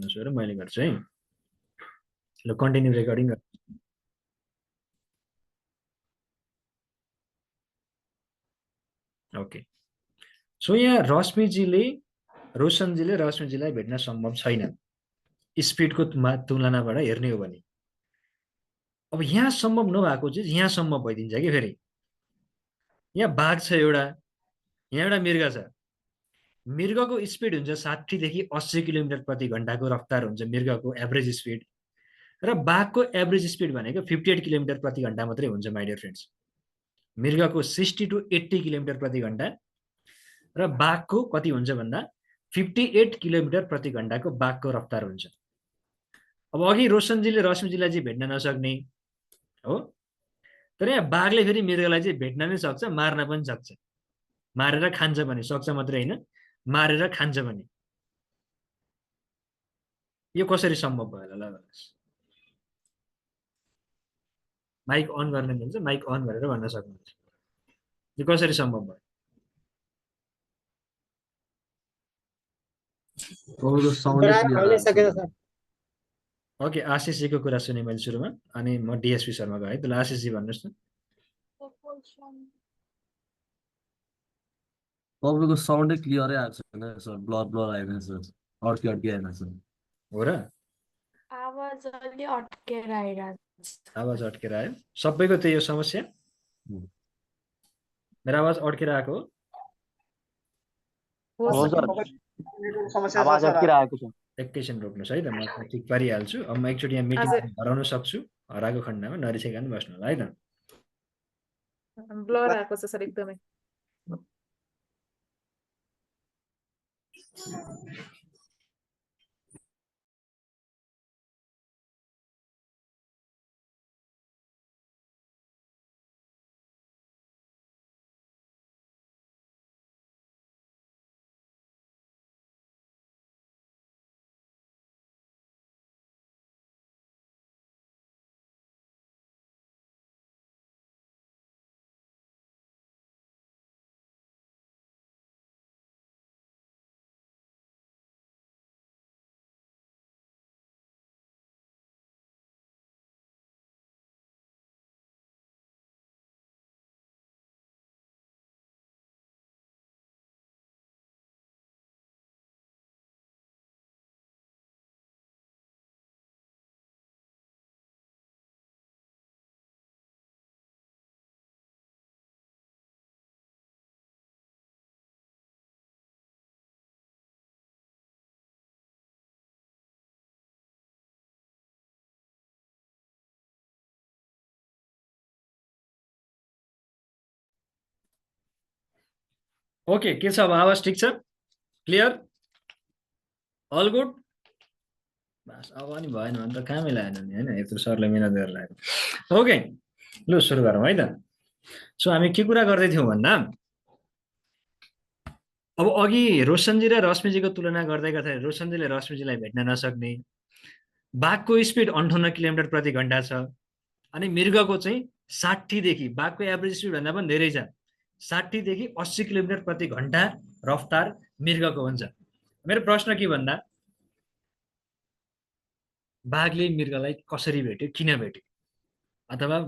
Sir मैले गर्छु है ल कन्टिन्यू रेकर्डिङ ओके सो यहाँ रोशनजीले रश्मिजीलाई भेट्न सम्भव छैन स्पिडको तुलनाबाट हेर्ने हो भने अब यहाँ सम्भव नभएको चिज यहाँ सम्भव भइदिन्छ कि फेरि यहाँ बाघ छ एउटा यहाँ एउटा मृग छ मृगको स्पिड हुन्छ 60 देखि 80 किलोमिटर प्रति घण्टाको रफ्तार हुन्छ मृगको एभरेज स्पिड र बाघको एभरेज स्पिड भनेको 58 किलोमिटर प्रति घण्टा मात्रै हुन्छ माइ डियर फ्रेन्ड्स मृगको 60 to 80 किलोमिटर प्रति घण्टा र बाघको कति हुन्छ भन्दा 58 किलोमिटर प्रति घण्टाको बाघको रफ्तार हुन्छ अब अघि रोशनजीले रश्मिजीलाई चाहिँ भेट्न नसक्ने हो तर यहाँ बाघले फेरि मृगलाई चाहिँ भेट्न नै सक्छ मार्न पनि सक्छ मारेर खान्छ भने सक्छ मात्रै होइन मारेर खान्छ भने यो कसरी सम्भव भयो होला भन्नुहोस् माइक अन गर्ने हुन्छ माइक अन गरेर भन्न सक्नुहुन्छ यो कसरी सम्भव भयो ओके आशिषजीको कुरा सुने मैले सुरुमा अनि म डिएसपी शर्माको है त्यसलाई आशिषजी भन्नुहोस् न तपाईँको साउन्डै क्लियरै आएको छैन सर ब्लर ब्लर आइरहेको छ अड्की आइरहेको छ हो र आवाज अलि अड्केर आइरहेको छ आवाज अड्केर आयो सबैको त्यही हो समस्या मेरो आवाज अड्केर आएको हो आवाज अड्केर आएको छ एकैछिन रोक्नुहोस् है त म ठिक पारिहाल्छु अब म एकचोटि यहाँ मिटिङ हराउन सक्छु हराएको खण्डमा नरिसाइकन बस्नु होला है त ब्लर आएको छ सर एकदमै ओके के छ अब आवाज ठिक छ क्लियर अल गुड बस अब अनि भएन भने त कामै लागेन नि हैन यत्रो सरले मिहिनेत गरेर लाग्यो ओके लु सुरु गरौँ है त सो हामी के कुरा गर्दै थियौँ भन्दा अब अघि रोशनजी र रश्मिजीको तुलना गर्दै गर्दा रोशनजीले रश्मिजीलाई भेट्न नसक्ने बाघको स्पिड 58 किलोमिटर प्रति घण्टा छ अनि मृगको चाहिँ 60 देखि बाघको एभरेज स्पिड भन्दा पनि धेरै छ 60 देखि 80 किलोमिटर प्रति घण्टा रफ्तार मृगको हुन्छ मेरो प्रश्न के भन्दा बाघले मृगलाई कसरी भेट्यो किन भेट्यो अथवा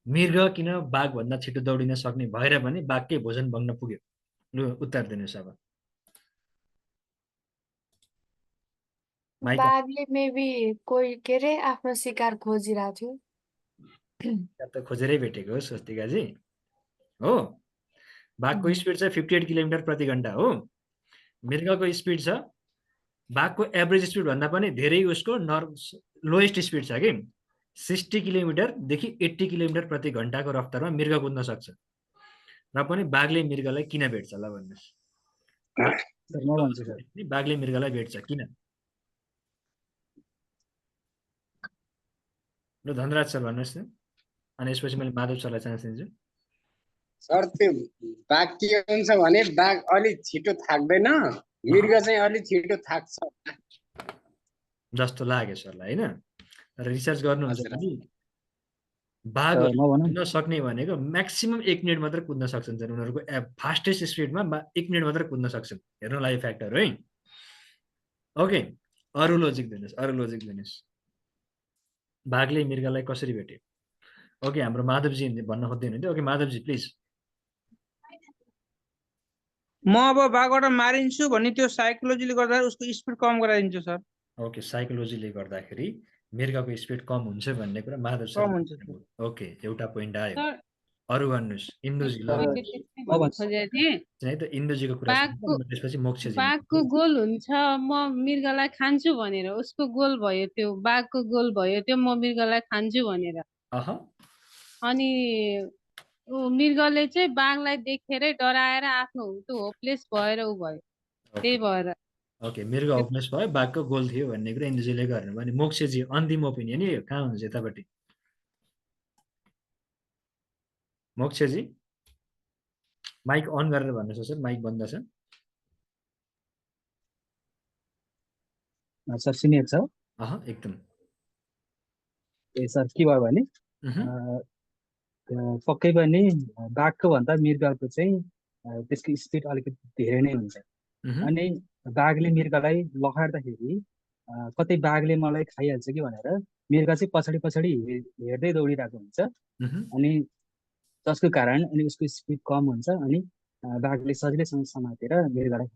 मृग किन बाघ भन्दा छिटो दौडिन सक्ने भएर पनि बाघकै भोजन बन्न पुग्यो लु उत्तर दिनुस् अब बाघले मेबी कोही के रे आफ्नो शिकार खोजिरहेको थियो त खोजेरै भेटेको हो स्वस्तिकाजी हो बाघको स्पिड चाहिँ 58 किलोमिटर प्रति घण्टा हो मृगको स्पिड छ बाघको एभरेज स्पिड भन्दा पनि धेरै उसको लोएस्ट स्पिड छ कि 60 किलोमिटरदेखि 80 किलोमिटर प्रति घण्टाको रफ्तारमा मृग कुद्न सक्छ र पनि बाघले मृगलाई किन भेट्छ ल भन्नुहोस् बाघले मृगलाई भेट्छ किन ल धनराज सर भन्नुहोस् न अनि यसपछि मैले माधव सरलाई चान्स दिन्छु सर त्यो बाघ के हुन्छ भने बाघ अलि छिटो थाक्दैन मृग चाहिँ अलि छिटो थाक्छ जस्तो लाग्यो सरलाई हैन रिसर्च गर्नुहुन्छ भने बाघ कुद्न सक्ने भनेको म्याक्सिमम 1 मिनेट मात्र कुद्न सक्छन् उनीहरुको फास्टेस्ट स्पिडमा 1 मिनेट मात्र कुद्न सक्छन् हेर्नु लागि फ्याक्टर है ओके अरू लोजिक दिनुहोस् बाघले मृगलाई कसरी भेट्यो? ओके, हाम्रो माधवजी भन्न खोज्दै हुनुहुन्थ्यो। Okay Madhavji please. म अब बाघबाट मारिन्छु भन्ने त्यो साइकोलोजीले गर्दा उसको स्पिड कम गराइदिन्छु सर। ओके, साइकोलोजीले गर्दाखेरि मृगको स्पिड कम हुन्छ भन्ने कुरा माधव सर। कम हुन्छ सर। ओके, एउटा पोइन्ट आयो। सर अरू भन्नुहोस्। इन्दुजी ल मैले त्यस्तै भन्न खोजेको थिएँ। चाहिँ त इन्दुजीको कुरा सुन्नु, त्यसपछि मोक्षजी। बाघको गोल हुन्छ, म मृगलाई खान्छु भनेर उसको गोल भयो, त्यो बाघको गोल भयो त्यो म मृगलाई खान्छु भनेर। अह अनि ऊ मृगले चाहिँ बाघलाई देखेरै डराएर आफ्नो त्यो होपलेस भएर ऊ भयो, त्यही भएर। ओके, मृग होपलेस भयो, बाघको गोल थियो भन्ने कुरा इन्दुजीले गर्नुभयो। अनि मोक्षजी अन्तिम ओपिनियन यो कहाँ हुन्छ यतापट्टि? मोक्षजी माइक अन गरेर भन्नुहोस् सर, माइक बन्द छ। सर सुनिएको छ? अह एकदम। ए सर के भयो भने पक्कै पनि बाघको भन्दा मृगको चाहिँ त्यसको स्पिड अलिकति धेरै नै हुन्छ। अनि बाघले मृगलाई लखाड्दाखेरि कतै बाघले मलाई खाइहाल्छ कि भनेर मृग चाहिँ पछाडि पछाडि हेर्दै दौडिरहेको हुन्छ। अनि जसको कारण अनि उसको स्पिड कम हुन्छ अनि बाघले सजिलैसँग समातेर मृगलाई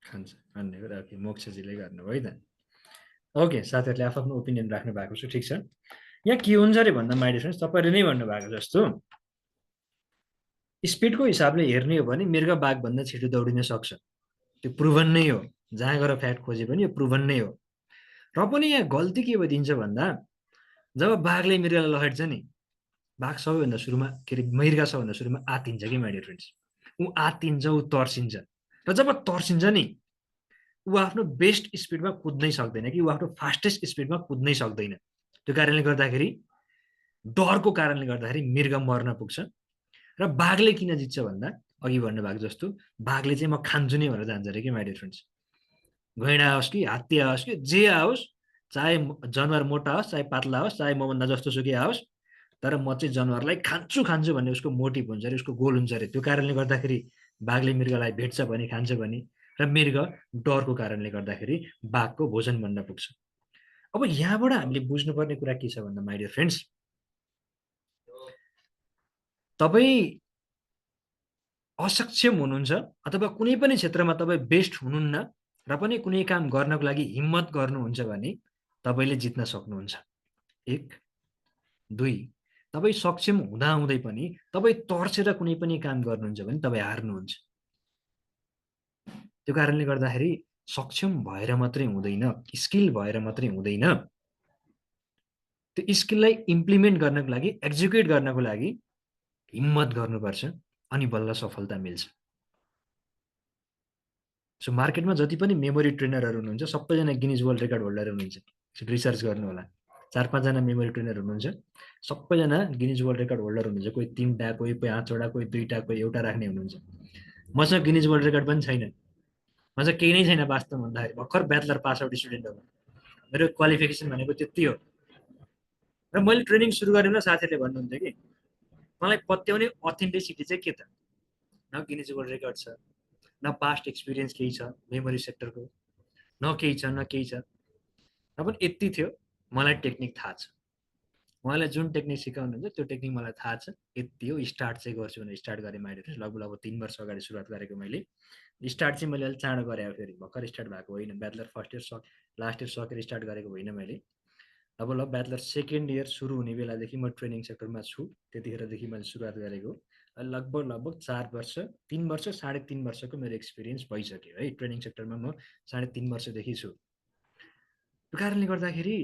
खान्छ भन्ने कुरा। ओके, मोक्षजीले गर्नुभयो है त। ओके, साथीहरूले आफ्नो ओपिनियन राख्नु भएको छ, ठिक छ। यहाँ के हुन्छ अरे भन्दा माइ डियर फ्रेन्ड्स, तपाईँले नै भन्नुभएको जस्तो स्पिडको हिसाबले हेर्ने हो भने मृग बाघभन्दा छिटो दौडिन सक्छ, त्यो प्रुभन नै हो। जहाँ गएर फ्याक्ट खोजे पनि यो प्रुभन नै हो। र पनि यहाँ गल्ती के भइदिन्छ भन्दा जब बाघले मृगलाई लखेट्छ नि, बाघ सबैभन्दा सुरुमा के अरे मृग सबभन्दा सुरुमा आत्तिन्छ कि माइ डियर फ्रेन्ड्स। ऊ आत्तिन्छ, ऊ तर्सिन्छ, र जब तर्सिन्छ नि ऊ आफ्नो बेस्ट स्पिडमा कुद्नै सक्दैन कि ऊ आफ्नो फास्टेस्ट स्पिडमा कुद्नै सक्दैन। त्यो कारणले गर्दाखेरि डरको कारणले गर्दाखेरि मृग मर्न पुग्छ। र बाघले किन जित्छ भन्दा अघि भन्नुभएको जस्तो बाघले चाहिँ म खान्छु नै भनेर जान्छ अरे कि माइ डियर फ्रेन्ड्स। गैँडा आओस् कि हात्ती आओस् कि जे आओस्, चाहे जनावर मोटा होस् चाहे पातला होस् चाहे मभन्दा जस्तो सुकै आओस्, तर म चाहिँ जनावरलाई खान्छु खान्छु भन्ने उसको मोटिभ हुन्छ अरे, उसको गोल हुन्छ अरे। त्यो कारणले गर्दाखेरि बाघले मृगलाई भेट्छ भने खान्छ भने, र मृग डरको कारणले गर्दाखेरि बाघको भोजन बन्न पुग्छ। अब यहाँबाट हामीले बुझ्नुपर्ने कुरा के छ भन्दा माइ डियर फ्रेन्ड्स, तपाईँ असक्षम हुनुहुन्छ अथवा कुनै पनि क्षेत्रमा तपाईँ बेस्ट हुनुहुन्न र पनि कुनै काम गर्नको लागि हिम्मत गर्नुहुन्छ भने तपाईँले जित्न सक्नुहुन्छ। 1 2 तपाईँ सक्षम हुँदाहुँदै पनि तपाईँ तर्सेर कुनै पनि काम गर्नुहुन्छ भने तपाईँ हार्नुहुन्छ। त्यो कारणले गर्दाखेरि सक्षम भएर मात्रै हुँदैन, स्किल भएर मात्रै हुँदैन। त्यो स्किललाई इम्प्लिमेन्ट गर्नको लागि, एक्जिक्युट गर्नको लागि हिम्मत गर्नुपर्छ, अनि बल्ल सफलता मिल्छ। सो मार्केटमा जति पनि मेमोरी ट्रेनरहरू हुनुहुन्छ सबैजना गिनिज वर्ल्ड रेकर्ड होल्डर हुनुहुन्छ। रिसर्च गर्नु होला, 4-5 जना मेमोरी ट्रेनर हुनुहुन्छ, सबैजना गिनिज वर्ल्ड रेकर्ड होल्डर हुनुहुन्छ। कोही 3टा, कोही 5वटा, कोही 2टा, कोही एउटा राख्ने हुनुहुन्छ। मसँग गिनिज वर्ल्ड रेकर्ड पनि छैन, मसँग केही नै छैन वास्तव भन्दाखेरि। भर्खर ब्याचलर पास आउट स्टुडेन्ट हो, मेरो क्वालिफिकेसन भनेको त्यति हो। र मैले ट्रेनिङ सुरु गरेर साथीहरूले भन्नुहुन्थ्यो कि मलाई पत्याउने अथेन्टिसिटी चाहिँ के त, न गिनिज वर्ल्ड रेकर्ड छ, न पास्ट एक्सपिरियन्स केही छ मेमोरी सेक्टरको, न केही छ न केही छ। र पनि यति थियो, मलाई टेक्निक थाहा छ, उहाँले जुन टेक्निक सिकाउनुहुन्छ त्यो टेक्निक मलाई थाहा छ, यति हो। स्टार्ट चाहिँ गर्छु भनेर स्टार्ट गरेँ मैले, लगभग 3 वर्ष अगाडि सुरुवात गरेको मैले। स्टार्ट चाहिँ मैले अलिक चाँडो गरेँ, फेरि भर्खर स्टार्ट भएको होइन, bachelor first year last year सकेर स्टार्ट गरेको होइन मैले। अब ब्याचलर सेकेन्ड इयर सुरु हुने बेलादेखि म ट्रेनिङ सेक्टरमा छु, त्यतिखेरदेखि मैले सुरुवात गरेको। लगभग 4 वर्ष 3 वर्ष 3.5 वर्षको मेरो एक्सपिरियन्स भइसक्यो है। ट्रेनिङ सेक्टरमा म 3.5 वर्षदेखि छु। त्यो कारणले गर्दाखेरि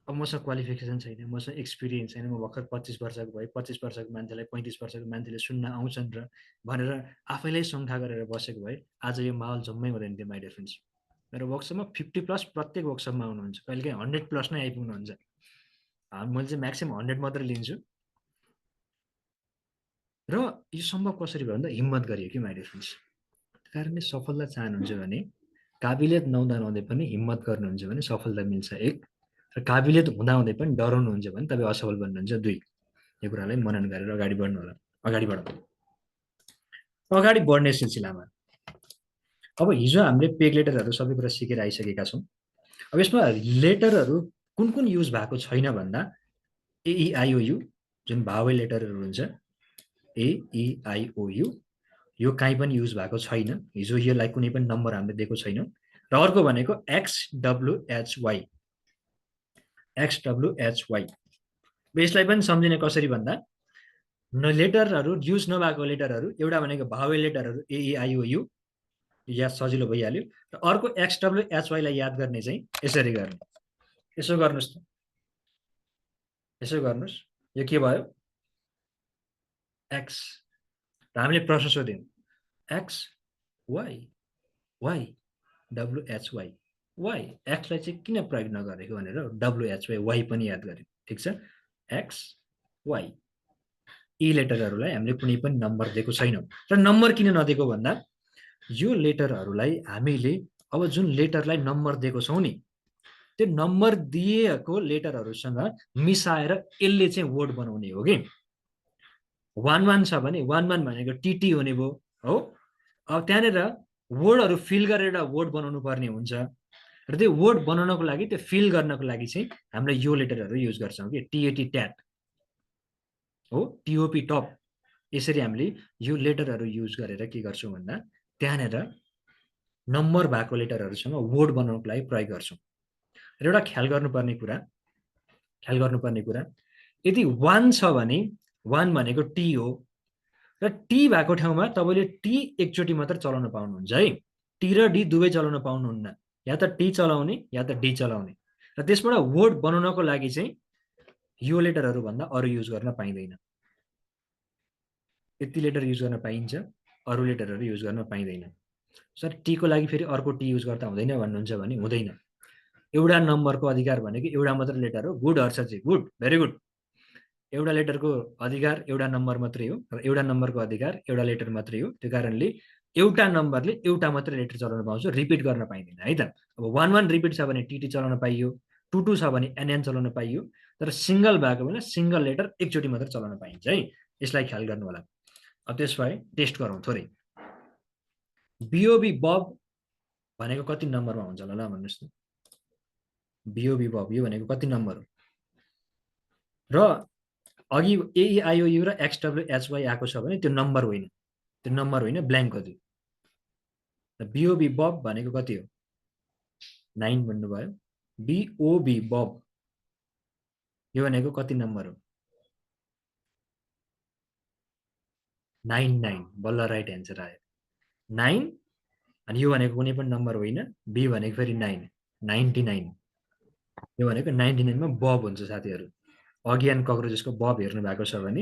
अब मसँग क्वालिफिकेसन छैन, मसँग एक्सपिरियन्स छैन, म भर्खर 25 वर्षको भए 25 वर्षको मान्छेलाई 35 वर्षको मान्छेले सुन्न आउँछन् र भनेर आफैलाई शङ्का गरेर बसेको भए आज यो माहौल जम्मै हुँदैन थियो माइ डियर फ्रेन्ड्स। मेरो वर्कसपमा 50+ प्रत्येक वर्कसपमा आउनुहुन्छ, कहिलेकाहीँ 100+ नै आइपुग्नुहुन्छ। मैले चाहिँ म्याक्सिमम् 100 मात्रै लिन्छु। र यो सम्भव कसरी भयो भन्दा हिम्मत गरियो कि माइ डियर फ्रेन्ड्स। त्यस कारणले सफलता चाहनुहुन्छ भने काबिलियत नहुँदै पनि हिम्मत गर्नुहुन्छ भने सफलता मिल्छ 1, र काबिलियत हुँदाहुँदै पनि डराउनुहुन्छ भने तपाईँ असफल बन्नुहुन्छ 2। यो कुरालाई मनन गरेर अगाडि बढ्नु होला। अगाडि बढ्ने सिलसिलामा अब हिजो हामीले पेग लेटरहरू सबै कुरा सिकेर आइसकेका छौँ। अब यसमा लेटरहरू कुन कुन युज भएको छैन भन्दा AEIOU जुन भावेल लेटरहरू हुन्छ AEIOU यो काहीँ पनि युज भएको छैन हिजो यसलाई कुनै पनि नम्बर हामीले दिएको छैनौँ र अर्को भनेको XWHY यसलाई पनि सम्झिने कसरी भन्दा लेटरहरू युज नभएको लेटरहरू एउटा भनेको भावेल लेटरहरू AEIOU याद सजिलो भइहाल्यो र अर्को XWHY लाई याद गर्ने चाहिँ यसरी गर्ने यसो गर्नुस् त यसो गर्नुस् यो के भयो X र हामीले प्रश्न सोध्यौं XY WHY Y X लाई चाहिँ किन प्रयोग नगरेको भनेर WHY Y पनि याद गर्यौं ठीक छ XY यी लेटरहरूलाई हामीले कुनै पनि नम्बर दिएको छैनौं र नम्बर किन नदिएको भन्दा यो लेटरहरूलाई हामीले अब जुन लेटरलाई नम्बर दिएको छौं नि त्यो नम्बर दिएको लेटरहरूसँग मिसाएर यसले चाहिँ वर्ड बनाउने हो कि 11 छ भने 11 भनेको TT हुने भयो हो अब त्यहाँनेर वर्डहरू फिल गरेर एउटा वर्ड बनाउनु पर्ने हुन्छ र त्यो वर्ड बनाउनको लागि त्यो फिल गर्नको लागि चाहिँ हामीले यो लेटरहरू युज गर्छौं कि TAT ट्याट हो TOP टप यसरी हामीले यो लेटरहरू युज गरेर के गर्छौं भन्दा त्यहाँनेर नम्बर भएको लेटरहरूसँग वर्ड बनाउनको लागि प्रयोग गर्छौं र एउटा ख्याल गर्नुपर्ने कुरा यदि 1 छ भने 1 भनेको T हो र T भएको ठाउँमा तपाईले T एकचोटी मात्र चलाउन पाउनुहुन्छ है T र D दुवै चलाउन पाउनुहुन्न या त T चलाउने या त D चलाउने र त्यसबाट वर्ड बनाउनको लागि चाहिँ यो लेटरहरू भन्दा अरु युज गर्न पाइदैन यति लेटर युज गर्न पाइन्छ अरु लेटरहरू युज गर्न पाइदैन सर T को लागि फेरि अर्को T युज गर्दा हुँदैन भन्नुहुन्छ भने हुँदैन एउटा नम्बरको अधिकार भनेको एउटा मात्र लेटर हो गुड हर्षजी गुड भेरी गुड एउटा लेटरको अधिकार एउटा नम्बर मात्रै हो र एउटा नम्बरको अधिकार एउटा लेटर मात्रै हो त्यो कारणले एउटा नम्बरले एउटा मात्र लेटर चलाउन पाउँछ रिपिट गर्न पाइदैन है त अब 11 रिपिट छ भने TT चलाउन पाइयो 22 छ भने NN चलाउन पाइयो तर सिंगल भएको बेला सिंगल लेटर एकचोटी मात्र चलाउन पाइन्छ है यसलाई ख्याल गर्नु होला अब त्यसपछि टेस्ट गरौँ थोरै BOB बब भनेको कति नम्बरमा हुन्छ होला भन्नुस् त BOB बब यो भनेको कति नम्बर हो र अघि AEIOU र XWHY आएको छ भने त्यो नम्बर होइन ब्ल्याङ्क हो त्यो BOB बब भनेको कति हो 9 भन्नुभयो BOB बब यो भनेको कति नम्बर हो 99 बल्ल राइट एन्सर आयो 9 अनि यो भनेको कुनै पनि नम्बर होइन B भनेको फेरि 9 99 यो भनेको 99 मा बब हुन्छ साथीहरु अगियान कक्रोचेसको बब हेर्नु भएको छ भने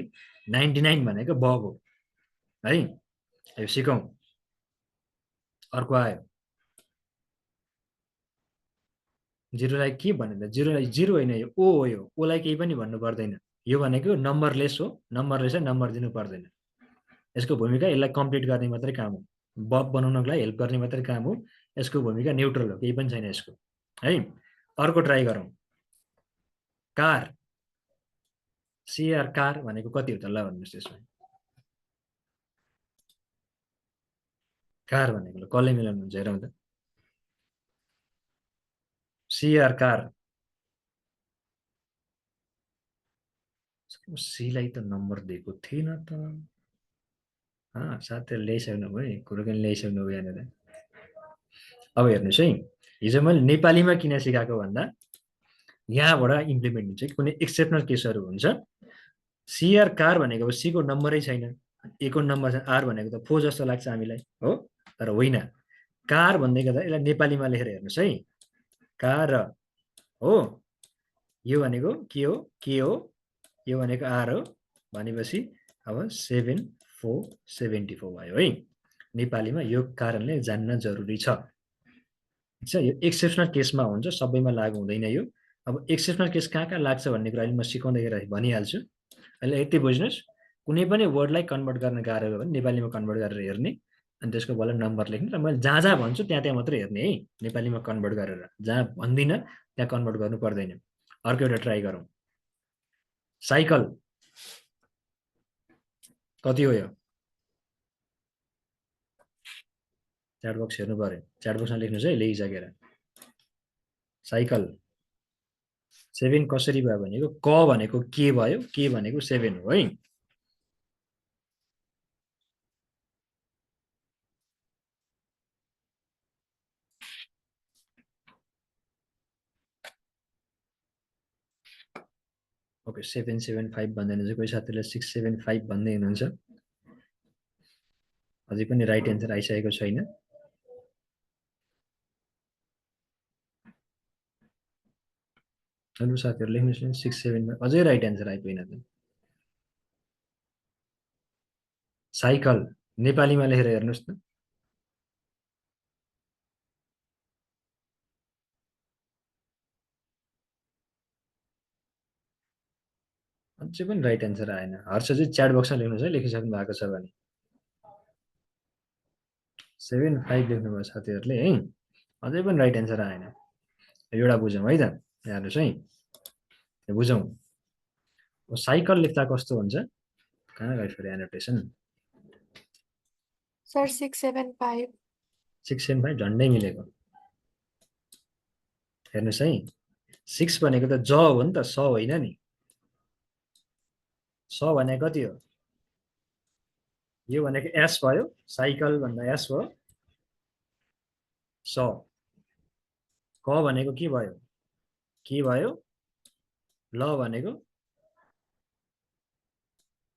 99 भनेको बब हो है यो सिकौं अर्को आयो 0 लाई के भन्नु 0 लाई 0 हैन यो ओ हो यो ओ लाई केही पनि भन्नु पर्दैन यो भनेको नम्बरलेस हो नम्बरलेस नम्बर दिनु पर्दैन यसको भूमिका यसलाई कम्प्लिट गर्ने मात्रै काम हो बब बनाउनको लागि हेल्प गर्ने मात्रै काम हो यसको भूमिका न्यूट्रल हो केही पनि छैन यसको है अर्को ट्राई गरौँ कार CR कार भनेको कति हो त ल भन्नुस् त्यसमा कार भनेको ल कसले मिलाउनु हुन्छ हेरौँ त CR कार सी लाई त नम्बर दिएको थिएन त साथीहरु ल्याइसक्नु भयो कुरो पनि ल्याइसक्नु भयो यहाँनिर अब हेर्नुस् है हिजो मैले नेपालीमा किन सिकाएको भन्दा यहाँबाट इम्प्लिमेन्ट हुन्छ कि कुनै एक्सेप्सनल केसहरू हुन्छ CR कार भनेको अब C को नम्बरै छैन A को नम्बर छ R भनेको त 4 जस्तो लाग्छ हामीलाई हो तर होइन कार भन्दै गर्दा यसलाई नेपालीमा लेखेर हेर्नुस् है कार हो यो भनेको के हो यो भनेको R हो भनेपछि अब 7474 भयो है नेपालीमा यो कारणले जान्न जरुरी छ यो एक्सेप्सनल केसमा हुन्छ सबैमा लागु हुँदैन यो अब एक्सेप्सनल केस कहाँ लाग्छ भन्ने कुरा अहिले म सिकाउँदै भनिहाल्छु अहिले यति बुझ्नुस् कुनै पनि वर्डलाई कन्भर्ट गर्न गाह्रो हो भने नेपालीमा कन्भर्ट गरेर हेर्ने अनि त्यसको बल्ल नम्बर लेख्ने र मैले जहाँ भन्छु त्यहाँ मात्रै हेर्ने है नेपालीमा कन्भर्ट गरेर जहाँ भन्दिनँ त्यहाँ कन्भर्ट गर्नु पर्दैन अर्को एउटा ट्राई गरौँ साइकल कति हो यो च्याट बक्स हेर्नु पर्यो च्याट बक्समा लेख्नुस् है लेखिसकेर साइकल 7 कसरी भयो भनेको क भनेको के भयो, के भनेको 7 हो है। ओके 775 भन्दैन चाहिँ कोही साथीले 675 भन्दै हुनुहुन्छ। अझै पनि राइट एन्सर आइसकेको छैन। अरू साथीहरू लेख्नुहोस् न 675 अझै राइट एन्सर आइपुगेन त। साइकल नेपालीमा लेखेर हेर्नुहोस् त। अझै पनि राइट एन्सर आएन। हर्ष चाहिँ च्याट बक्समा लेख्नुहोस् है लेखिसक्नु भएको छ भने। 75 लेख्नुभयो साथीहरूले है। अझै पनि राइट एन्सर आएन। एउटा बुझौँ है त हेर्नुहोस् है, बुझौँ। साइकल लेख्दा कस्तो हुन्छ, कहाँ गयो फेरि एनोटेसन। सर 675 675 झन्डै मिलेको। हेर्नुहोस् है 6 भनेको त ज हो नि त, स होइन नि। स भनेको कति हो, यो भनेको एस भयो, साइकल भन्दा एस हो। स क भनेको के भयो, के भयो, ल भनेको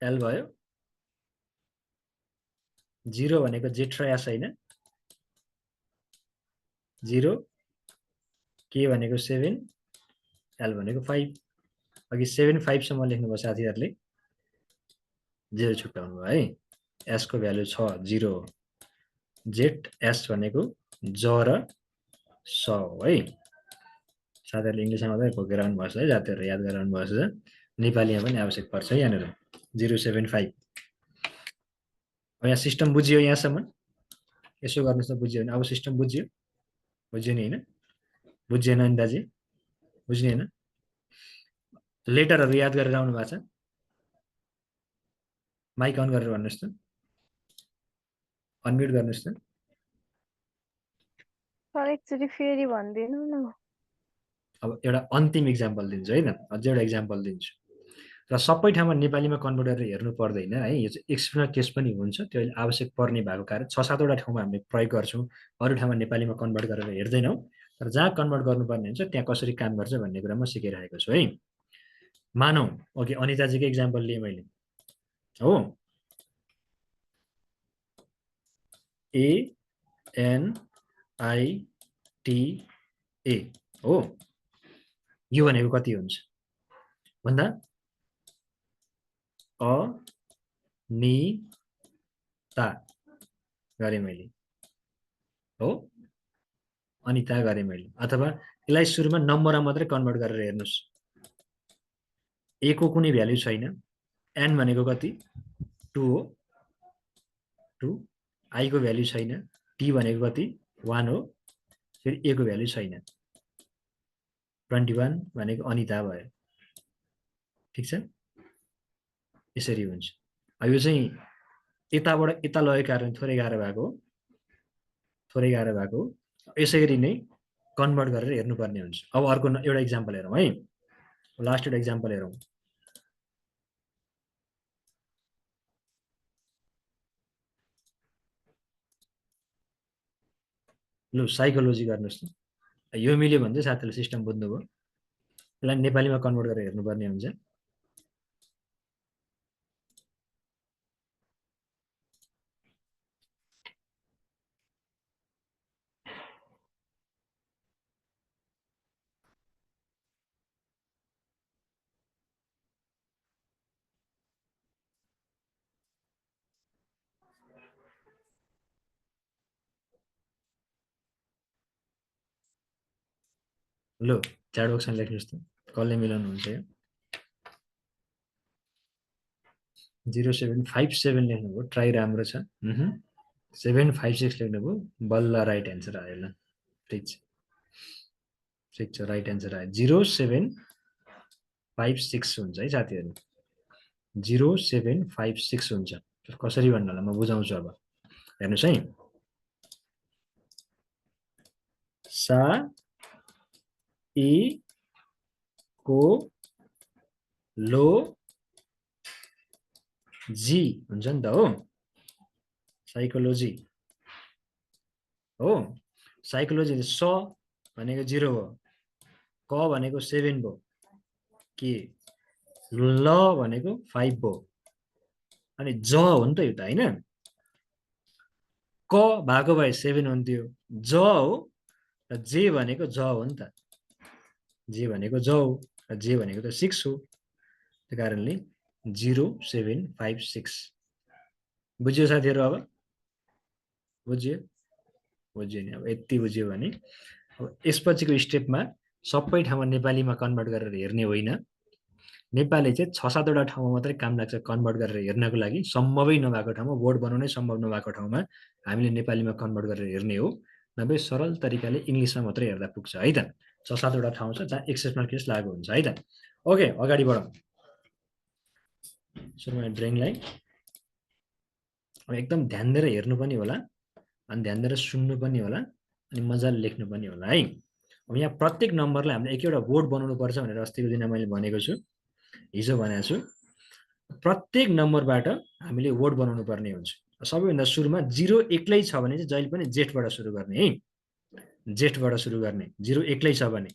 एल भयो, 0 भनेको जेड र एस होइन, 0 के भनेको 7 एल भनेको 5। अघि 75 सम्म लेख्नुभयो साथीहरूले, 0 छुट्याउनु भयो है। एस को भ्यालु छ 0 हो। जेड एस भनेको ज र स हो है। साथीहरूले इङ्ग्लिसमा मात्रै खोकेर आउनुभएको छ है, जातिहरू याद गरेर आउनुभएको छ। नेपालीमा पनि आवश्यक पर्छ है यहाँनिर 075। अब यहाँ सिस्टम बुझियो यहाँसम्म, यसो गर्नुहोस् त बुझ्यो भने। अब सिस्टम बुझ्यो, बुझ्यो नि होइन, बुझिएन नि दाजु, बुझ्ने होइन। लेटरहरू याद गरेर आउनु भएको छ। माइक अन गरेर भन्नुहोस् त, अनम्युट गर्नुहोस् त। सर एकचोटि फेरि भनिदिनु न। अब एउटा अन्तिम इक्जाम्पल दिन्छु है त, अझै एउटा इक्जाम्पल दिन्छु। र सबै ठाउँमा नेपालीमा कन्भर्ट गरेर हेर्नु पर्दैन है, यो चाहिँ एक्सटर्नल केस पनि हुन्छ। त्यो अहिले आवश्यक पर्ने भएको कारण 6-7वटा ठाउँमा हामीले प्रयोग गर्छौँ, अरू ठाउँमा नेपालीमा कन्भर्ट गरेर हेर्दैनौँ। तर जहाँ कन्भर्ट गर्नुपर्ने हुन्छ त्यहाँ कसरी काम गर्छ भन्ने कुरा म सिकाइरहेको छु है। मानौँ ओके अनिताजीको इक्जाम्पल लिएँ मैले हो, ANITA हो, यो भनेको कति हुन्छ भन्दा अनिता गरेँ मैले हो, अनिता गरेँ मैले। अथवा यसलाई सुरुमा नम्बरमा मात्रै कन्भर्ट गरेर हेर्नुहोस्। ए को कुनै भ्याल्यु छैन, एन भनेको कति 2 हो, 2 आई को भ्याल्यु छैन, टी भनेको कति 1 हो, फेरि ए को भ्याल्यु छैन, 21 भनेको अनिता भयो। ठिक छ, यसरी हुन्छ। अब यो चाहिँ यताबाट यता लगेको कारण थोरै गाह्रो भएको, थोरै गाह्रो भएको। यसरी नै कन्भर्ट गरेर हेर्नुपर्ने हुन्छ। अब अर्को एउटा इक्जाम्पल हेरौँ है, लास्ट एउटा इक्जाम्पल हेरौँ। लु साइकोलोजी गर्नुहोस् त। यो मिल्यो भने चाहिँ साथीहरूले सिस्टम बुझ्नुभयो। यसलाई नेपालीमा कन्भर्ट गरेर हेर्नुपर्ने हुन्छ। लु च्याट बक्समा लेख्नुहोस् त, कसले मिलाउनुहुन्छ यो। 0757 लेख्नुभयो, ट्राई राम्रो छ। 756 लेख्नुभयो, बल्ल राइट एन्सर आयो। ल ठिक छ, ठिक छ, राइट एन्सर आयो। 0756 हुन्छ है साथीहरू, 0756 हुन्छ। कसरी भन्नु होला म बुझाउँछु। अब हेर्नुहोस् है, इ को लो जी हुन्छ नि त हो साइकोलोजी हो साइकोलोजी स भनेको 0 हो क भनेको 7 भयो के ल भनेको 5 भयो अनि ज हो नि त यो त हैन क भएको भए 7 हुन्थ्यो ज हो र जे भनेको ज हो नि त जे भनेको ज हो र जे भनेको त 6 हो त्यही कारणले 0756 बुझ्यो साथीहरु अब बुझ्यो बुझ्यो नि अब यति बुझ्यो भने अब यसपछिको स्टेपमा सबै ठाउँमा नेपालीमा कन्भर्ट गरेर हेर्ने होइन नेपाली चाहिँ 6-7 वटा ठाउँमा मात्रै काम लाग्छ कन्भर्ट गरेर हेर्नको लागि सम्भवै नभएको ठाउँमा बोर्ड बनाउनै सम्भव नभएको ठाउँमा हामीले नेपालीमा कन्भर्ट गरेर हेर्ने हो नभए सरल तरिकाले इंग्लिशमा मात्रै हेर्दा पुग्छ है त 6-7 वटा ठाउँ छ जहाँ एक्सेप्सनल केस लागु हुन्छ है त ओके अगाडि बढौं सुरुमा ड्रइङलाई अब एकदम ध्यान दिएर हेर्नु पनि होला अनि ध्यान दिएर सुन्नु पनि होला अनि मजाले लेख्नु पनि होला है अब यहाँ प्रत्येक नम्बरलाई हामीले एक एउटा बोर्ड बनाउनु पर्छ भनेर अस्तिको दिन मैले भनेको छु हिजो भनेको छु प्रत्येक नम्बरबाट हामीले वर्ड बनाउनु पर्ने हुन्छ सबैभन्दा सुरुमा 0 एक्लै छ भने चाहिँ जहिले पनि जेठबाट सुरु गर्ने है जेठबाट सुरु गर्ने 0 एक्लै छ भने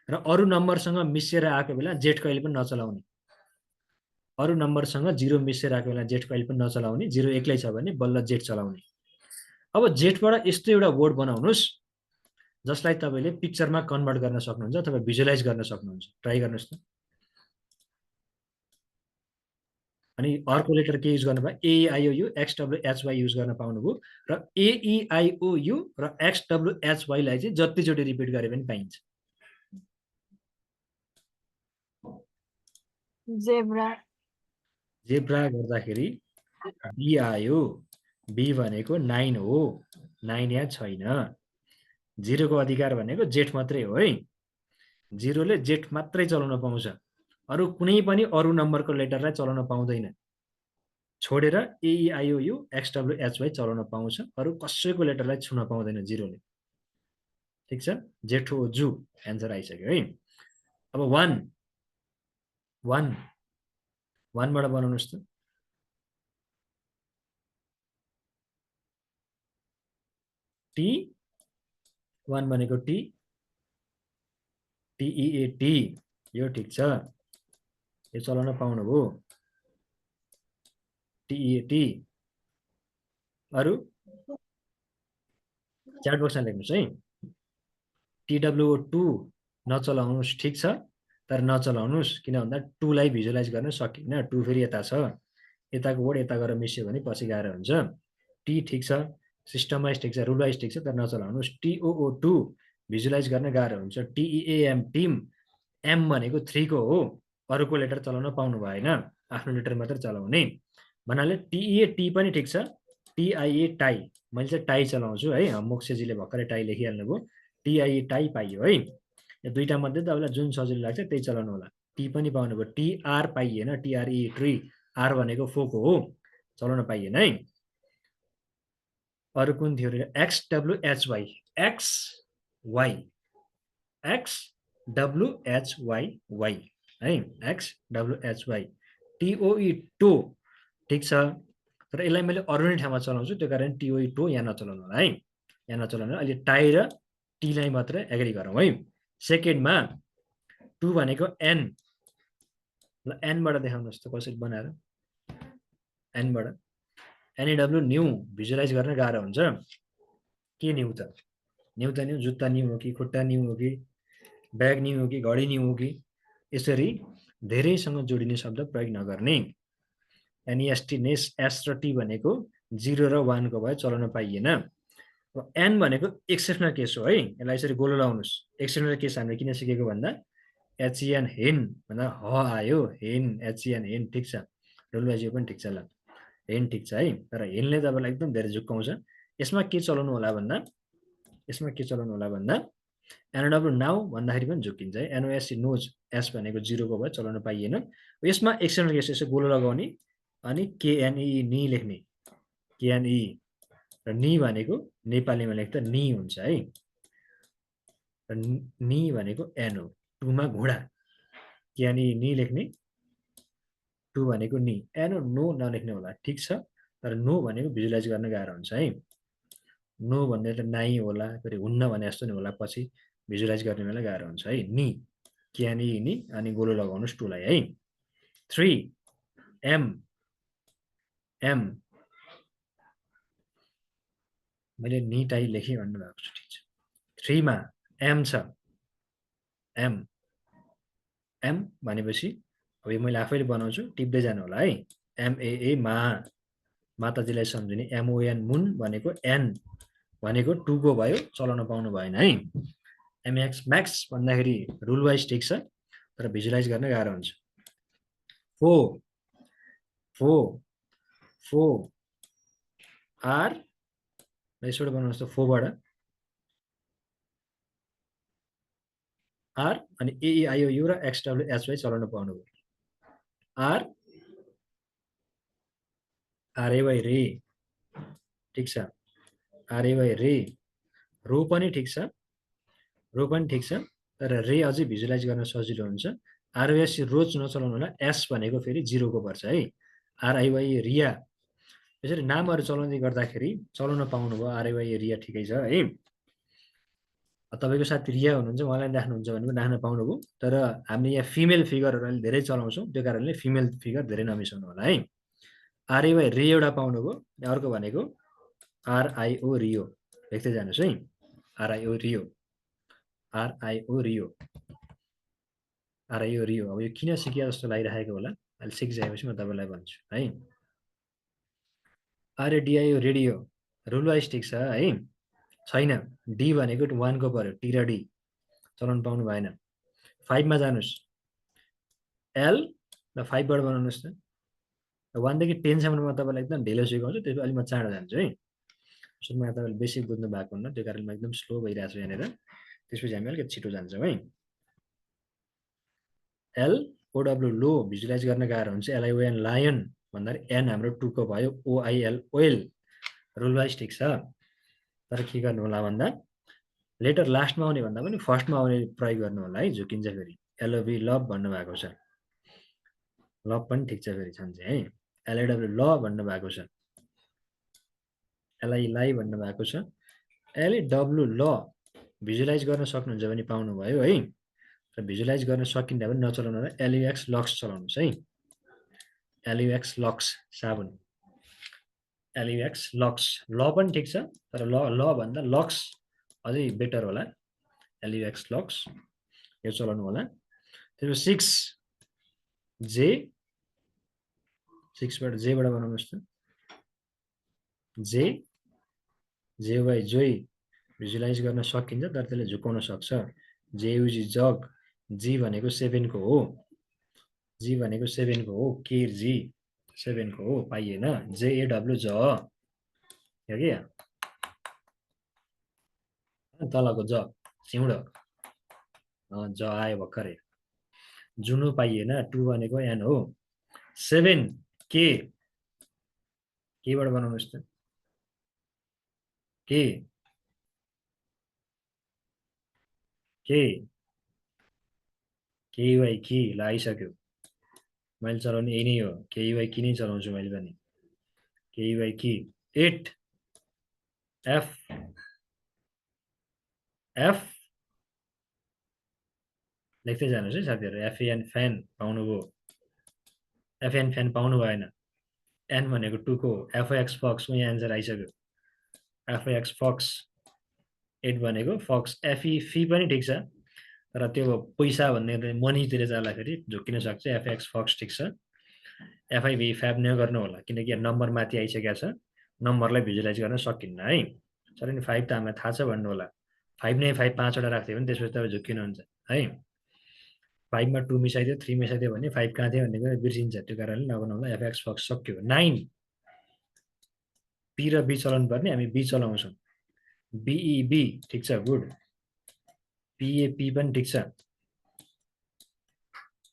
र अरु नम्बरसँग मिसेर आएको बेला जेठ कहिले पनि नचलाउने अरु नम्बरसँग 0 मिसेर आएको बेला जेठ कहिले पनि नचलाउने 0 एक्लै छ भने बल्ल जेठ चलाउने अब जेठबाट यस्तो एउटा वर्ड बनाउनुस् जसलाई तपाईले पिक्चरमा कन्भर्ट गर्न सक्नुहुन्छ अथवा भिजुअलाइज गर्न सक्नुहुन्छ ट्राई गर्नुस् त अनि अर्को लेटर के युज गर्नु भयो AEIOU XWHY युज गर्न पाउनुभयो र AEIOU र XWHY लाई चाहिँ जति चोटी रिपिट गरे पनि पाइन्छ जेब्रा जेब्रा गर्दाखेरि B आयो B भनेको 9 हो 9 यहाँ छैन 0 को अधिकार भनेको जेठ मात्रै हो है 0 ले जेठ मात्रै चलाउन पाउँछ अरु कुनै पनि अरु नम्बरको लेटरलाई चलाउन पाउँदैन छोडेर AEIOU XWHY चलाउन पाउँछ अरु कसैको लेटरलाई छुन पाउँदैन 0 ले ठीक छ जेठो जु आन्सर आइसक्यो है अब 1 बाट बनाउनुस् त T 1 भनेको T TEAT यो ठीक छ यो चलाउन पाउनुभयो TEAT अरु च्याट बक्समा लेख्नुस् है TWO2 नचलाउनुस् ठीक छ तर नचलाउनुस् किन भन्दा 2 लाई भिजुअलाइज गर्न सकिन्न 2 फेरि यता छ यताको वर्ड यता गएर मिस्यो भने पछि गाह्रो हुन्छ T ठीक छ सिस्टम वाइज ठीक छ रुल वाइज ठीक छ तर नचलाउनुस् TOO2 भिजुअलाइज गर्न गाह्रो हुन्छ TEAM टिम M भनेको 3 को हो अरुको लेटर चलाउन पाउनु भएन आफ्नो लेटर मात्र चलाउने भन्नाले TEAT पनि ठीक छ TIA टाई मैले चाहिँ टाई चलाउँछु है मोक्सेजीले भर्खरै टाई लेखिहाल्नुभयो TIA टाई पाइयो है यो दुईटा मध्ये तपाईलाई जुन सजिलो लाग्छ त्यही चलाउनु होला T पनि पाउनुभयो TR पाइएन TRE ट्री R भनेको 4 को हो चलाउन पाइएन है अरु कुन थियो XWHY XY XWHY है XWHY TOE टो ठीक छ तर यसलाई मैले अरु नै ठाउँमा चलाउँछु त्यो कारण TOE टो यहाँ नचलाउनु होला है यहाँ नचलाउनु अहिले टाई र T लाई मात्र एग्री गरौँ है सेकेन्डमा 2 भनेको N ल N बाट देखाउनुस् त कसरी बनाएर N बाट NEW न्यू भिजुअलाइज गर्न गाह्रो हुन्छ के न्यू त न्यू त न्यू जुत्ता न्यू हो कि खुट्टा न्यू हो कि ब्याग न्यू हो कि घडी न्यू हो कि यसरी धेरैसँग जोडिने शब्द प्रयोग नगर्ने NEST नेस S र T भनेको 0 र 1 को भए चलाउन पाइएन N भनेको एक्सेप्सनल केस हो है यसलाई यसरी गोलो लाउनुस् एक्सेप्सनल केस हामीले किन सिकेको भन्दा HEN हेन भन्दा ह आयो हेन HEN हेन ठीक छ रुल वाइज यो पनि ठीक छ ल हेन ठीक छ है तर हेनले तपाईलाई एकदम धेरै झुक्काउँछ यसमा के चलाउनु होला भन्दा NW नाउ भन्दाखेरि पनि झुकिन्छ है NOS नोज S भनेको 0 को भए चलाउन पाइएन यसमा एक्सेप्सनल केस यसो गोलो लगाउने अनि KNE नि लेख्ने KNE र नि भनेको नेपालीमा लेख्दा नि हुन्छ है र नि भनेको एन हो, टुमा घोडा, यानि नि लेख्ने, टु भनेको नि, एन हो, नो नलेख्ने होला, ठिक छ। तर नो भनेको भिजुलाइज गर्न गाह्रो हुन्छ है। नो भन्ने त नाइ होला, फेरि हुन्न भने जस्तो नि होला, पछि भिजुलाइज गर्ने बेला गाह्रो हुन्छ है। नि क्यानी नि अनि गोलो लगाउनुहोस् टुलाई है। 3 एम एम मैले नि टाइ लेखेँ भन्नुभएको छु, ठिक छ। 3 मा एम छ, एम एम भनेपछि अब यो मैले आफैले बनाउँछु, टिप्दै जानु होला है। एमएए मा, माताजीलाई सम्झिने। एमओएन मुन भनेको एन भनेको टुको भयो, चलाउन पाउनु भएन है। एमएक्स म्याक्स भन्दाखेरि रुल वाइज ठिक छ, तर भिजुलाइज गर्न गाह्रो हुन्छ। फो फो फो आर यसबाट बनाउनुहोस् त, फोबाट आर अनि एइआइओ यु र एक्सडब्लुएचवाई चलाउन पाउनु भयो। आर आरएवाई रे, ठिक छ। आरएवाई रे, रो पनि ठिक छ, रो पनि ठिक छ, तर रे अझै भिजुलाइज गर्न सजिलो हुन्छ। आरओएस रोज नचलाउनु होला, एस भनेको फेरि 0 को पर्छ है। आरआइवाई रिया, यसरी नामहरू चलाउँदै गर्दाखेरि चलाउन पाउनुभयो, आरआइवाई रिया ठिकै छ है। तपाईँको साथी रिया हुनुहुन्छ, उहाँलाई राख्नुहुन्छ भने पनि राख्न पाउनुभयो, तर हामीले यहाँ फिमेल फिगरहरू अहिले धेरै चलाउँछौँ, त्यो कारणले फिमेल फिगर धेरै नमिसाउनु होला है। आरआइवाई रे एउटा पाउनुभयो, अर्को भनेको आरआइओ रियो, लेख्दै जानुहोस् है। आरआइओ रियो, आरआइओ रियो, आरआइओ रियो। अब यो किन सिकिया जस्तो लागिरहेको होला, अहिले सिकिसकेपछि म तपाईँलाई भन्छु है। आरएडिआइओ रेडियो, रुल वाइज ठिक छ है, छैन। डी भनेको 1 को पर्यो, टी र डी चलाउनु पाउनु भएन। 5 मा जानुहोस्, एल र 5 बाट बनाउनुहोस् त। 1 देखि 10 सम्म म तपाईँलाई एकदम ढिलो सिकाउँछु, त्यसपछि अलि म चाँडो जान्छु है। सुरुमा तपाईँले बेसिक बुझ्नु भएको हुन्न, त्यो कारणले म एकदम स्लो भइरहेको छु यहाँनिर, त्यसपछि हामी अलिकति छिटो जान्छौँ है। एल ओडब्लु लो, भिजुलाइज गर्न गाह्रो हुन्छ। एलआइओएन लायन भन्दाखेरि एन हाम्रो 2 को भयो। ओआइएल ओइल, रुल वाइज ठिक छ, तर के गर्नु होला भन्दा लेटर लास्टमा आउने भन्दा पनि फर्स्टमा आउने प्रयोग गर्नु होला है, झुकिन्छ फेरि। एलओभी लभ भन्नुभएको छ, लभ पनि ठिक छ फेरि छन्छ है। एलआइडब्लु ल भन्नुभएको छ, एलआई लाई भन्नुभएको छ। एलडब्लु ल भिजुलाइज गर्न सक्नुहुन्छ भने पाउनुभयो है, र भिजुलाइज गर्न सकिन्न भने नचलाउनु होला। एलयुएक्स लक्स चलाउनुहोस् है। एलयुएक्स लक्स साबुन, एलयुएक्स लक्स, ल पनि ठिक छ, तर ल भन्दा लक्स अझै बेटर होला। एलयुएक्स लक्स यो चलाउनु होला। त्यसपछि 6 जे, 6 बाट जेबाट बनाउनुहोस् त। जे जेवाई जोई, भिजुलाइज गर्न सकिन्छ, तर त्यसले झुकाउन सक्छ। जेयुजी जग, जी भनेको 7 को हो, जी भनेको 7 को हो। केर जी 7 को हो, पाइएन। जेएडब्लु ज, हो कि तलको ज सिउँडो, ज आयो भर्खरै। जुनु पाइएन, 2 भनेको एन हो। 7 के, केबाट बनाउनुहोस् त। के के केवाई कि ल आइसक्यो, मैले चलाउने यही नै हो, केवाई कि नै चलाउँछु मैले पनि, केवाई कि। 8 एफ एफ लेख्दै जानुहोस् है साथीहरू। एफएन फ्यान पाउनुभयो, एफएन फ्यान पाउनु भएन। एन भनेको 2 को, एफएक्स फक्स, यहाँ एन्सर आइसक्यो। एफएक्स फक्स, 8 भनेको फक्स। एफई फी पनि ठिक छ, तर त्यो पैसा भन्ने मनीतिर जाँदाखेरि झुकिन सक्छ। एफएक्स फक्स ठिक छ। एफआइभी फ्याब नगर्नु होला, किनकि नम्बर माथि आइसकेको छ, नम्बरलाई भिजुलाइज गर्न सकिन्न है। सर नि 5 त हामीलाई थाहा छ भन्नु होला। 5 नै 5 5 वटा राख्थ्यो भने त्यसपछि तपाईँ झुक्किनुहुन्छ है। 5 मा 2 मिसाइदियो, 3 मिसाइदियो भने 5 कहाँ थियो भन्ने कुरा बिर्सिन्छ, त्यो कारणले नबनाउँदा। एफएक्स फक्स सक्यो। 9 पी र बी चलाउनु पर्ने, हामी बी चलाउँछौँ। बिइबी ठिक छ, गुड। पिएपी पनि ठिक छ।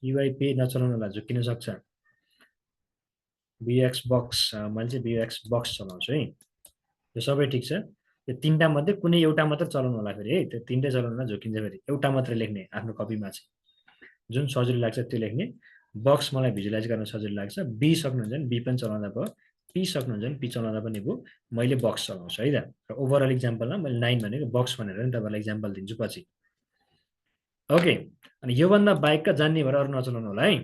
युआइपी नचलाउनु होला, झुक्किन सक्छ। बिएक्स बक्स, मैले चाहिँ बिएक्स बक्स चलाउँछु है, यो सबै ठिक छ। यो तीनटा मध्ये कुनै एउटा मात्र चलाउनु होला फेरि है, त्यो तीनटै चलाउनुमा झोकिन्छ फेरि, एउटा मात्र लेख्ने आफ्नो कपीमा चाहिँ जुन सजिलो लाग्छ त्यो लेख्ने। बक्स मलाई भिजुअलाइज गर्न सजिलो लाग्छ, बी सक्नुहुन्छ भने बी पनि चलाउँदा भयो, पी सक्नुहुन्छ भने पी चलाउँदा पनि भयो, मैले बक्स चलाउँछु है त। र ओभरअल इक्जाम्पलमा मैले 9 भनेको बक्स भनेर नि तपाईँलाई इक्जाम्पल दिन्छु पछि। ओके, अनि योभन्दा बाहेकका जान्ने भएर अरू नचलाउनु होला है,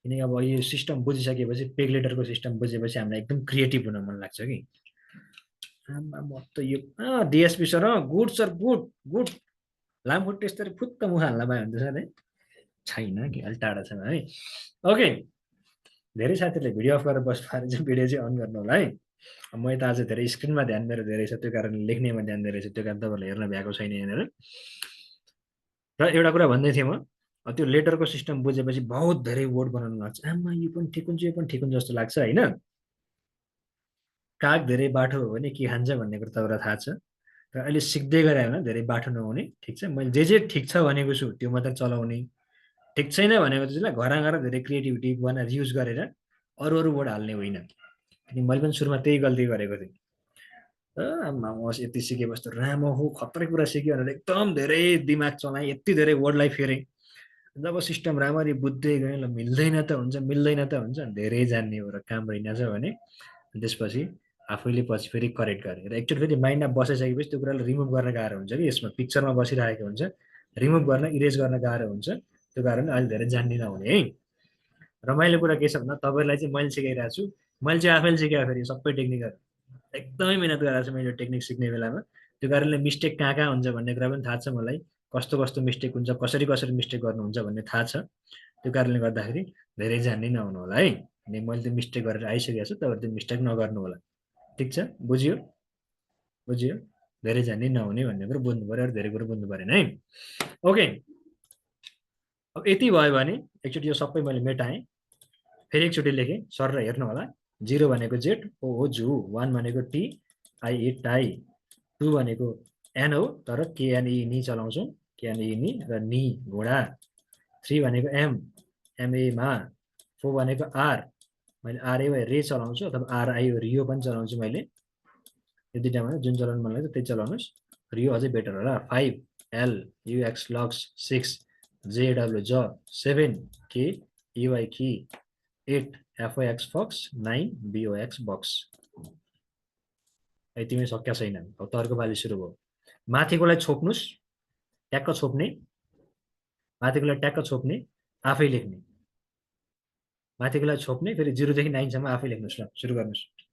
किनकि अब यो सिस्टम बुझिसकेपछि पेग लेटरको सिस्टम बुझेपछि हामीलाई एकदम क्रिएटिभ हुन मन लाग्छ कि म त यो DSP sir good sir good good लामो टेस्टर फुत्त मुख हाल्न पाए हुन्छ सर है, छैन कि अलि टाढा छ है। ओके, धेरै साथीहरूले भिडियो अफ गरेर बस्नु पाएर चाहिँ भिडियो चाहिँ अन गर्नु होला है। म त आज धेरै स्क्रिनमा ध्यान मेरो धेरै छ, त्यो कारणले लेख्नेमा ध्यान धेरै छ, त्यो कारण तपाईँहरूले हेर्न भ्याएको छैन यहाँनिर। र एउटा कुरा भन्दै थिएँ म, त्यो लेटरको सिस्टम बुझेपछि बहुत धेरै वर्ड बनाउनु लाग्छ, आमा यो पनि ठिक हुन्छ यो पनि ठिक हुन्छ जस्तो लाग्छ होइन। काग धेरै बाठो हो भने के खान्छ भन्ने कुरा तपाईँलाई थाहा छ, र अहिले सिक्दै गरे होइन धेरै बाठो नहुने, ठिक छ। मैले जे ठिक छ भनेको छु त्यो मात्रै चलाउने, ठिक छैन भनेको चाहिँ घर धेरै क्रिएटिभिटी बनाएर युज गरेर अरू वर्ड हाल्ने होइन, किनकि मैले पनि सुरुमा त्यही गल्ती गरेको थिएँ। आमा यति सिकेपछि त राम्रो हो, खतरै कुरा सिक्यो भनेर एकदम धेरै दिमाग चलाएँ, यति धेरै वर्डलाई फेरेँ। जब सिस्टम राम्ररी बुझ्दै गएँ, ल मिल्दैन त हुन्छ मिल्दैन त हुन्छ, धेरै जान्ने हो र काम रहेनछ भने त्यसपछि आफैले पछि फेरि करेक्ट गरेँ। र एकचोटि फेरि माइन्डमा बसिसकेपछि त्यो कुरालाई रिमुभ गर्न गाह्रो हुन्छ कि, यसमा पिक्चरमा बसिरहेको हुन्छ, रिमुभ गर्न इरेज गर्न गाह्रो हुन्छ, त्यो कारणले अहिले धेरै जान्ने नहुने है। रमाइलो कुरा के छ भन्दा तपाईँहरूलाई चाहिँ मैले सिकाइरहेको छु, मैले चाहिँ आफैले सिकाएँ फेरि सबै टेक्निकहरू एकदमै मिहिनेत गरेर छु मैले टेक्निक सिक्ने बेलामा, त्यो कारणले मिस्टेक कहाँ हुन्छ भन्ने कुरा पनि थाहा छ मलाई, कस्तो कस्तो मिस्टेक हुन्छ, कसरी मिस्टेक गर्नुहुन्छ भन्ने थाहा छ, त्यो कारणले गर्दाखेरि धेरै जान्ने नहुनु होला है। अनि मैले त्यो मिस्टेक गरेर आइसकेको छु, तपाईँहरू त्यो मिस्टेक नगर्नु होला, ठिक छ, बुझ्यो बुझ्यो, धेरै जान्ने नहुने भन्ने कुरो बुझ्नु पऱ्यो, अरू धेरै कुरो बुझ्नु परेन है। ओके, अब यति भयो भने एकचोटि यो सबै मैले मेटाएँ, फेरि एकचोटि लेखेँ सर र हेर्नु होला। 0 भनेको जेड ओ हो जु, 1 भनेको टी आई ई टाई, 2 भनेको एन हो तर केएनई नि चलाउँछौँ, केएनई नि र नि घोडा, 3 भनेको एम एमए मा, 4 भनेको आर, मैले आरए रे चलाउँछु अथवा आरआई रियो पनि चलाउँछु मैले, यो दुईटामा जुन चलाउनु मन लाग्छ त्यही चलाउनुहोस्, रियो अझै बेटर होला। 5 एल युएक्स लक्स, 6 जेडब्लु ज, 7 के युआई की, 8 एफओएक्स फक्स, 9 बिओएक्स बक्स। यतिमै सक्या छैन, अब तर्को पालि सुरु भयो। माथिकोलाई छोप्नुहोस्, ट्याक्क छोप्ने, माथिकोलाई ट्याक्क छोप्ने, आफै लेख्ने, माथिकोलाई छोप्ने, फेरि 0 देखि 9 सम्म आफै लेख्नुहोस्। ल सुरु गर्नुहोस्।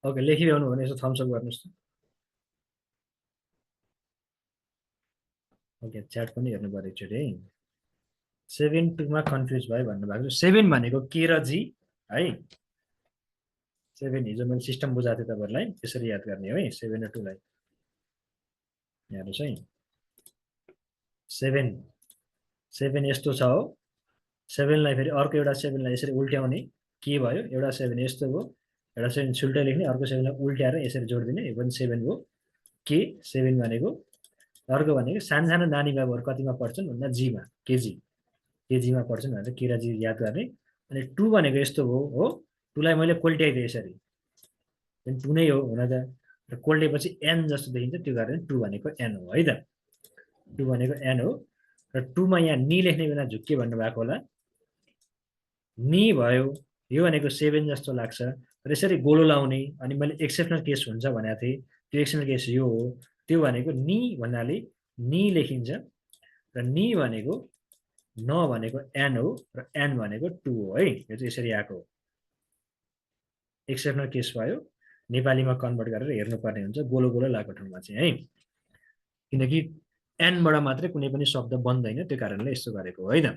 ओके, लेखिरहनु भने यसो थम्सअप गर्नुहोस् त। ओके, च्याट पनि हेर्नु पऱ्यो एकचोटि है। 7 2 मा कन्फ्युज भयो भन्नुभएको छ। 7 भनेको के र जी है, 7 हिजो मैले सिस्टम बुझाएको थिएँ तपाईँहरूलाई, त्यसरी याद गर्ने हो है। 7 र 2 लाई हेर्नुहोस् है। 7 यस्तो छ हो, 7 लाई फेरि अर्को एउटा 7 लाई यसरी उल्ट्याउने, के भयो, एउटा 7 यस्तो भयो, एउटा 7 छुल्टै लेख्ने, अर्को 7 लाई उल्ट्याएर यसरी जोडिदिने, यो पनि 7 भयो। के 7 भनेको, अर्को भनेको सानो सानो नानी बाबुहरू कतिमा पढ्छन् भन्दा जीमा, केजीमा पढ्छन् भनेर के र जी याद गर्ने। अनि 2 भनेको यस्तो हो, 2 लाई मैले कोल्ट्याइदिएँ यसरी, 2 नै हो हुन त, र कोल्टेपछि एन जस्तो देखिन्छ, त्यो कारण 2 भनेको एन हो है त। 2 भनेको एन हो र 2 मा यहाँ नि लेख्ने बेला झुक्के भन्नु भएको होला नि भयो यो भनेको 7 जस्तो लाग्छ र यसरी गोलो लाउने अनि मैले एक्सेप्सनल केस हुन्छ भनेको थिएँ त्यो एक्सेप्सनल केस यो हो त्यो भनेको नि भन्नाले नि लेखिन्छ र नि भनेको न भनेको एन हो र एन भनेको 2 हो है यो चाहिँ यसरी आएको एक्सेप्सनल केस भयो नेपालीमा कन्भर्ट गरेर हेर्नुपर्ने हुन्छ गोलो गोलो लागेको ठाउँमा चाहिँ है किनकि एनबाट मात्रै कुनै पनि शब्द बन्दैन त्यो कारणले यस्तो गरेको हो है त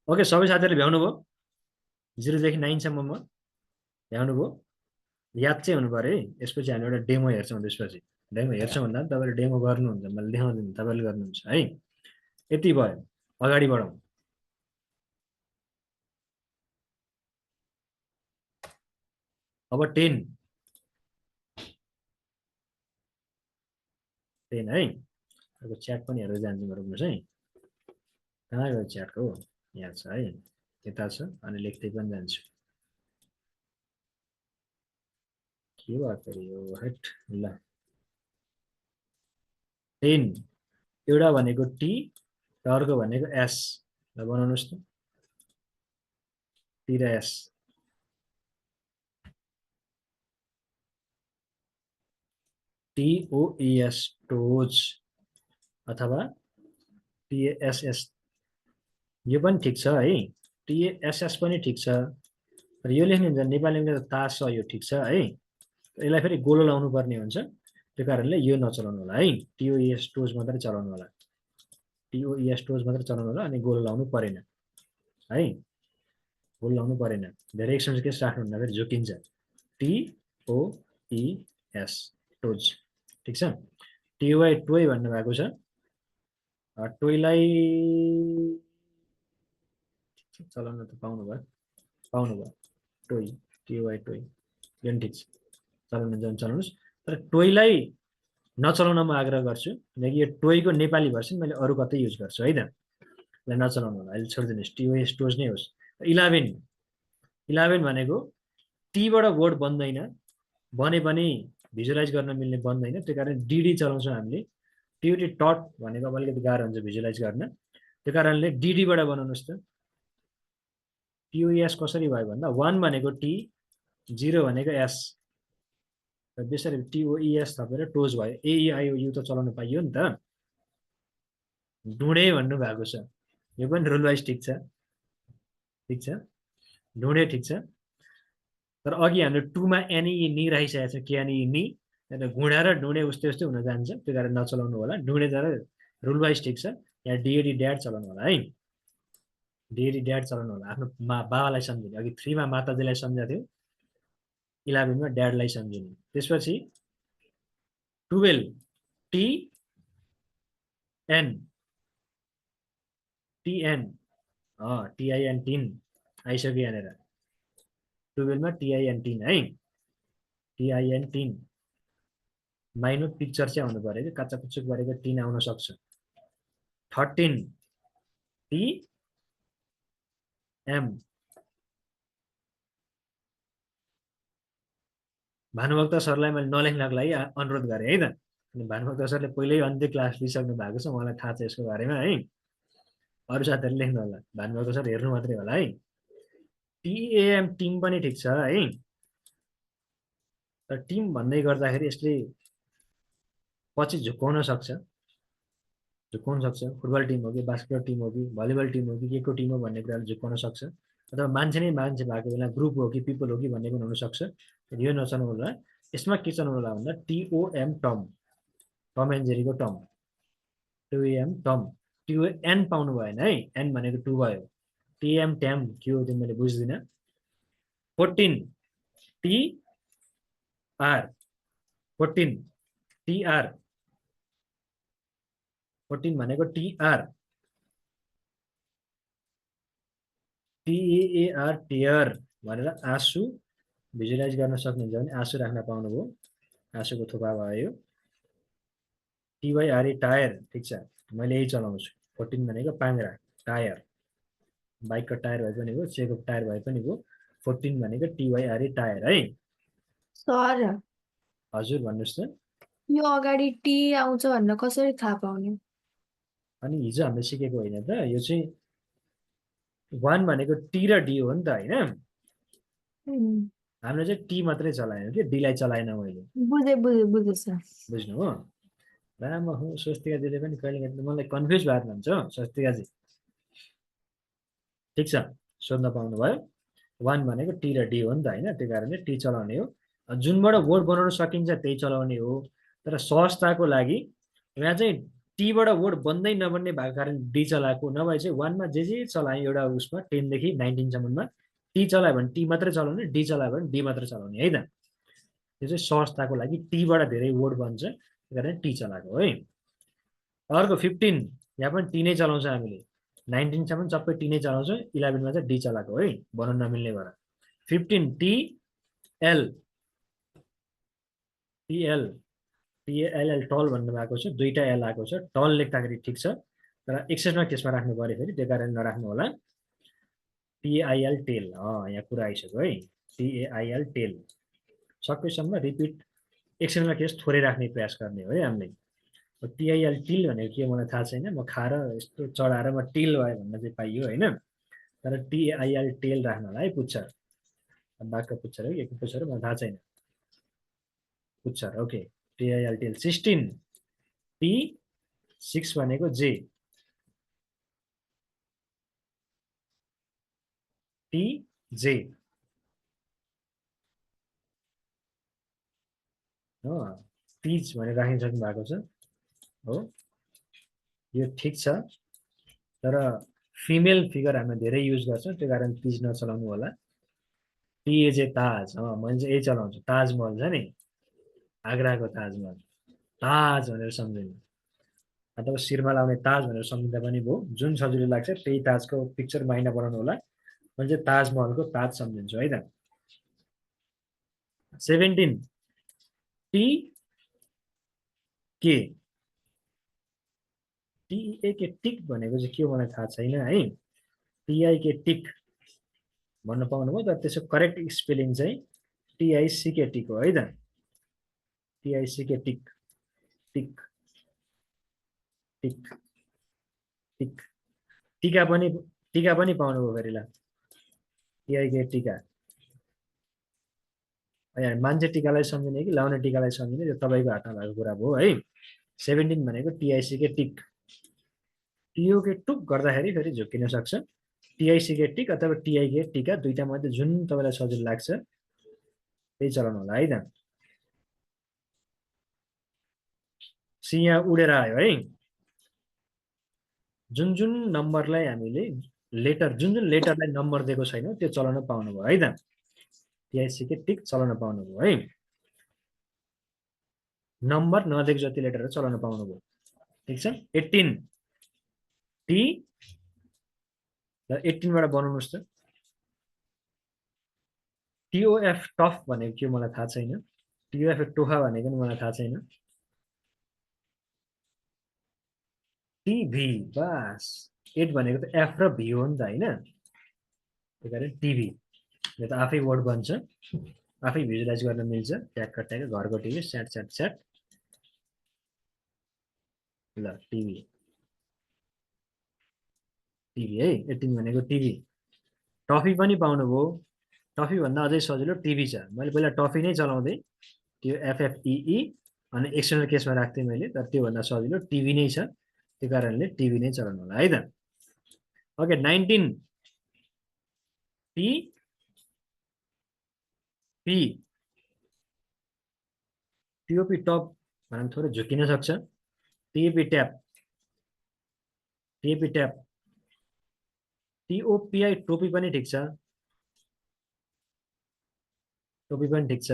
ओके सबै साथीहरूले भ्याउनु भयो 0 देखि 9 सम्ममा भ्याउनु भयो याद चाहिँ हुनु पर्यो है यसपछि हामी एउटा डेमो हेर्छौँ त्यसपछि डेमो हेर्छौँ भन्दा तपाईँले डेमो गर्नुहुन्छ मैले देखाउँदैन तपाईँले गर्नुहुन्छ है यति भयो अगाडि बढौँ अब 10 है अब च्याट पनि हेरेर जान्छु रोक्नुहोस् है कहाँ गयो च्याटको यहाँ छ है यता छ अनि लेख्दै पनि जान्छु के भएको यो हेट ल 10 एउटा भनेको टी र अर्को भनेको एस ल बनाउनुहोस् त टी र एस TOES टोज अथवा TASS यो पनि ठिक छ है TASS पनि ठिक छ र यो लेख्ने हुन्छ नेपालीमा त तास यो ठिक छ है यसलाई फेरि गोलो लाउनु पर्ने हुन्छ त्यो कारणले यो नचलाउनु होला है TOES टोज मात्रै चलाउनु होला TOES टोज मात्रै चलाउनु होला अनि गोलो लाउनु परेन है गोलो लाउनु परेन धेरै एक्सपेन्स केस राख्नु भन्दा फेरि झुकिन्छ TOES टोज ठीक छ TOI टोय भन्नु भएको छ टोयलाई चलाउन त पाउनु भयो टोय TOI टोय यो पनि ठिक छ चलाउनु जन चलाउनुहोस् तर टोयलाई नचलाउन म आग्रह गर्छु किनकि यो टोयको नेपाली भर्सन मैले अरू कतै युज गर्छु है त यसलाई नचलाउनु होला अहिले छोडिदिनुहोस् TOS टोज नै होस् 11 भनेको टीबाट वर्ड बन्दैन बने पनि भिजुअलाइज गर्न मिल्ने बन्दैन त्यो कारण डिडी चलाउँछौँ हामीले टियुटी टट भनेको अलिकति गाह्रो हुन्छ भिजुअलाइज गर्न त्यो कारणले डिडीबाट बनाउनुहोस् त TOES कसरी भयो भन्दा 1 भनेको टी 0 भनेको एस र त्यसरी TOES थपेर टोज भयो AEIOU त चलाउन पाइयो नि त ढुँडे भन्नु भएको छ यो पनि रुल वाइज ठिक छ ढुँडे ठिक छ तर अघि हामीले 2 मा एनी नि राखिसकेको छ केएनी नि घुँडा र ढुँडे उस्तै उस्तै हुन जान्छ त्यो कारण नचलाउनु होला ढुँडे तर रुल वाइज ठिक छ यहाँ डिएडी ड्याड चलाउनु होला है डिएडी ड्याड चलाउनु होला आफ्नो बाबालाई सम्झिने अघि 3 मा माताजीलाई सम्झाएको थियो 11 मा ड्याडलाई सम्झिने त्यसपछि 12 TN TIN आइसक्यो यहाँनिर 12 मा TIN है TIN माइनर पिक्चर चाहिँ आउनु पर्यो कि काचा कुचुक गरेको 3 आउन सक्छ 13 TM भानुभक्त सरलाई मैले नलेख्नको लागि अनुरोध गरेँ है त अनि भानुभक्त सरले पहिल्यै अन्त्य क्लास लिइसक्नु भएको छ मलाई थाहा छ यसको बारेमा है अरू साथीहरूले लेख्नु होला भानुभक्त सर हेर्नु मात्रै होला है TAM टिम पनि ठिक छ है तर टिम भन्दै गर्दाखेरि यसले पछि झुकाउन सक्छ फुटबल टिम हो कि बास्केटबल टिम हो कि भलिबल टिम हो कि के को टिम हो भन्ने कुराले झुकाउन सक्छ अथवा मान्छे नै मान्छे भएको बेला ग्रुप हो कि पिपल हो कि भन्ने पनि हुनसक्छ यो नचलाउनु होला यसमा के चलाउनु होला भन्दा TOM टम एन्ड जेरीको टम TOM टम TON पाउनु भएन है एन भनेको 2 भयो TM ट्याम के हो त्यो मैले बुझ्दिनँ 14 TR 14 भनेको TR TEAR टियर भनेर आँसु भिजुअलाइज गर्न सक्नुहुन्छ भने आँसु राख्न पाउनुभयो आँसुको थोपा भयो TYRE टायर ठिक छ मैले यही चलाउँछु 14 भनेको पाङ्ग्रा टायर बाइकको टायर भए पनि हो चेकको टायर भए पनि हो 14 भनेको TYRE टायर है सर हजुर भन्नुहोस् त यो अगाडि टी आउँछ भनेर कसरी थाहा पाउने? अनि हिजो हामीले सिकेको होइन त, यो चाहिँ 1 भनेको टी र डी हो नि त होइन। हामीले चाहिँ टी मात्रै चलाएन कि डीलाई चलाएन मैले। बुझे सर। बुझ्नु हो? राम्रो हो। स्वस्तिकाजीले पनि कहिले कहिले मलाई कन्फ्युज भएर हुन्छ स्वस्तिकाजी। ठिक छ, सोध्न पाउनुभयो। 1 भनेको टी र डी हो नि त होइन, त्यो कारणले टी चलाउने हो। जुनबाट वर्ड बनाउन सकिन्छ त्यही चलाउने हो। तर सहजताको लागि यहाँ चाहिँ टीबाट वर्ड बन्दै नबन्ने भएको कारण डी चलाएको, नभए चाहिँ 1 मा जे चलाएँ एउटा उसमा 10 देखि 19 सम्ममा टी चलायो भने टी मात्रै चलाउने, डी चलायो भने डी मात्रै चलाउने है त। त्यो चाहिँ सहजताको लागि टीबाट धेरै वर्ड बन्छ, त्यही कारण टी चलाएको है। अर्को 15 यहाँ पनि टी नै चलाउँछ हामीले। 19 सम्म सबै टी नै चलाउँछ, 11 मा चाहिँ डी चलाएको है, बनाउन नमिल्ने भएर। 15 टी एल टीएल टीएलएल टल भन्नु भएको छ, दुईटा एल आएको छ। टल लेख्दाखेरि ठिक छ, तर एक्सेसमा केसमा राख्नु पर्यो फेरि, त्यो कारण नराख्नु होला। टीआईएल टेल, यहाँ कुरा आइसक्यो है। टीएआईएल टेल सकेसम्म रिपिट एक्सेसमा केस थोरै राख्ने प्रयास गर्ने हो है हामीले। टीआईएल टिल भनेको के मलाई थाहा छैन, म खाएर यस्तो चढाएर म टिल भयो भन्न चाहिँ पाइयो होइन। तर टीआईएल टेल राख्नलाई है। पुच्छर बाक्क पुच्छर हो, के पुच्छर हो मलाई थाहा छैन। पुच्छर ओके। टीआईएल टेल 16 टी 6 भनेको जे टी जे तिज भनेर राखिसक्नु भएको छ हो। यो ठिक छ, तर फिमेल फिगर हामी धेरै युज गर्छौँ, त्यो कारण तिज नचलाउनु होला। टिएजे ताज, मैले चाहिँ यही चलाउँछु। ताजमहल छ नि, आग्राको ताजमहल, ताज भनेर सम्झिनु। अथवा शिरमा लाउने ताज भनेर सम्झिँदा पनि भयो, जुन सजिलो लाग्छ त्यही ताजको पिक्चर माइन्डमा बनाउनु होला। मैले चाहिँ ताजमहलको ताज सम्झिन्छु है त। 17 टी के टीए के टिक भनेको चाहिँ के हो मलाई थाहा छैन है। टीआई के टिक भन्न पाउनुभयो, तर त्यसको करेक्ट स्पेलिङ चाहिँ टीआईसीके टिक हो है त। टीआईसीके टिक टिक टिक टिक टीका पनि पाउनुभयो फेरि ल। टीआईके टीका, मान्छे टीकालाई सम्झिने कि लाउने टीकालाई सम्झिने, त्यो तपाईँको हातमा भएको कुरा भयो है। 17 भनेको टीआईसीके टिक। टिओके टुक गर्दाखेरि फेरि झुक्किन सक्छ। टीआईसीके टिक अथवा टीआईके टिका दुईटा मध्ये जुन तपाईँलाई सजिलो लाग्छ त्यही चलाउनु होला है त। सी यहाँ उडेर आयो है। जुन जुन नम्बरलाई हामीले लेटर, जुन जुन लेटरलाई नम्बर दिएको छैन त्यो चलाउन पाउनुभयो है त। टीआईसीके टिक चलाउन पाउनुभयो है। नम्बर नदिएको जति लेटरहरू चलाउन पाउनुभयो। ठिक छ। 18 टी 18 बाट बनाउनुहोस् त। टिओएफ टफ भनेको के मलाई थाहा छैन। टिओएफ टोखा भनेको नि मलाई थाहा छैन। टिभी बस 8 भनेको त एफ र भी हो नि त होइन, त्यही कारण टिभी। यो त आफै वर्ड बन्छ, आफै भिजुलाइज गर्न मिल्छ। ट्याक्क ट्याक्क घरको टिभी स्याट स्याट स्याट ल टिभी टिभी है। 18 भनेको टिभी। टफी पनि पाउनुभयो। टफी भन्दा अझै सजिलो टिभी छ। मैले पहिला टफी नै चलाउँदै, त्यो एफएफइई अनि एक्सटर्नल केसमा राख्थेँ मैले, तर त्योभन्दा सजिलो टिभी नै छ, त्यो कारणले टिभी नै चलाउनु होला है त। Okay 19 T P TOP top भन्दा थोरै झुकिन सक्छ। टिएपी ट्याप टिएपी ट्याप। टिओपीआई टोपी पनि ठिक छ, टोपी पनि ठिक छ।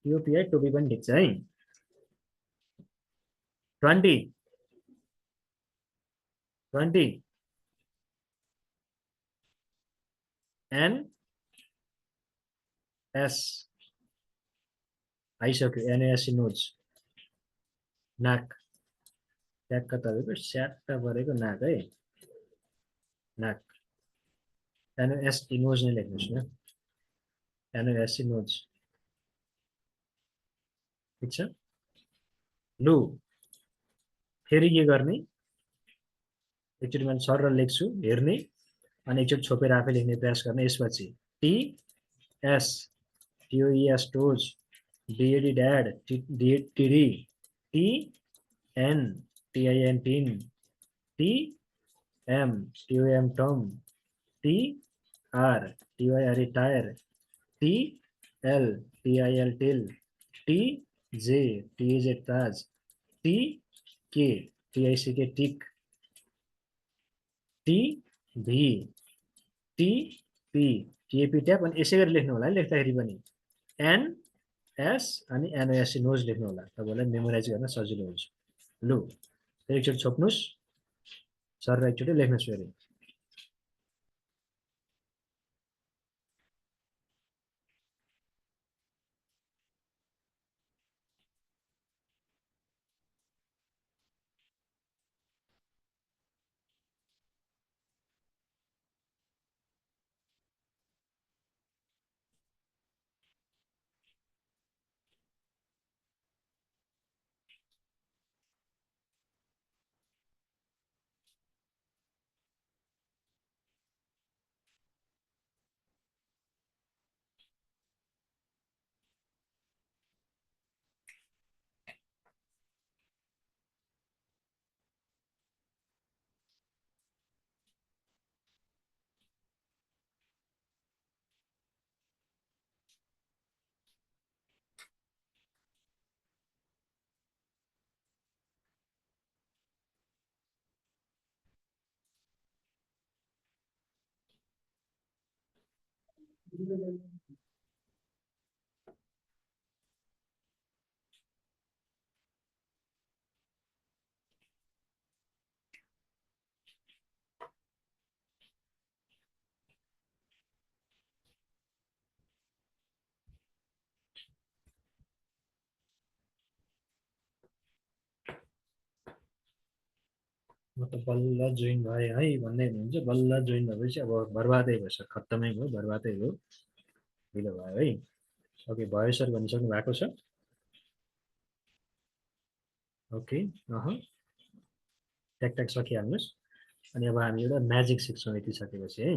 टिओपीआई टोपी पनि ठिक छ है। 20 एन एस आइसक्यो। एनएससी नोज, नाक, ट्याक्क तपाईँको स्याट्ट परेको नाक है, नाक। NOS नोज नै लेख्नुहोस् न NOS नोज ठिक छ लु फेरि के गर्ने एकचोटि मैले सर लेख्छु हेर्ने अनि एकचोटि छोपेर आफै लेख्ने प्रयास गर्ने यसपछि TS TOES toes DAD dad TD TN TIN tin TM TOM tom TR TYRE tire TL TIL till TJ TAZ taj TK TICK tick TV TP TAP tap अनि यसै गरी लेख्नु होला है लेख्दाखेरि पनि NS अनि NOS नोज लेख्नु होला तपाईलाई मेमोराइज गर्न सजिलो हुन्छ लु एकचोटि छोप्नुस् सर एकचोटि लेख्नुस् फेरि म त बल्ल जोइन भए है भन्दै हुनुहुन्छ बल्ल जोइन भएपछि अब बर्बादै भयो सर खत्तमै भयो बर्बादै भयो ढिलो भयो है ओके भयो सर भनिसक्नु भएको छ ओके ट्याक ट्याक सकिहाल्नुहोस् अनि अब हामी एउटा म्याजिक सिक्छौँ यति सकेपछि है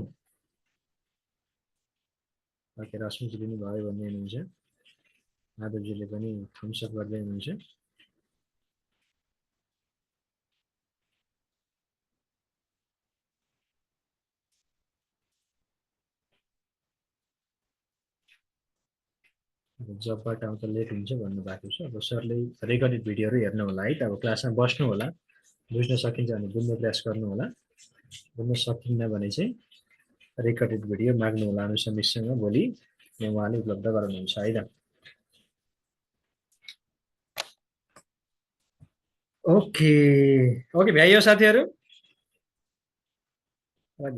ओके रश्मिजीले पनि भयो भन्दै हुनुहुन्छ माधवजीले पनि थम्सअप गर्दै हुनुहुन्छ जबबाट आउँदा लेट हुन्छ भन्नुभएको छ अब सरले रेकर्डेड भिडियोहरू हेर्नु होला है त अब क्लासमा बस्नु होला बुझ्न सकिन्छ भने बुझ्ने प्रयास गर्नु होला बुझ्न सकिन्न भने चाहिँ रेकर्डेड भिडियो माग्नु होला अनुसा मिससँग भोलि उहाँले उपलब्ध गराउनुहुन्छ है त ओके ओके भ्याइयो साथीहरू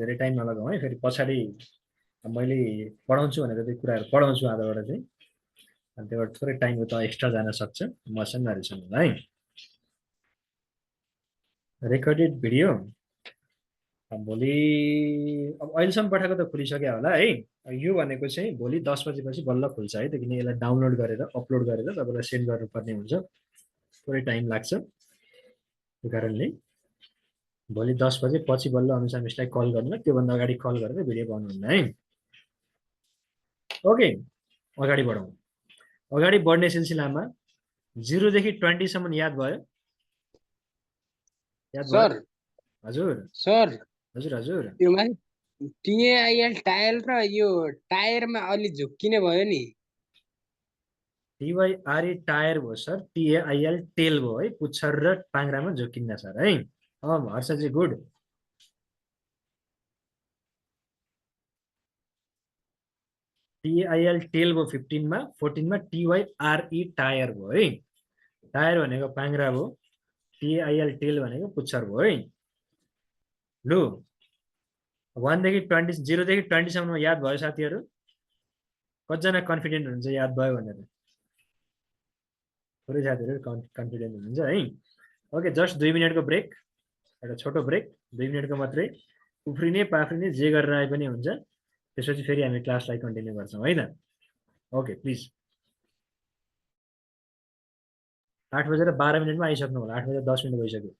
धेरै टाइम नलगाउँ है फेरि पछाडि मैले पढाउँछु भनेर त्यो कुराहरू पढाउँछु आधाबाट चाहिँ अनि त्यहाँबाट थोरै टाइम उता एक्स्ट्रा जान सक्छ मसँग नरिसाउनु होला है रेकर्डेड भिडियो भोलि अब अहिलेसम्म पठाएको त खुलिसक्यो होला है यो भनेको चाहिँ भोलि 10 बजेपछि बल्ल खुल्छ है त किन यसलाई डाउनलोड गरेर अपलोड गरेर तपाईँलाई सेन्ड गर्नुपर्ने हुन्छ थोरै टाइम लाग्छ त्यो कारणले भोलि 10 बजे पछि बल्ल अनुसार मिसलाई कल गर्नु त्योभन्दा अगाडि कल गरेर भिडियो बनाउनु है ओके अगाडि बढौँ अगाडि बढ्ने सिलसिलामा 0 देखि 20 सम्म याद भयो सर हजुर सर हजुर हजुर त्यो माथि TAIL टायल र यो टायरमा अलि झुक्किने भयो नि TYRE टायर भयो सर TAIL टेल भयो है पुच्छर र पाङ्रामा झुक्किन्न सर है हर्षजी गुड TAIL टेल भयो 15 मा 14 मा TYRE टायर भयो है टायर भनेको पाङ्रा भयो TAIL टेल भनेको पुच्छर भयो है लु 1 देखि 20 0 देखि 20 सम्म याद भयो साथीहरू कतिजना कन्फिडेन्ट हुनुहुन्छ याद भयो भनेर थोरै साथीहरू कन्फिडेन्ट हुनुहुन्छ है ओके जस्ट 2 मिनेटको ब्रेक एउटा छोटो ब्रेक 2 मिनेटको मात्रै उफ्रिने पाफ्रिने जे गरेर आए पनि हुन्छ। त्यसपछि फेरि हामी क्लासलाई कन्टिन्यू गर्छौँ है त। Okay please. 8:12 मा आइसक्नु होला। 8:10 भइसक्यो।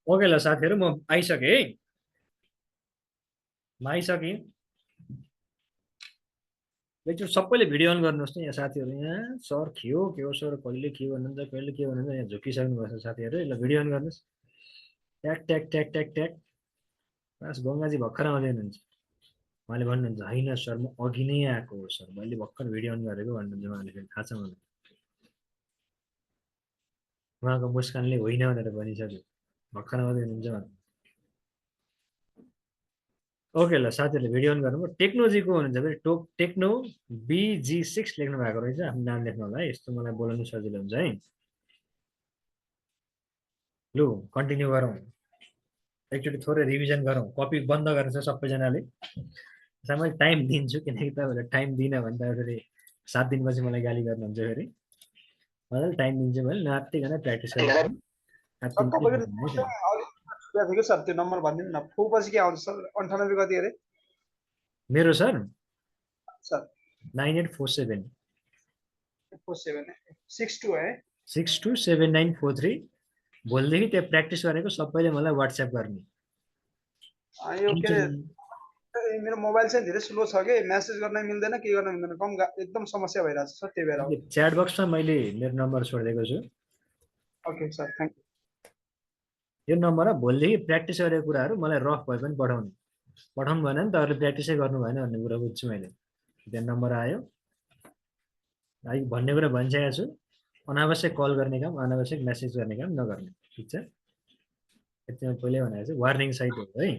ओके ल साथीहरु, म आइसकेँ है। म आइसकेँ। एकचोटि सबैले भिडियो अन गर्नुहोस् त यहाँ साथीहरु। यहाँ सर के हो सर, कहिले के भन्नुहुन्छ कहिले के भन्नुहुन्छ, यहाँ झुकिसक्नु भएको छ साथीहरु। ल भिडियो अन गर्नुहोस्। ट्याक ट्याक ट्याक ट्याक ट्याक। बस गङ्गाजी भर्खर आउँदै हुनुहुन्छ। उहाँले भन्नुहुन्छ हैन सर म अघि नै आएको हो सर, मैले भर्खर भिडियो अन गरेको भन्नुहुन्छ उहाँले। फेरि थाहा छ मलाई। उहाँको मुस्कानले होइन भनेर भनिसक्यो। भर्खर आउँदै हुनुहुन्छ भने। ओके ल साथीहरुले भिडियो अन गर्नुभयो। टेक्नोजी को हुनुहुन्छ फेरि टेक्नो BG6 लेख्नु भएको रहेछ। आफ्नो नाम लेख्नु होला है, यस्तो मलाई बोलाउनु सजिलो हुन्छ है। लु कन्टिन्यू गरौँ। एकचोटि थोरै रिभिजन गरौँ। कपी बन्द गरेर सबैजनाले। मैले टाइम दिन्छु, किनकि तपाईँहरूले टाइम दिन भने त फेरि 7 दिनपछि मलाई गाली गर्नुहुन्छ फेरि। मलाई टाइम दिन्छु मैले, नआत्तिकन प्र्याक्टिस गर्नु। सर त्यो नम्बर भनिदिनु न। फु पछि के आउँछ सर? 98 कति अरे? मेरो सर सर 9847 62 है। 627943। भोलिदेखि त्यो प्र्याक्टिस गरेको सबैले मलाई व्हाट्सएप गर्ने। यो के मेरो मोबाइल चाहिँ धेरै स्लो छ के, मेसेज गर्न मिल्दैन, के गर्न मिल्दैन, एकदम समस्या भइरहेछ सर। त्यही भएर च्याट बक्समा मैले मेरो नम्बर छोडिदिएको छु। Okay sir, thank you. यो नम्बरमा भोलिदेखि प्र्याक्टिस गरेको कुराहरू मलाई रफ भए पनि पठाउनु भएन भने तपाईँहरूले प्र्याक्टिसै गर्नु भएन भन्ने कुरा बुझ्छु मैले। त्यहाँ नम्बर आयो भन्ने कुरा भनिसकेको छु। अनावश्यक कल गर्ने काम, अनावश्यक मेसेज गर्ने काम नगर्ने, ठिक छ? यति म पहिल्यै भनेको छु, वार्निङ सहित हो है।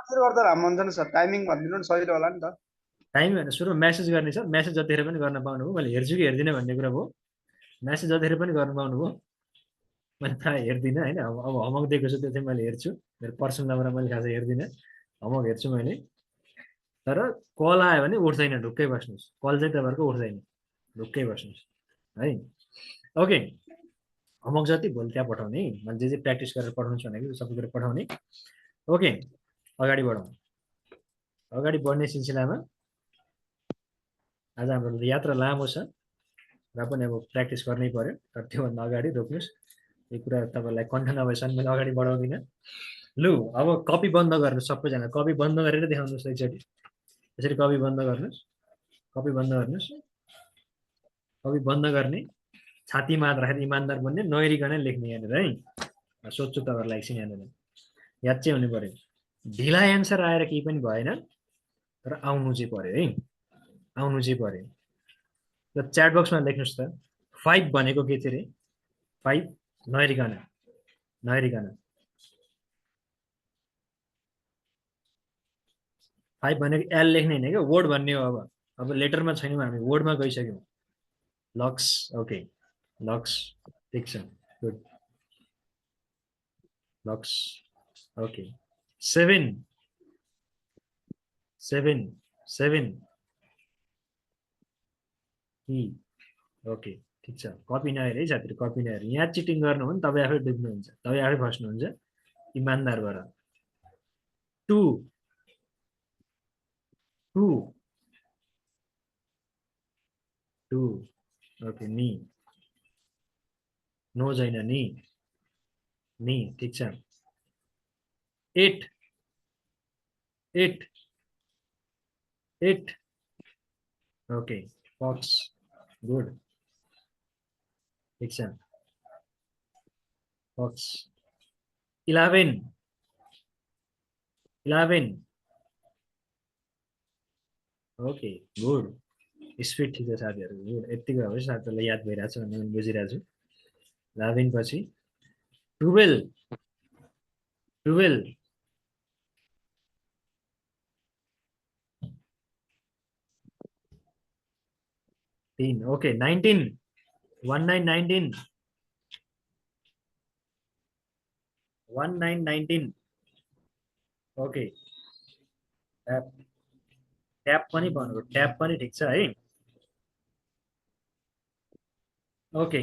कसरी गर्दा राम्रो हुन्छ नि सर? टाइमिङ भनिदिनु न, सजिलो होला नि त। टाइम होइन, सुरु मेसेज गर्ने सर। मेसेज जतिखेर पनि गर्न पाउनुभयो। मैले हेर्छु कि हेर्दिनँ भन्ने कुरा भयो। मेसेज जतिखेर पनि गर्न पाउनुभयो। मैले प्रायः हेर्दिनँ होइन। अब होमवर्क दिएको छु त्यो चाहिँ मैले हेर्छु। मेरो पर्सनल नम्बर मैले खासै हेर्दिनँ, होमवर्क हेर्छु मैले। तर कल आयो भने उठ्दैन, ढुक्कै बस्नुहोस्। कल चाहिँ तपाईँहरूको उठ्दैन, ढुक्कै बस्नुहोस् है। ओके, होमवर्क जति भोलि त्यहाँ पठाउने है। मैले जे प्र्याक्टिस गरेर पठाउँछु भनेको सबै कुरा पठाउने। ओके, अगाडि बढौँ। अगाडि बढ्ने सिलसिलामा आज हाम्रो यात्रा लामो छ र पनि अब प्र्याक्टिस गर्नै पर्यो। तर त्योभन्दा अगाडि रोक्नुहोस्, यो कुरा तपाईँलाई कन्ठ नभएसम्म मैले अगाडि बढाउँदिनँ। लु अब कपी बन्द गर्नुहोस् सबैजना। कपी बन्द गरेर देखाउनुहोस् एकचोटि। यसरी कपी बन्द गर्नुहोस्। कपी बन्द गर्नुहोस्। कपी बन्द गर्ने, छातीमा हात राखेर इमान्दार बन्ने, नहेरिकन लेख्ने यहाँनिर है। सोध्छु तपाईँहरूलाई एकछिन यहाँनिर याद चाहिँ हुनु पर्यो। ढिला एन्सर आएर केही पनि भएन, तर आउनु चाहिँ पर्यो है। आउनु चाहिँ पर्यो। र च्याट बक्समा लेख्नुहोस् त 5 भनेको के थियो अरे? 5 नहेरिकन नहेरिकन 5 भनेको एल लेख्ने होइन क्या वर्ड भन्ने हो अब लेटरमा छैनौँ हामी वर्डमा गइसक्यौँ लक्स ओके लक्स ठिक छ गुड लक्स ओके 7 ई ओके ठिक छ कपी नहेर है साथीहरू कपी नहेर यहाँ चिटिङ गर्नु हो भने तपाईँ आफै डुब्नुहुन्छ तपाईँ आफै फस्नुहुन्छ इमान्दार भएर 2 ओके नी नो छैन नी ठिक छ 8 ओके फक्स गुड ठिक छ फक्स 11 ओके गुड स्पिड ठिक छ साथीहरू गुड यतिको हो साथीहरूलाई याद भइरहेको छ भने बुझिरहेको छु 11 पछि 12 3 ओके 19 19 ओके ट्याप पनि भन्नु ट्याप पनि ठिक छ है ओके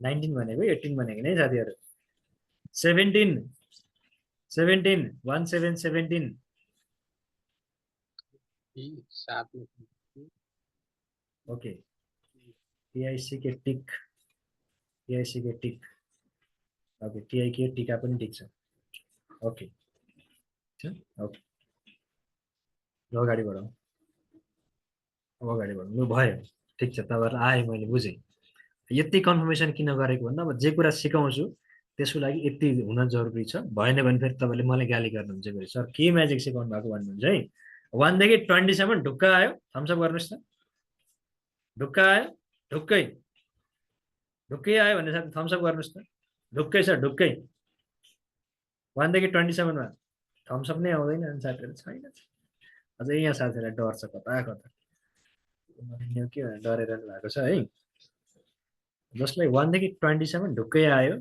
19 भनेको 18 भनेको नै साथीहरू 17 ओके टीआईसी के टिक ओके टीआई के टिका पनि ठिक छ ओके ओके अगाडि बढाउँ लु भयो ठिक छ तपाईँहरूलाई आयो मैले बुझेँ यति कन्फर्मेसन किन गरेको भन्दा अब जे कुरा सिकाउँछु त्यसको लागि यति हुन जरुरी छ भएन भने फेरि तपाईँले मलाई गाली गर्नुहुन्छ फेरि सर के म्याजिक सिकाउनु भएको भन्नुहुन्छ है 1 देखि 20 सम्म ढुक्क आयो थम्सअप गर्नुहोस् त ढुक्क आयो ढुक्कै आयो भने साथी थम्सअप गर्नुहोस् त ढुक्कै छ ढुक्कै 1 देखि 20 सम्ममा थम्सअप नै आउँदैन अनि साथीहरू छैन अझै यहाँ साथीहरूलाई डर छ कता के डरेर भएको छ है जसलाई 1 देखि 20 सम्म ढुक्कै आयो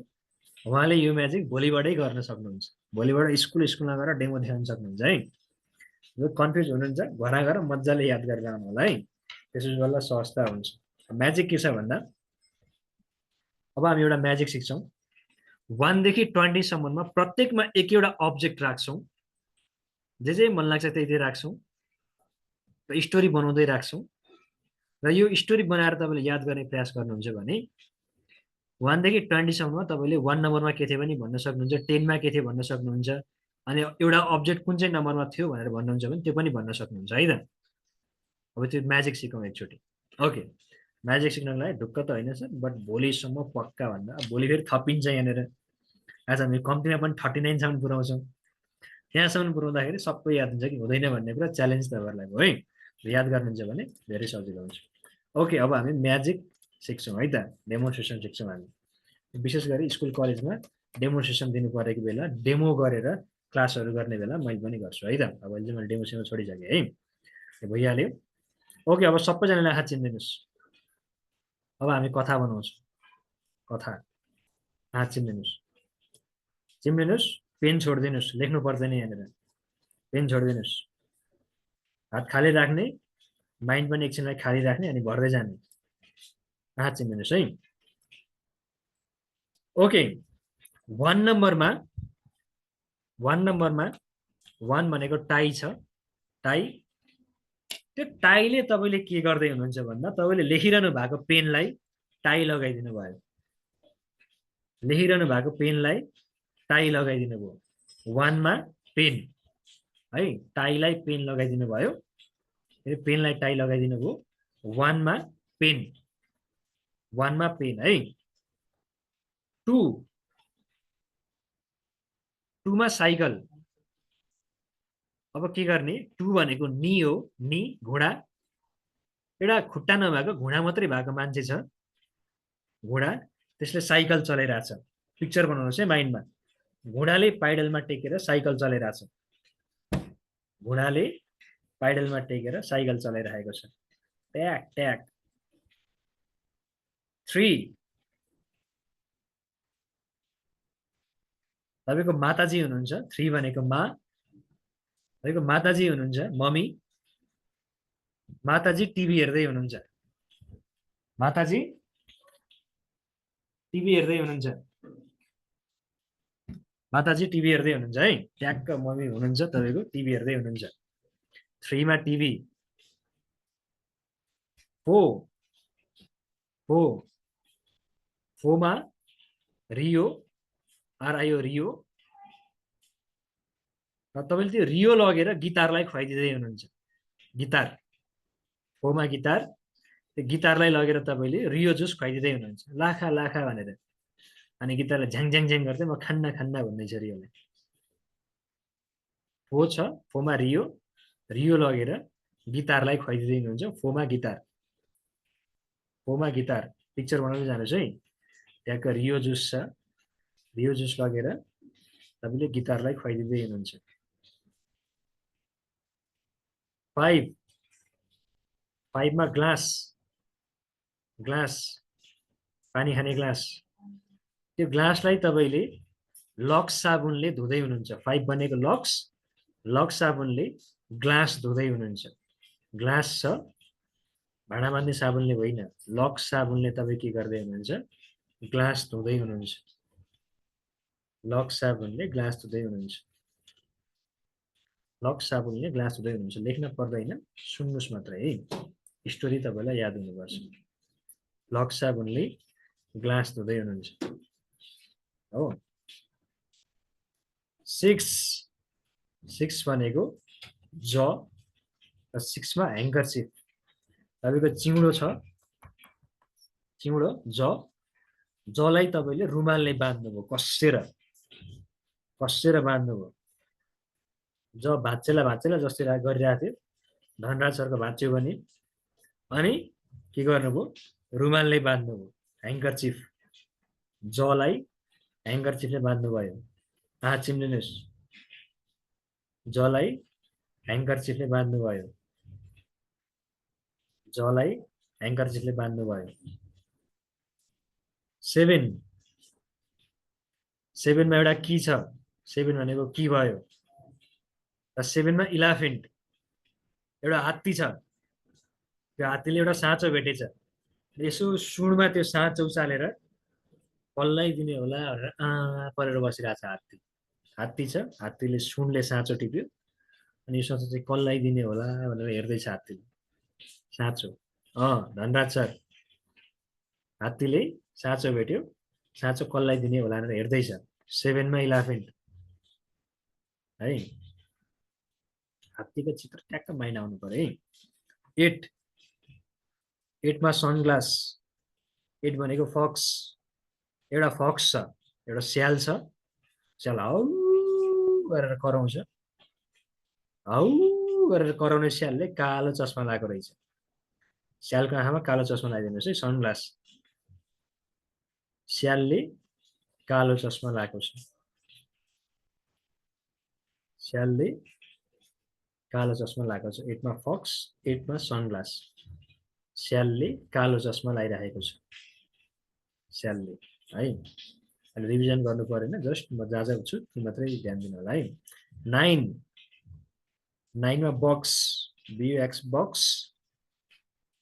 उहाँले यो म्याजिक भोलिबाटै गर्न सक्नुहुन्छ भोलिबाट स्कुलमा गएर डेमो देखाउन सक्नुहुन्छ है जो कन्फ्युज हुनुहुन्छ घर गएर मजाले याद गरेर आउनु होला है त्यसो बल्ल सहजता हुन्छ म्याजिक के छ भन्दा अब हामी एउटा म्याजिक सिक्छौँ 1 देखि 20 सम्ममा प्रत्येकमा एउटा अब्जेक्ट राख्छौँ जे मन लाग्छ त्यही राख्छौँ र स्टोरी बनाउँदै राख्छौँ र यो स्टोरी बनाएर तपाईँले याद गर्ने प्रयास गर्नुहुन्छ भने 1 देखि 20 सम्ममा तपाईँले 1 नम्बरमा के थियो पनि भन्न सक्नुहुन्छ 10 मा के थियो भन्न सक्नुहुन्छ अनि एउटा अब्जेक्ट कुन चाहिँ नम्बरमा थियो भनेर भन्नुहुन्छ भने त्यो पनि भन्न सक्नुहुन्छ है त अब त्यो म्याजिक सिकौँ एकचोटि ओके म्याजिक सिक्नलाई ढुक्क त होइन सर बट भोलिसम्म पक्का भन्दा भोलि फेरि थपिन्छ यहाँनिर आज हामी कम्तीमा पनि 39 सम्म पुऱ्याउँछौँ त्यहाँसम्म पुऱ्याउँदाखेरि सबै याद हुन्छ कि हुँदैन भन्ने कुरा च्यालेन्ज तपाईँहरूलाई भयो है याद गर्नुहुन्छ भने धेरै सजिलो हुन्छ ओके अब हामी म्याजिक सिक्छौँ है त डेमोन्स्ट्रेसन सिक्छौँ हामी विशेष गरी स्कुल कलेजमा डेमोन्स्ट्रेसन दिनु परेको बेला डेमो गरेर क्लासहरू गर्ने बेला मैले पनि गर्छु है त अब अहिले चाहिँ मैले डेमोन्स्ट्रेसन छोडिसकेँ है भइहाल्यो ओके अब सबैजनाले आँखा चिन्दिनुहोस् अब हामी कथा बनाउँछौँ कथा आँखा चिम्लिनुहोस् पेन छोडिदिनुहोस् लेख्नु पर्दैन यहाँनिर पेन छोडिदिनुहोस् हात खाली राख्ने माइन्ड पनि एकछिनलाई खाली राख्ने अनि भर्दै जाने आँखा चिम्लिनुहोस् है ओके 1 नम्बरमा 1 भनेको टाई छ टाई त्यो टाईले तपाईँले के गर्दै हुनुहुन्छ भन्दा तपाईँले लेखिरहनु भएको पेनलाई टाई लगाइदिनु भयो लेखिरहनु भएको पेनलाई टाई लगाइदिनु भयो 1 मा पेन है टाईलाई पेन लगाइदिनु भयो फेरि पेनलाई टाई लगाइदिनु भयो 1 मा पेन 1 मा पेन है 2 मा साइकल अब के गर्ने 2 भनेको नी हो नी घोडा एउटा खुट्टा नभएको घुँडा मात्रै भएको मान्छे छ घोडा त्यसले साइकल चलाइरहेछ। पिक्चर बनाउनुहोस् है माइन्डमा। घोडाले पाइडलमा टेकेर साइकल चलाइरहेछ। घोडाले पाइडलमा टेकेर साइकल चलाइरहेको छ। ट्याक ट्याक। 3 तपाईको माताजी हुनुहुन्छ। 3 भनेको मा। तपाईको माताजी हुनुहुन्छ, मम्मी। माताजी टिभी हेर्दै हुनुहुन्छ। माताजी टिभी हेर्दै हुनुहुन्छ। माताजी टिभी हेर्दै हुनुहुन्छ है। ट्याक्क मम्मी हुनुहुन्छ तपाईको टिभी हेर्दै हुनुहुन्छ। 3 मा टिभी। 4 मा रियो, आरआइओ रियो। र तपाईले त्यो रियो लगेर गिटारलाई खुवाइदिँदै हुनुहुन्छ। गिटार। 4 मा गिटार। त्यो गिटारलाई लगेर तपाईले रियो जुस खुवाइदिँदै हुनुहुन्छ। लाखा लाखा भनेर। अनि गिटारलाई झ्याङ झ्याङ झ्याङ गर्दै म खान्ना खान्ना भन्दैछ रियोले। 4 छ। 4 मा रियो। रियो लगेर गिटारलाई खुवाइदिँदै हुनुहुन्छ। 4 मा गिटार। 4 मा गिटार। पिक्चर बनाउँदै जानुहोस् है। ट्याक्क रियो जुस छ। रियो जुस लगेर तपाईले गिटारलाई खुवाइदिँदै हुनुहुन्छ। 5 मा ग्लास। ग्लास पानी खाने ग्लास। त्यो ग्लासलाई तपाईले लक्स साबुनले धुँदै हुनुहुन्छ। 5 भनेको लक्स। लक्स साबुनले ग्लास धुँदै हुनुहुन्छ। ग्लास छ, भाँडा मान्ने साबुनले होइन। लक्स साबुनले तपाईँ के गर्दै हुनुहुन्छ? ग्लास धुँदै हुनुहुन्छ। लक्स साबुनले ग्लास धुँदै हुनुहुन्छ। लक्स साबुनले ग्लास धुँदै हुनुहुन्छ। लेख्न पर्दैन, सुन्नुहोस् मात्रै है। स्टोरी तपाईलाई याद हुनुपर्छ। लक्स साबुनले ग्लास धुँदै हुनुहुन्छ। हो। 6 भनेको ज र 6 मा ह्याङ्करचिफ। तपाईको चिउँडो छ। चिउँडो ज। जलाई तपाईले रुमालले बाँध्नुभयो। कस्सेर बाँध्नुभयो। ज भाँचेला भाँचेला जस्तै गरिरहेको थियो। धनराज सरको भाँच्यो भने अनि के गर्नुभयो? रुमालले बाँध्नुभयो। ह्याङ्करचिफ। जलाई ह्याङ्करचिफले बाँध्नुभयो। चिम्लिनुहोस्। जलाई ह्याङ्करचिफले बाँध्नुभयो। जलाई ह्याङ्करचिफले बाँध्नुभयो। 7 मा एउटा की छ। 7 भनेको की भयो। र 7 मा इलाफेन्ट। एउटा हात्ती छ। त्यो हात्तीले एउटा साँचो भेटेछ। यसो सुँडमा त्यो साँचो उचालेर कसलाई दिने होला भनेर परेर बसिरहेछ हात्ती। हात्ती छ। हात्तीले सुँडले साँचो टिप्यो। अनि यो साँचो चाहिँ कसलाई दिने होला भनेर हेर्दैछ हात्तीले। साँचो। धनराज सर। हात्तीले साँचो भेट्यो। साँचो कसलाई दिने होला भनेर हेर्दैछ। 7 मा इलाफेन्ट है। हात्तीको चित्र ट्याक्क माइन्ड आउनु पर्यो है। 8 मा सनग्लास। 8 भनेको फक्स। एउटा फक्स छ, एउटा स्याल छ। स्याल हौ गरेर कराउँछ। हौ गरेर कराउने स्यालले कालो चस्मा लगाएको रहेछ। स्यालको आँखामा कालो चस्मा लगाइदिनुहोस् है। सनग्लास। स्यालले कालो चस्मा लगाएको छ। स्यालले कालो चस्मा लगाएको छ। 8 मा फक्स। 8 मा सनग्लास। स्यालले कालो चस्मा लगाइरहेको छ। स्यालले है। अहिले रिभिजन गर्नु परेन, जस्ट म जहाँ जहाँ छु त्यो मात्रै ध्यान दिनु होला है। 9 मा bucks. BUX bucks.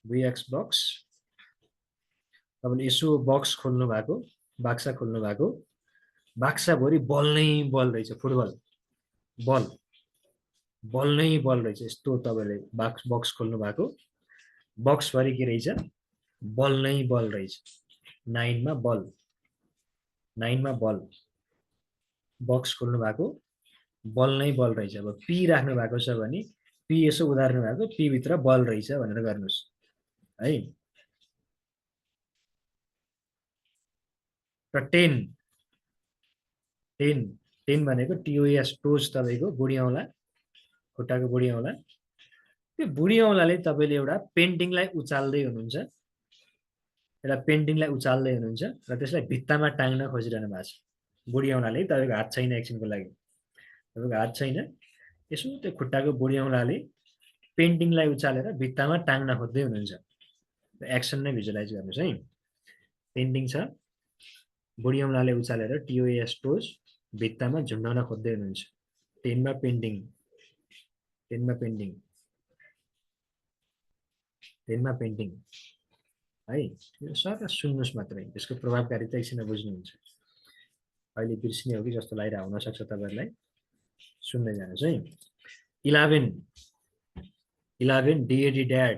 BUX bucks. तपाईँले यसो बक्स खोल्नु भएको, बाक्सा खोल्नु भएको। बाक्साभरि बल नै बल रहेछ। फुटबल बल। बल नै बल रहेछ। यस्तो तपाईँले बक्स खोल्नु भएको। बक्सभरि के रहेछ? बल नै बल रहेछ। 9 मा बल। 9 मा बल। बक्स खोल्नु भएको। बल नै बल रहेछ। अब पी राख्नु भएको छ भने पी यसो उदार्नु भएको, पी भित्र बल रहेछ भनेर गर्नुहोस् है। र 10 भनेको TOS टोज। तपाईँको बुढी औँला, खुट्टाको बुढी औँला। त्यो बुढी औँलाले तपाईँले एउटा पेन्टिङलाई उचाल्दै हुनुहुन्छ। एउटा पेन्टिङलाई उचाल्दै हुनुहुन्छ र त्यसलाई भित्तामा टाङ्न खोजिरहनु भएको छ। बुढी औँलाले तपाईँको हात छैन एकछिनको लागि, तपाईँको हात छैन, यसो त्यो खुट्टाको बुढी औँलाले पेन्टिङलाई उचालेर भित्तामा टाङ्न खोज्दै हुनुहुन्छ। एक्सन नै भिजुअलाइज गर्नुहोस् है। पेन्टिङ छ, बुढी औँलाले उचालेर TOAS टोज भित्तामा झुन्डाउन खोज्दै हुनुहुन्छ। 10 मा पेन्टिङ, 10 मा पेन्टिङ, 10 मा पेन्टिङ है। यो सर सुन्नुहोस् मात्रै, यसको प्रभावकारिता एकछिन बुझ्नुहुन्छ। अहिले बिर्सिने हो कि जस्तो लागिरहेको हुनसक्छ तपाईँहरूलाई, सुन्दै जानुहोस् है। 11 DAD ड्याड,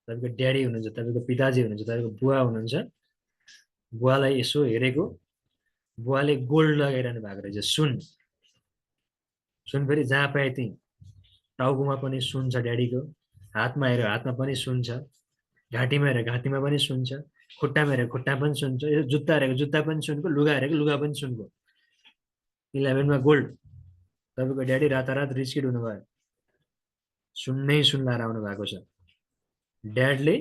तपाईँको ड्याडी हुनुहुन्छ, तपाईँको पिताजी हुनुहुन्छ, तपाईँको बुवा हुनुहुन्छ। बुवालाई यसो हेरेको, बुवाले गोल्ड लगाइरहनु भएको रहेछ, सुन। सुन फेरि जहाँ पाए त्यहीँ, टाउकोमा पनि सुन छ ड्याडीको, हातमा हेऱ्यो हातमा पनि सुन छ, घाँटीमा हेऱ्यो घाँटीमा पनि सुन छ, खुट्टामा हेऱ्यो खुट्टा पनि सुन छ, यो जुत्ता हेरेको जुत्ता पनि सुनको, लुगा हेरेको लुगा पनि सुनको। 11 मा गोल्ड। तपाईँको ड्याडी रातारात रिच किड हुनुभयो, सुन्नै सुन लाएर आउनु भएको छ। ड्याडले,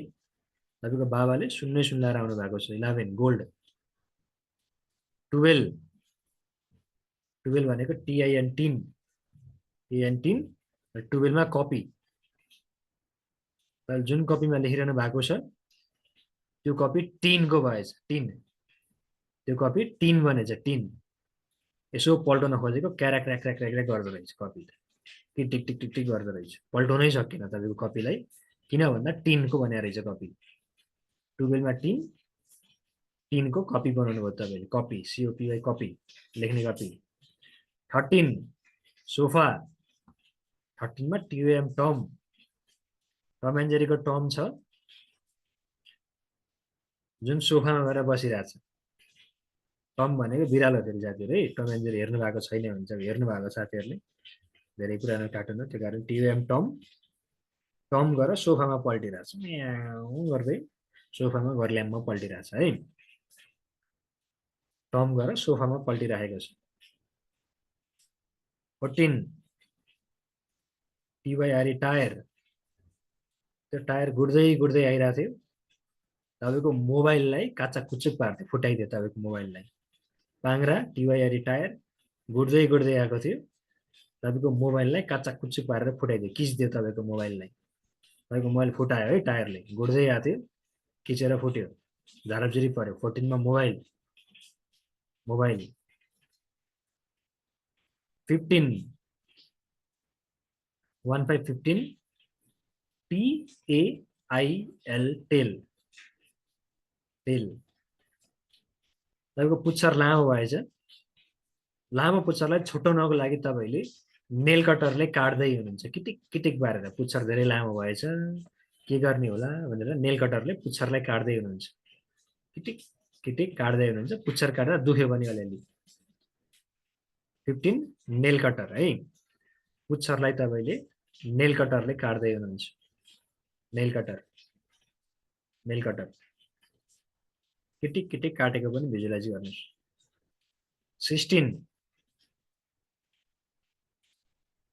तपाईँको बाबाले सुन्नै सुन लाएर आउनु भएको छ। 11 गोल्ड। 12 भनेको TIN, टिन, TIN टिन, र 12 मा कपी। जुन कपीमा लेखिरहनु भएको छ त्यो कपी टिनको भएछ, टिन। त्यो कपी टिन बनेछ, टिन। यसो पल्टाउन खोजेको क्याराक र्याक र्याक र्याक र्याक गर्दो रहेछ कपी, टिक टिक टिक टिक टिक गर्दो रहेछ। पल्टाउनै सकिएन तपाईँको कपीलाई, किन भन्दा टिनको बने रहेछ कपी। 12 मा टिन, टिनको कपी बनाउनु भयो तपाईँले, कपी, COPY कपी, लेख्ने कपी। 13 सोफा। 13 मा TOM टम, टम एन्ड जेरीको टम छ जुन सोफामा गएर बसिरहेछ। टम भनेको बिरालो फेरि साथीहरू है, टम एन्ड जेरी हेर्नु भएको छैन भने चाहिँ हेर्नु भएको साथीहरूले, धेरै पुरानो कार्टुन हो, त्यो कारण TOM टम, टम गएर सोफामा पल्टिरहेछ, म्याउ गर्दै सोफामा घरल्याममा पल्टिरहेछ है। टम गएर सोफामा पल्टिरहेको छ। 14 TYRE टायर। त्यो टायर गुड्दै गुड्दै आइरहेको थियो, तपाईँको मोबाइललाई काचा कुचुक पार्थ्यो, फुटाइदियो तपाईँको मोबाइललाई। पाङ्रा TYRE टायर गुड्दै गुड्दै आएको थियो, तपाईँको मोबाइललाई काचा कुचुक पारेर फुटाइदियो, किचिदियो तपाईँको मोबाइललाई। तपाईँको मोबाइल फुटायो है टायरले, गुड्दै आएको थियो, खिचेर फुट्यो, झारपझिरी पर्यो। 14 मा mobile, mobile. 15 TAIL tail, tail. तपाईँको पुच्छर लामो भएछ, लामो पुच्छरलाई छुट्याउनको लागि तपाईँले नेल कटरले काट्दै हुनुहुन्छ, किटिक किटिक पारेर। पुच्छर धेरै लामो भएछ, के गर्ने होला भनेर नेल कटरले पुच्छरलाई काट्दै हुनुहुन्छ, किटिक किटिक काट्दै हुनुहुन्छ, पुच्छर काटेर दुख्यो पनि अलिअलि। 15 नेल कटर है, पुच्छरलाई तपाईँले नेल कटरले काट्दै हुनुहुन्छ, नेल कटर, नेल कटर। किटिक किटिक काटेको पनि भिजुअलाइज गर्नुहोस्। 16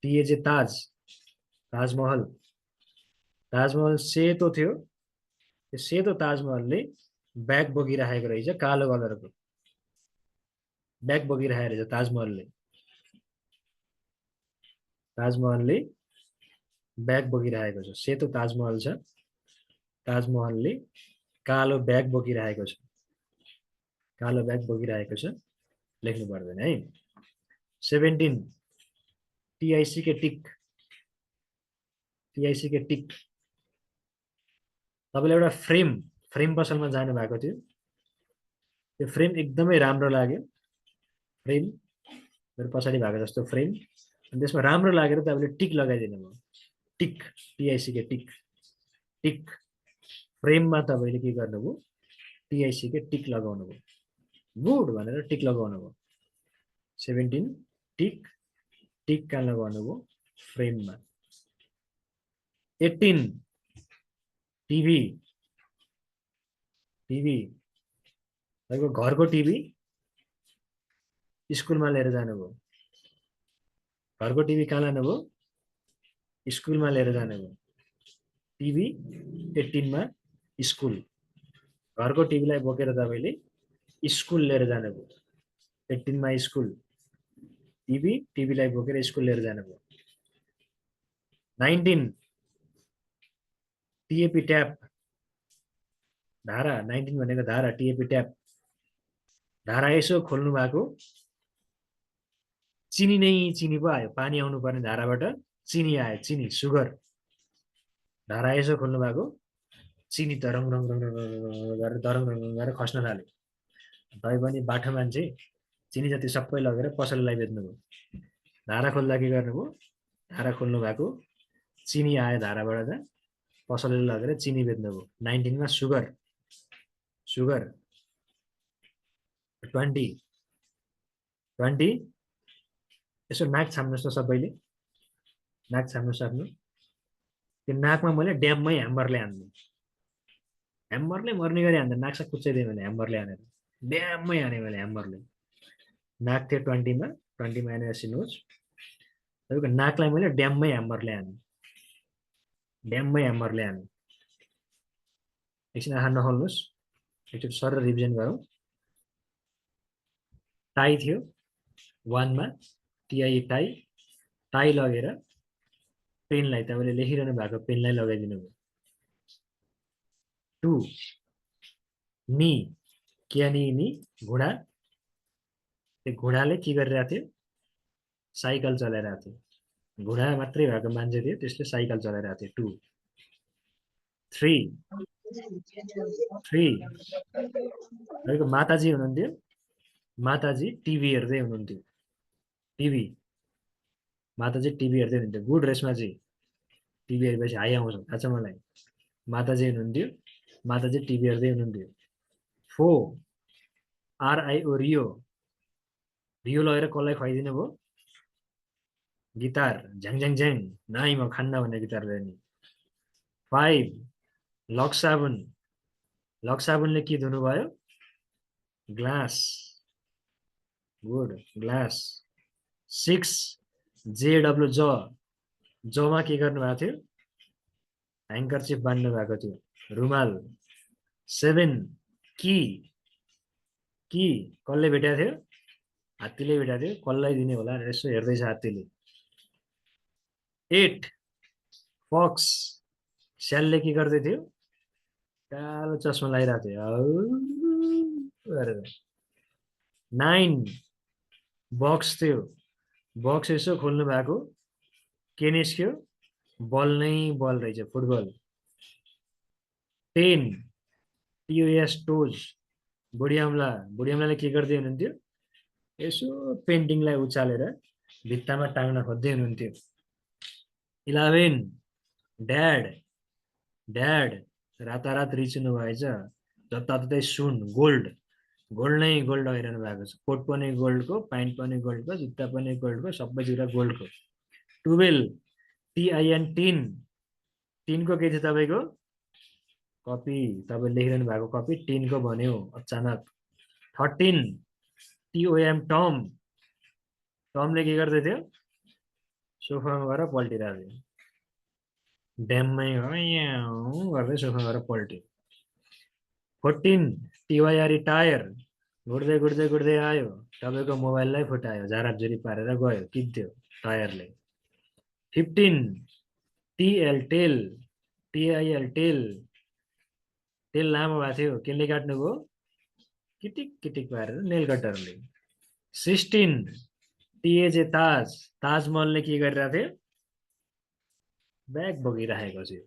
TAJ ताज, ताजमहल। ताजमहल सेतो थियो, त्यो सेतो ताजमहलले ब्याग बोकिराखेको रहेछ, कालो कलरको ब्याग बोकिराखेको रहेछ ताजमहलले। ताजमहलले ब्याग बोकिराखेको छ, सेतो ताजमहल छ, ताजमहलले कालो ब्याग बोकिराखेको छ, कालो ब्याग बोकिरहेको छ, लेख्नु पर्दैन है। 17 TIC के टिक, TIC के टिक। तपाईँले एउटा फ्रेम, फ्रेम पसलमा जानु भएको थियो, त्यो फ्रेम एकदमै राम्रो लाग्यो, फ्रेम मेरो पछाडि भएको जस्तो फ्रेम, अनि त्यसमा राम्रो लागेर तपाईँले टिक लगाइदिनु भयो, टिक, TIC के टिक, टिक। फ्रेममा तपाईँले के गर्नुभयो, TIC के टिक लगाउनु भयो, गुड भनेर टिक लगाउनु भयो। 17 टिक, टिक कहाँ लगाउनु भयो, फ्रेममा। 18 टिभी, टिभी। तपाईँको घरको टिभी स्कुलमा लिएर जानुभयो, घरको टिभी कहाँ लानुभयो, स्कुलमा लिएर जानुभयो। टिभी 18 मा स्कुल, घरको टिभीलाई बोकेर तपाईँले स्कुल लिएर जानुभयो 18 मा स्कुल टिभीलाई बोकेर स्कुल लिएर जानुभयो 19 टिएपी ट्याप धारा 19 भनेको धारा टिएपी ट्याप धारा यसो खोल्नु भएको चिनी नै चिनी पो आयो पानी आउनु पर्ने धाराबाट चिनी आयो चिनी सुगर धारा यसो खोल्नु भएको चिनी तरङ रङ रङ गरेर तरङ रङ गरेर खस्न थाल्यो तै पनि बाठो मान्छे चिनी जति सबै लगेर पसललाई बेच्नुभयो धारा खोल्दा के गर्नुभयो धारा खोल्नु भएको चिनी आयो धाराबाट त पसलले लगेर चिनी बेच्नुभयो 19 मा सुगर 20 यसो नाक छाम्नुहोस् त सबैले नाक छाम्नुहोस् आफ्नो त्यो नाकमा मैले ड्याममै ह्यामरले हान्नु ह्यामरले मर्ने गरी हान्दा नाक साक कुच्चाइदिएँ मैले ह्यामरले हानेर ड्याममै हाने मैले ह्यामरले नाक थियो 20 मा एनएससी नोज तपाईँको नाकलाई मैले ड्याममै ह्यामरले हाने एकछिन आँखा नखोल्नुहोस् एकचोटि सर रिभिजन गरौँ टाई थियो 1 मा टिआई टाई लगेर पेनलाई तपाईँले लेखिरहनु भएको पेनलाई लगाइदिनु भयो 2 नी क्यानी घोडा त्यो घोडाले के गरिरहेको थियो साइकल चलाइरहेको थियो घोडा मात्रै भएको मान्छे थियो त्यसले साइकल चलाइरहेको थियो 2 3 तपाईँको माताजी हुनुहुन्थ्यो माताजी टिभी हेर्दै हुनुहुन्थ्यो माताजी टिभी हेर्दै हुनुहुन्थ्यो गुड रेसमा चाहिँ टिभी हेरेपछि हाई आउँछ थाहा छ मलाई माताजी हुनुहुन्थ्यो माताजी टिभी हेर्दै हुनुहुन्थ्यो 4 RIO रियो लगेर कसलाई खुवाइदिनु भयो गिटार झ्याङ झ्याङ झ्याङ नाइ म खान्न भन्ने गिटार ल्यायो नि 5 लक साबुनले के धुनु भयो ग्लास गुड ग्लास 6 JW जमा के गर्नु भएको थियो ह्याङ्करचिप बान्नु भएको थियो रुमाल 7 की कसले भेटेको थियो हात्तीले भेटेको थियो कसलाई दिने होला यसो हेर्दैछ हात्तीले 8 फक्स स्यालले के गर्दै थियो कालो चस्मा लगाइरहेको थियो गरेर 9 बक्स थियो बक्स यसो खोल्नु भएको के निस्क्यो बल नै बल रहेछ फुटबल 10 TOS टोज बुढियामलाले के गर्दै हुनुहुन्थ्यो यसो पेन्टिङलाई उचालेर भित्तामा टाङ्न खोज्दै हुनुहुन्थ्यो 11 ड्याड रातारात रिचिनु भएछ जताततै सुन गोल्ड नै गोल्ड लगाइरहनु भएको छ कोट पनि गोल्डको प्यान्ट पनि गोल्डको जुत्ता पनि गोल्डको सबैतिर गोल्डको 12 TIN टिनको के थियो तपाईँको कपी तपाईँ लेखिरहनु भएको कपी टिनको भन्यो अचानक 13 TOM टमले के गर्दै थियो सोफामा गएर पल्टिरहेको थियो ड्याममै गर्दै सोफा गएर पल्ट्यो 14 TYRE टायर गुड्दै आयो तपाईँको मोबाइललाई फुटायो झाराझुरी पारेर गयो किन्थ्यो टायरले 15 TIL टेल लामो भएको थियो केले काट्नुभयो किटिक पारेर नेल कटरले 16 TAJ ताजमहलले के गरिरहेको थियो ब्याग बोकिराखेको थियो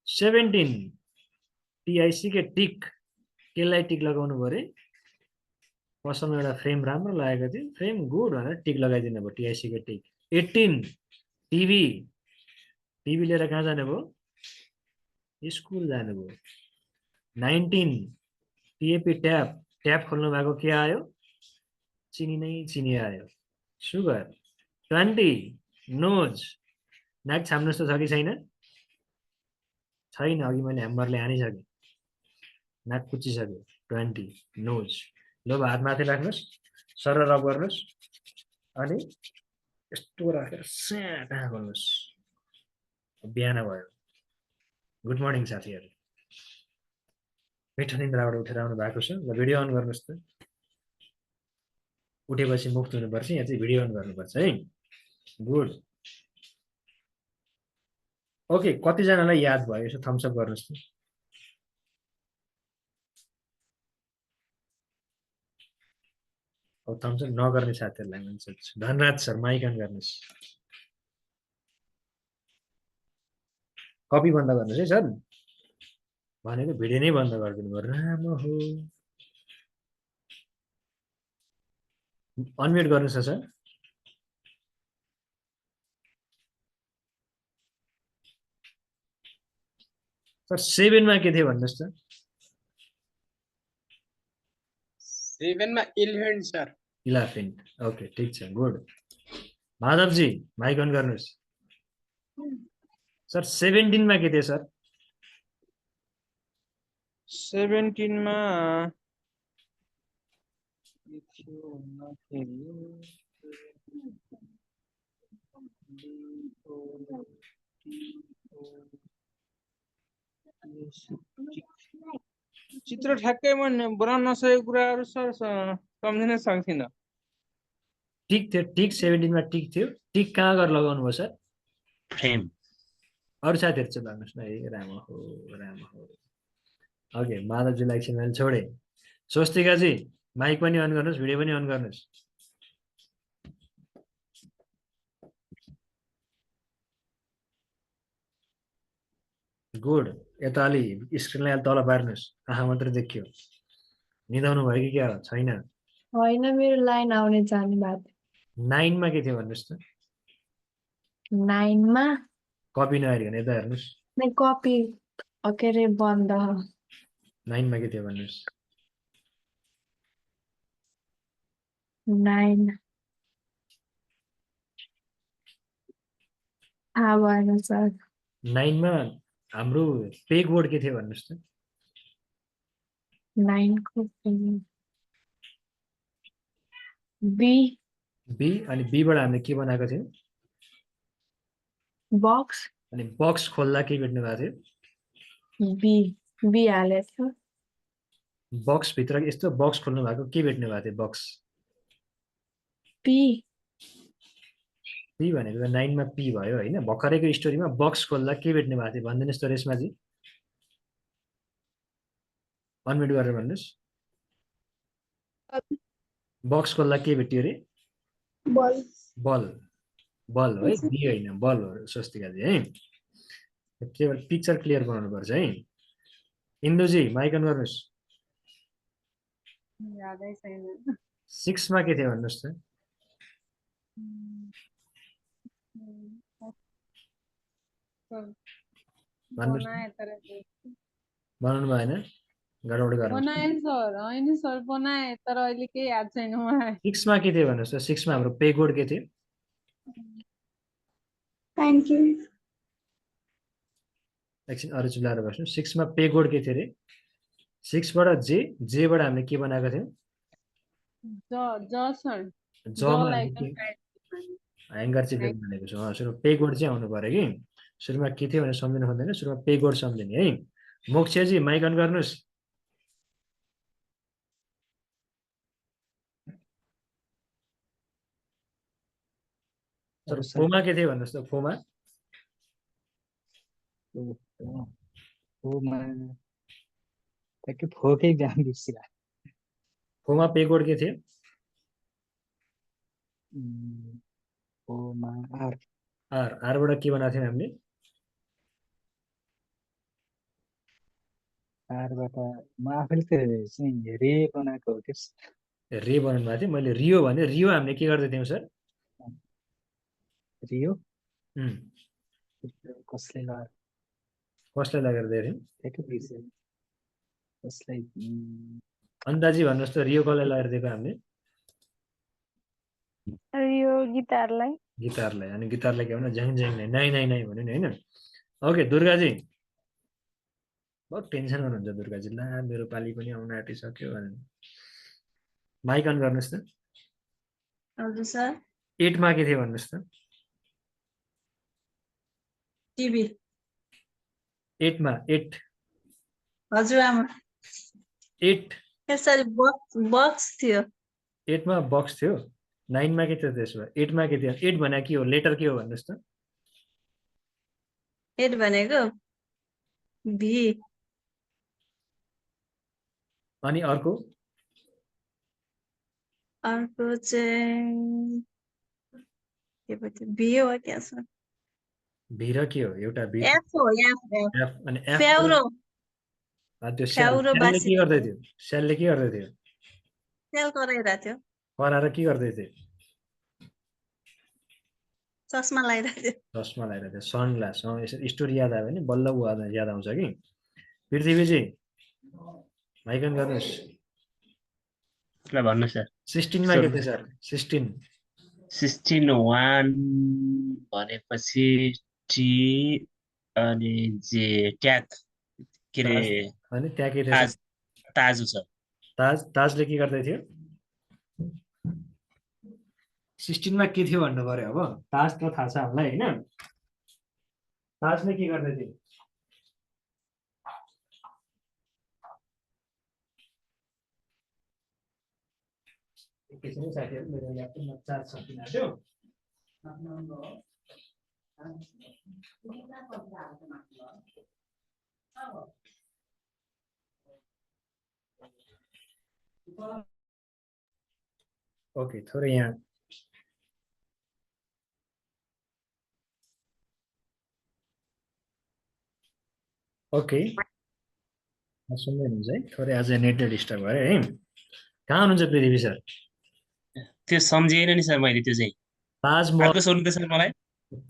17 TIC के टिक केलाई टिक लगाउनु पर्यो पसलमा एउटा फ्रेम राम्रो लागेको थियो फ्रेम गुड भनेर टिक लगाइदिनु भयो TIC के टिक 18 टिभी लिएर कहाँ जानुभयो स्कुल जानुभयो 19 TAP ट्याप खोल्नु भएको के आयो चिनी नै चिनी आयो सुगर 20 नोज नाक छाम्नुहोस् त छ कि छैन अघि मैले ह्यामरले हानिसकेँ नाक कुच्चिसक्यो 20 नोज ल हात माथि राख्नुहोस् सर रब गर्नुहोस् अनि यस्तो राखेर स्याट आँखा खोल्नुहोस् बिहान भयो गुड मर्निङ साथीहरू मिठो निन्द्राबाट उठेर आउनु भएको छ ल भिडियो अन गर्नुहोस् त उठेपछि मुख धुनुपर्छ यहाँ चाहिँ भिडियो अन गर्नुपर्छ है गुड ओके कतिजनालाई याद भयो यसो थम्स अप गर्नुहोस् त अब थम्स अप नगर्ने साथीहरूलाई हुन्छ धनराज सर माइक अन गर्नुहोस् कपी बन्द गर्नुहोस् है सर भनेको भिडियो नै बन्द गरिदिनु पर्यो राम्रो हो अनम्युट गर्नुहोस् न सर सर 7 मा के थियो भन्नुहोस् त 7 मा इलेभेन्ट सर 11 ओके ठिक छ गुड माधवजी माइक अन गर्नुहोस् सर 17 मा के थियो सर 17 मा चित्र ठ्याक्कै म बनाउन नसकेको कुराहरू सर सम्झिन सक्दिनँ टिक थियो टिक 17 मा टिक थियो टिक कहाँ गएर लगाउनु भयो सर फ्रेम अरू साथीहरू चाहिँ भन्नुहोस् न है राम हो ओके माधवजीलाई एकछिन मैले छोडेँ स्वस्तिकाजी माइक पनि अन गर्नुहोस् भिडियो पनि अन गर्नुहोस् गुड यता अलि स्क्रिनलाई अलि तल पार्नुहोस् आँखा मात्रै देखियो निदाउनु भयो कि क्या हो छैन होइन मेरो लाइन आउने जाने भएको 9 मा के थियो भन्नुहोस् त 9 मा कपी नहेरिकन यता हेर्नुहोस् कपी के अरे बन्द 9 मा के थियो भन्नुहोस् 9 थाहा भएन सर 9 मा हाम्रो पेग वर्ड के थियो भन्नुहोस् त 9 को बी बी अनि बीबाट हामीले के बनाएको थियौँ बक्स अनि बक्स खोल्दा के भेट्नु भएको थियो बी हालेको थियो बक्स भित्र यस्तो बक्स खोल्नु भएको के भेट्नु भएको थियो बक्स पी पी भनेको त 9 मा पी भयो होइन भर्खरैको स्टोरीमा बक्स खोल्दा के भेट्नु भएको थियो भनिदिनुहोस् त रेशमाजी अनम्युट गरेर भन्नुहोस् बक्स खोल्दा के भेट्यो अरे बल बल है बी होइन बल हो स्वस्तिकाजी है केवल पिक्चर क्लियर बनाउनु पर्छ है इन्दुजी माइक अन गर्नुहोस् यादै छैन 6 मा के थियो भन्नुहोस् त भन्नुहोस् बनाए तर बनाउनु भएन गडबड गर्नु बनाए सर होइन सर बनाए तर अहिले केही याद छैन मलाई 6 मा के थियो भन्नुहोस् त 6 मा हाम्रो पेगोड के थियो थ्याङ्क यू एकछिन अरू चिल्लाएर बस्नु 6 मा पेगोड के थियो अरे 6 बाट जेबाट हामीले के बनाएको थियौँ जमा ह्याङ्गर चाहिँ भनेको छु सुरु पेगोड चाहिँ आउनु पर्यो कि सुरुमा के थियो भनेर सम्झिनु खोज्दैन सुरुमा पेगोड सम्झिने है मोक्षजी माइक अन गर्नुहोस् फोमा के थियो भन्नुहोस् त फोमा फोकै बिहान बिर्सिरा फोमा पेगोड के थियो आरबाट के बनाएको थियौँ हामीले आरबाट म आफैले त चाहिँ रे बनाएको हो त्यस रे बनाउनु भएको थियो मैले रियो भने रियो हामीले के गर्दै थियौँ सर रियो कसले लगेर दिएको थियौँ कसलाई अन्दाजी भन्नुहोस् त रियो कसलाई लगेर दिएको हामीले यो गिटारलाई अनि गिटारलाई के भन्नु झ्याङ झ्याङ नै नै नै भन्यो नि होइन ओके दुर्गाजी बहुत टेन्सन गर्नुहुन्छ दुर्गाजी ला मेरो पालि पनि आउन आँटिसक्यो भने माइक अन गर्नुहोस् त हजुर सर 8 मा के थियो भन्नुहोस् त टिभी 8 मा 8 हजुर आमा 8 यसरी बक्स थियो 8 मा बक्स थियो 9 मा के थियो त्यसो भए 8 मा के थियो 8 भने के हो लेटर के हो भन्नुस् त 8 भनेको भी अनि अर्को अर्को चाहिँ के पो थियो भी हो क्या छ भी र के हो एउटा भी एफ हो एफ एफ अनि एफ फ्याउरो त्यो फ्याउरो सेलले बासी के गर्दै थियो सेलले के गर्दै थियो सेल कराइरहेको थियो कराएर के गर्दै थियो चस्मा लगाइरहेको थियो चस्मा लगाएर थियो सनग्लास स्टोरी याद आयो भने बल्ल याद आउँछ कि पृथ्वीजी माइकन गर्नुहोस् ल भन्नु सर 16 मा के थियो सर 16 16 1 भनेपछि टी अनि जे ट्याग के रे अनि त्यहाँ के थियो ताज ताजु छ ताजले के गर्दै थियो 16 मा के थियो भन्नु पर्यो अब ताज त थाहा छ हामीलाई हैन ताजले के गर्दै थियो एकैछिन साथीहरु मेरो ल्यापटपमा चार्ज सकिनाथ्यो ओके थोरै यहाँ ओके सुन्दै हुनुहुन्छ है थोरै आज नेटले डिस्टर्ब भयो है कहाँ हुनुहुन्छ पृथ्वी सर त्यो सम्झिएन नि सर मैले त्यो चाहिँ ताजमहल अर्को सोध्नु त सर मलाई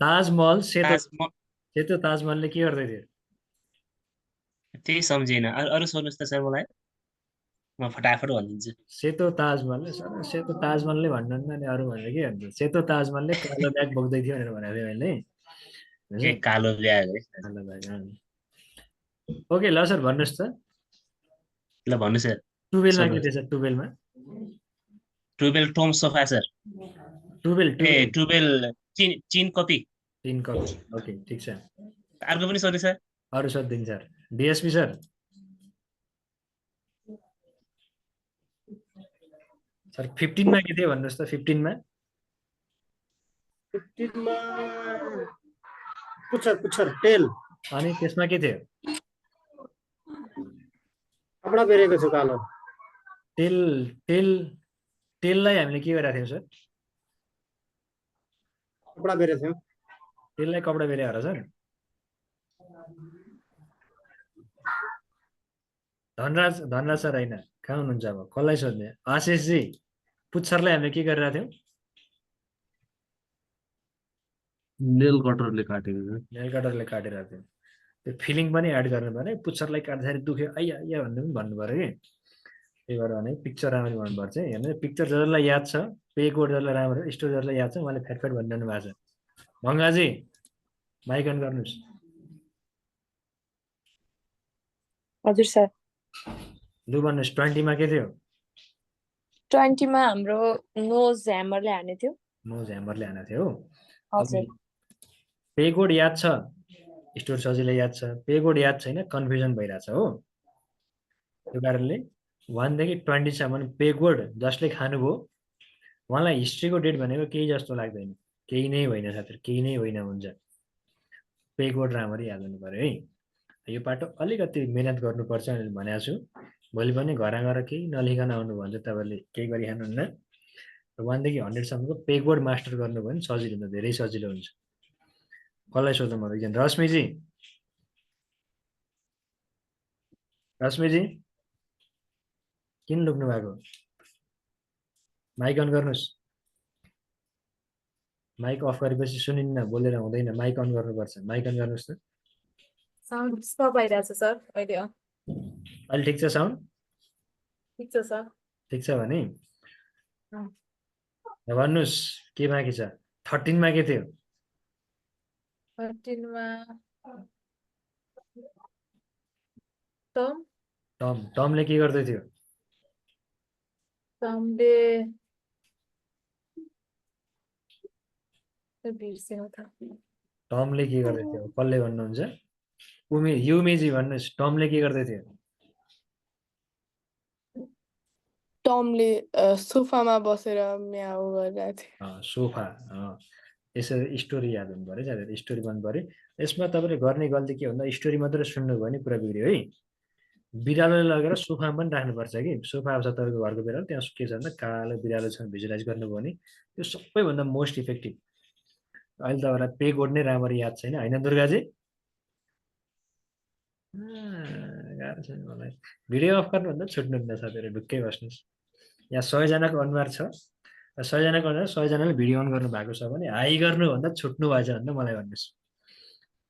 ताजमहल ताजमहल सेतो ताजमहलले के गर्दै थियो त्यही सम्झिएन अरू सोध्नुहोस् त सर मलाई म फटाफट भनिदिन्छु सेतो ताजमहलले सर सेतो ताजमहलले भन्नुहुन्न नि अरू भनेर के भन्नु सेतो ताजमहलले कालो ब्याग बोक्दै थियो भनेर भनेको थिएँ मैले ए कालो ब्याग है कालो ब्याग ओके ल सर भन्नुहोस् त ल भन्नु सर 12 मा के थियो सर 12 मा 12 टोम सोफा सर 12 ए 12 चिन कपी 3 कपी ओके ठीक छ अर्को पनि सोध्नु सर अरू सोधिदिनु सर डिएसपी सर सर 15 मा के थियो भन्नुहोस् त 15 मा 15 मा पुच्छर टेल अनि त्यसमा के थियो कपडा बेरेको छु कालो तेल तेल तेललाई हामीले के गरेका थियौँ सर कपडा बेरेको थियौँ तेललाई कपडा बेरे हो र सर धनराज सर होइन कहाँ हुनुहुन्छ अब कसलाई सोध्ने आशिषजी पुच्छरलाई हामीले के गरिरहेको थियौँ नेल कटरले काटेको छ नेल कटरले काटिरहेको थियौँ त्यो फिलिङ पनि एड गर्नु पर्यो पुच्छरलाई काट्दाखेरि दुख्यो आइया आइया भन्ने पनि भन्नु पर्यो कि त्यही भएर भने पिक्चर राम्ररी भन्नुपर्छ हेर्नु पिक्चर जसलाई याद छ पे कोड जसलाई राम्रो स्टोरी जसलाई याद छ उहाँले फ्याटफ्याट भनिरहनु भएको छ भङ्गाजी माइक अन गर्नुहोस् हजुर सर लु भन्नुहोस् 20 मा के थियो 20 मा हाम्रो नोज ह्यामरले हाने थियो नोज ह्यामरले हानेको थियो हजुर पे कोड याद छ स्टोरी सजिलै याद छ पे कोड याद छैन कन्फ्युजन भइरहेछ हो त्यो कारणले 1 देखि 20 सम्म पे कोड जसले खानुभयो उहाँलाई हिस्ट्रीको डेट भनेको केही जस्तो लाग्दैन केही नै होइन साथीहरु केही नै होइन हुन्छ पे कोड राम्ररी याद हुनु पर्यो है यो पाटो अलिकति मेहनत गर्नुपर्छ भनेर भनेको छु भोलि पनि घर गएर केही नलेखिकन आउनु भन्छ तपाईँहरूले केही गरिखानुहुन्न 1 देखि 100 सम्मको पे कोड मास्टर गर्नुभयो भने सजिलो हुन्छ धेरै सजिलो हुन्छ कसलाई सोध्नु म एकजना रश्मिजी किन लुक्नु भएको माइक अन गर्नुहोस् माइक अफ गरेपछि सुनिन्न बोलेर हुँदैन माइक अन गर्नुपर्छ माइक अन गर्नुहोस् त साउन्ड स्टप आइरहेछ सर अहिले अहिले ठिक छ साउन्ड ठिक छ सर ठिक छ भने भन्नुहोस् के बाँकी छ 13 मा के थियो 13 मा टमले के गर्दै थियो टमले बिर्सेको छ टमले के गर्दै थियो कसले भन्नुहुन्छ युमेजी भन्नुहोस् टमले के गर्दै थियो टमले सोफामा बसेर म्याउ गरिरहेको थियो। सोफा यसरी स्टोरी याद हुनु पऱ्यो साथीहरू, स्टोरी भन्नु पऱ्यो। यसमा तपाईँले गर्ने गल्ती के भन्दा स्टोरी मात्रै सुन्नुभयो भने कुरा बिग्रियो है। बिरालोले लगेर सोफामा पनि राख्नुपर्छ कि। सोफा छ तपाईँको घरको बिरालो, त्यहाँ के छ भन्दा कालो बिरालो छ भिजुलाइज गर्नुभयो भने त्यो सबैभन्दा मोस्ट इफेक्टिभ। अहिले तपाईँलाई पे कोड नै राम्ररी याद छैन होइन दुर्गाजी? गाह्रो छ मलाई। भिडियो अफ गर्नुभन्दा छुट्नुहुन्न साथीहरू, ढुक्कै बस्नुहोस्। यहाँ 100जनाको अनुहार छ, 100जनाको अनुहार 100जनाले भिडियो अन गर्नु भएको छ भने हाई गर्नुभन्दा छुट्नु भएछ भने मलाई भन्नुहोस्।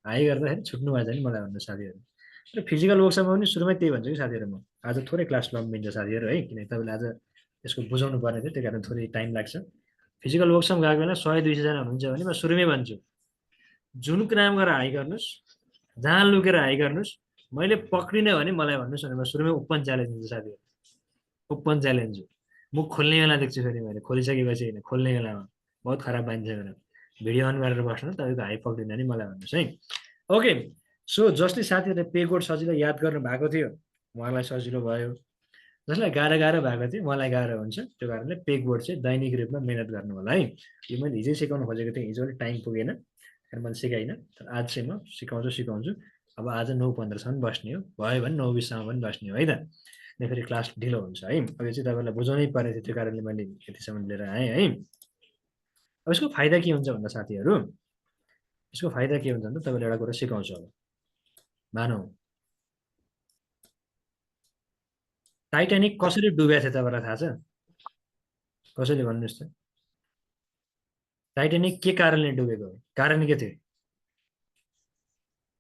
हाई गर्दाखेरि छुट्नु भएछ भने मलाई भन्नुहोस् साथीहरू। र फिजिकल वर्कसपमा पनि सुरुमै त्यही भन्छु कि साथीहरू, म आज थोरै क्लास लम्बिन्छ साथीहरू है, किनकि तपाईँले आज यसको बुझाउनु पर्ने थियो, त्यही कारण थोरै टाइम लाग्छ। फिजिकल वर्कसप गएको बेला 100-200जना हुनुहुन्छ भने म सुरुमै भन्छु जुन काम गरेर हाई गर्नुहोस्, जहाँ लुकेर हाई गर्नुहोस्, मैले पक्रिनँ भने मलाई भन्नुहोस् भने म सुरुमै ओपन च्यालेन्ज दिन्छु साथीहरू। ओपन च्यालेन्ज मुख खोल्ने बेला देख्छु फेरि मैले, खोलिसकेपछि होइन खोल्ने बेलामा। बहुत खराब मान्छे भनेर भिडियो अन गरेर बस्नु, तपाईँको हाई पक्रिँदा नि मलाई भन्नुहोस् है। ओके, सो जसले साथीहरूले पे कोड सजिलो याद गर्नु भएको थियो उहाँलाई सजिलो भयो, जसलाई गाह्रो भएको थियो उहाँलाई गाह्रो हुन्छ। त्यो कारणले पे कोड चाहिँ दैनिक रूपमा मिहिनेत गर्नु होला है। यो मैले हिजै सिकाउनु खोजेको थिएँ, हिजो टाइम पुगेन तर मैले सिकाइनँ। तर आज चाहिँ म सिकाउँछु। अब आज 9:15सम्म बस्ने हो, भयो भने 9:20सम्म पनि बस्ने हो है त। फेरि क्लास ढिलो हुन्छ है। अब यो चाहिँ तपाईँलाई बुझाउनै पर्ने थियो, त्यो कारणले मैले यतिसम्म लिएर आएँ है। अब यसको फाइदा के हुन्छ भन्दा साथीहरू, यसको फाइदा के हुन्छ भन्दा तपाईँले एउटा कुरा सिकाउँछु। अब मानौ टाइटानिक कसरी डुबेको थियो तपाईँलाई थाहा छ? कसैले भन्नुहोस् त। टाइटानिक के कारणले डुबेको हो? कारण के थियो?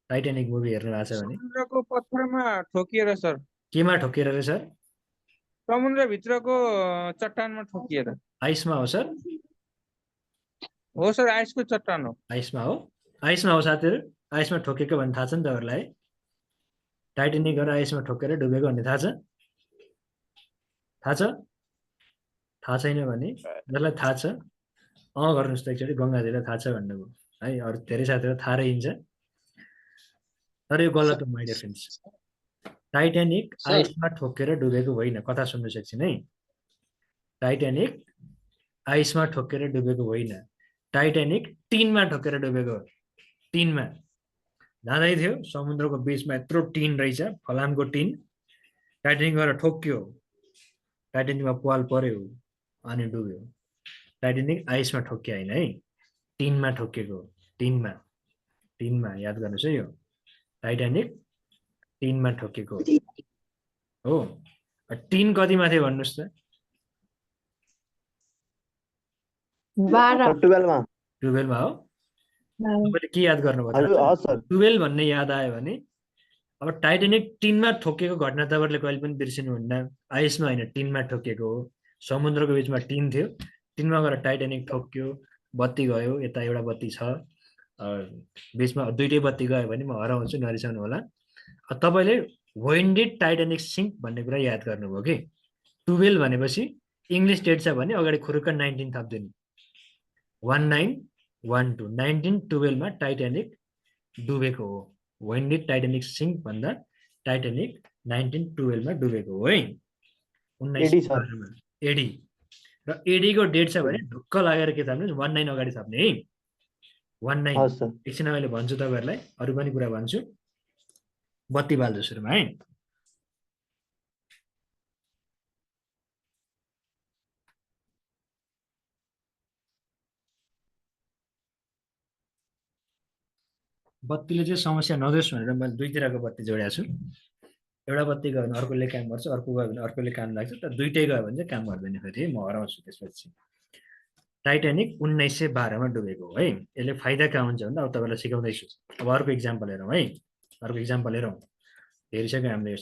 टाइटानिक मुभी हेर्नु भएको छ भने समुद्रको पत्थरमा ठोकिएर सर। केमा ठोकिएर रे सर? समुद्रभित्रको चट्टानमा ठोकिएर। आइसमा हो सर? हो सर, आइसको चट्टान हो। आइसमा हो? आइसमा हो साथीहरू? आइसमा ठोकेको भन्ने थाहा छ नि तपाईँहरूलाई? टाइटानिक गएर आइसमा ठोकेर डुबेको भन्ने थाहा छ? थाहा छ? थाहा छैन भने जसलाई थाहा छ गर्नुहोस् त एकचोटि। गङ्गाजीलाई थाहा छ भन्नुभयो है, अरू धेरै साथीहरू थाहा रहन्छ। तर यो गलत हो माइ डियर फ्रेन्ड्स। टाइटानिक आइसमा ठोकेर डुबेको होइन। कथा सुन्नु सक्छिन् है? टाइटानिक आइसमा ठोकेर डुबेको होइन, टाइटानिक टिनमा ठोकेर डुबेको हो। टिनमा जाँदै थियो समुद्रको बिचमा, यत्रो टिन रहेछ, फलामको टिन। टाइटानिक गएर ठोक्यो, टाइटानिकमा पाल पर्यो अनि डुब्यो। टाइटानिक आइसमा ठोक्यो होइन है, टिनमा ठोकिएको। टिनमा याद गर्नुहोस् है। यो टाइटानिक टिनमा ठोकिएको हो। टिन कतिमा थियो भन्नुहोस् त? 12मा हो। तपाईँले के याद गर्नुभयो? 12 भन्ने याद आयो भने अब टाइटानिक टिनमा ठोकेको घटना तपाईँहरूले कहिले पनि बिर्सिनुहुन्न। आइसमा होइन, टिनमा ठोकेको हो। समुद्रको बिचमा टिन थियो, टिनमा गएर टाइटानिक ठोक्यो, बत्ती गयो, यता एउटा बत्ती छ, बिचमा दुइटै बत्ती गयो भने म हराउँछु, नरिसाउनु होला। तपाईँले व्हेन डिड टाइटानिक सिङ्क भन्ने कुरा याद गर्नुभयो कि। 12 भनेपछि इङ्ग्लिस डेट छ भने अगाडि खुरुक्क 19 थप्दिनु। 1912 1912मा टाइटानिक डुबेको हो। व्हेन डिड टाइटानिक सिङ्क भन्दा टाइटानिक 1912मा डुबेको हो है। 1912मा एडी। र एडीको डेट छ भने ढुक्क लागेर के थप्नु? 19 अगाडि थप्ने है। 19 एकछिन मैले भन्छु तपाईँहरूलाई, अरू पनि कुरा भन्छु। बत्ती बाल्छु सुरुमा है। बत्तीले चाहिँ समस्या नदियोस् भनेर मैले दुईतिरको बत्ती जोडेको छु। एउटा बत्ती गयो भने अर्कोले काम गर्छ, अर्को गयो भने अर्कोले काम लाग्छ। तर दुइटै गयो भने चाहिँ काम गर्दैन फेरि, म हराउँछु त्यसपछि। टाइटानिक 1912मा डुबेको हो है। यसले फाइदा कहाँ हुन्छ भन्दा अब तपाईँलाई सिकाउँदैछु। अब अर्को इक्जाम्पल हेरौँ है, अर्को इक्जाम्पल हेरौँ। हेरिसक्यो हामीले यो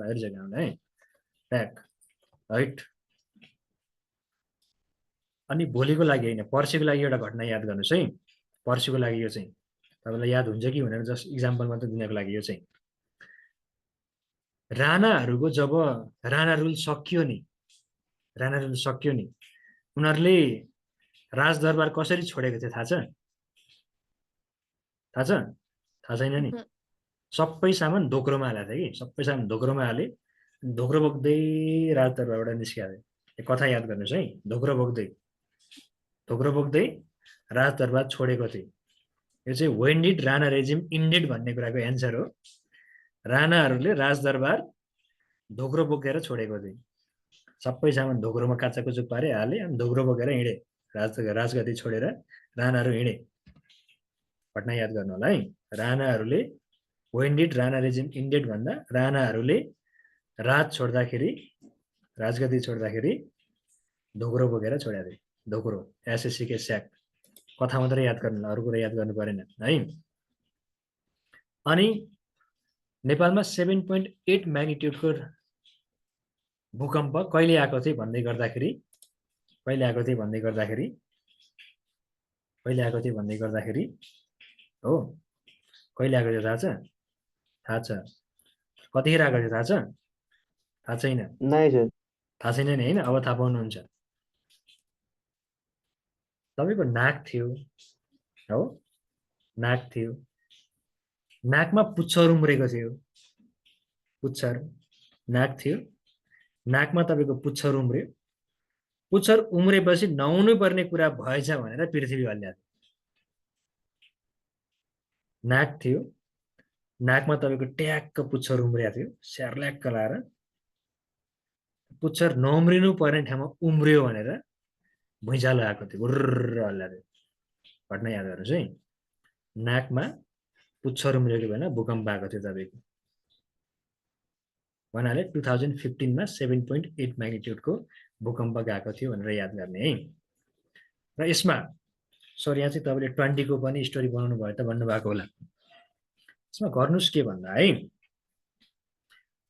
हेरिसक्यो हामीले है, प्याक राइट। अनि भोलिको लागि होइन, पर्सिको लागि एउटा घटना याद गर्नुहोस् है। पर्सिको लागि यो चाहिँ तपाईँलाई याद हुन्छ कि भनेर जस्ट इक्जाम्पल मात्रै दिनको लागि यो चाहिँ। राणाहरूको जब राणा रुल सकियो नि, उनीहरूले राजदरबार कसरी छोडेको थियो थाहा छ? थाहा छ? थाहा छैन नि। सबै सामान धोक्रोमा हालेको थियो कि, सबै सामान धोक्रोमा हाले। धोक्रो बोक्दै राजदरबारबाट निस्किया अरे कथा याद गर्नुहोस् है धोक्रो बोक्दै राजदरबार छोडेको थिए यो चाहिँ when did Rana regime indeed भन्ने कुराको एन्सर हो राणाहरूले राजदरबार धोक्रो बोकेर छोडेको थिए सबै सामान धोक्रोमा काचाकुचुक पारे हाले अनि धोक्रो बोकेर हिँडे राजगद्दी छोडेर राणाहरू हिँडे घटना याद गर्नु होला है राणाहरूले when did Rana regime ended भन्दा राणाहरूले राजगद्दी छोड्दाखेरि धोक्रो बोकेर छोड्या थिए धोक्रो एसएससीके स्याक कथा मात्रै याद गर्नु अरू कुरा याद गर्नु परेन है अनि नेपालमा 7.8 म्याग्निट्युडको भूकम्प कहिले आएको थियो भन्दै गर्दाखेरि हो कहिले आएको थियो थाहा छ कतिखेर आएको थियो थाहा छैन थाहा छैन नि हैन अब थाहा पाउनुहुन्छ तपाईको नाक थियो हो नाकमा पुच्छर उम्रेको थियो नाक थियो नाकमा तपाईको पुच्छर उम्रेपछि नहुनु पर्ने कुरा भएछ भनेर पृथ्वी हल्ल्या नाक थियो नाकमा तपाईको ट्याक्क पुच्छर उम्रेको थियो स्यार्ल्याक्क लाएर पुच्छर नउम्रिनु पर्ने ठाउँमा उम्रियो भनेर भुइँचालो आएको थियो गुर्र हल्ल्या थियो घटना याद गर्नुहोस् है नाकमा पुच्छर उम्रेको बेला भूकम्प आएको थियो तपाईको भन्नाले 2015 मा 7.8 म्याग्निट्युडको भूकम्प गएको थियो भनेर याद गर्ने है र यसमा सर यहाँ चाहिँ तपाईले 20 को पनि स्टोरी बनाउनु भयो त भन्नुभएको होला यसमा गर्नुस् के भन्दा है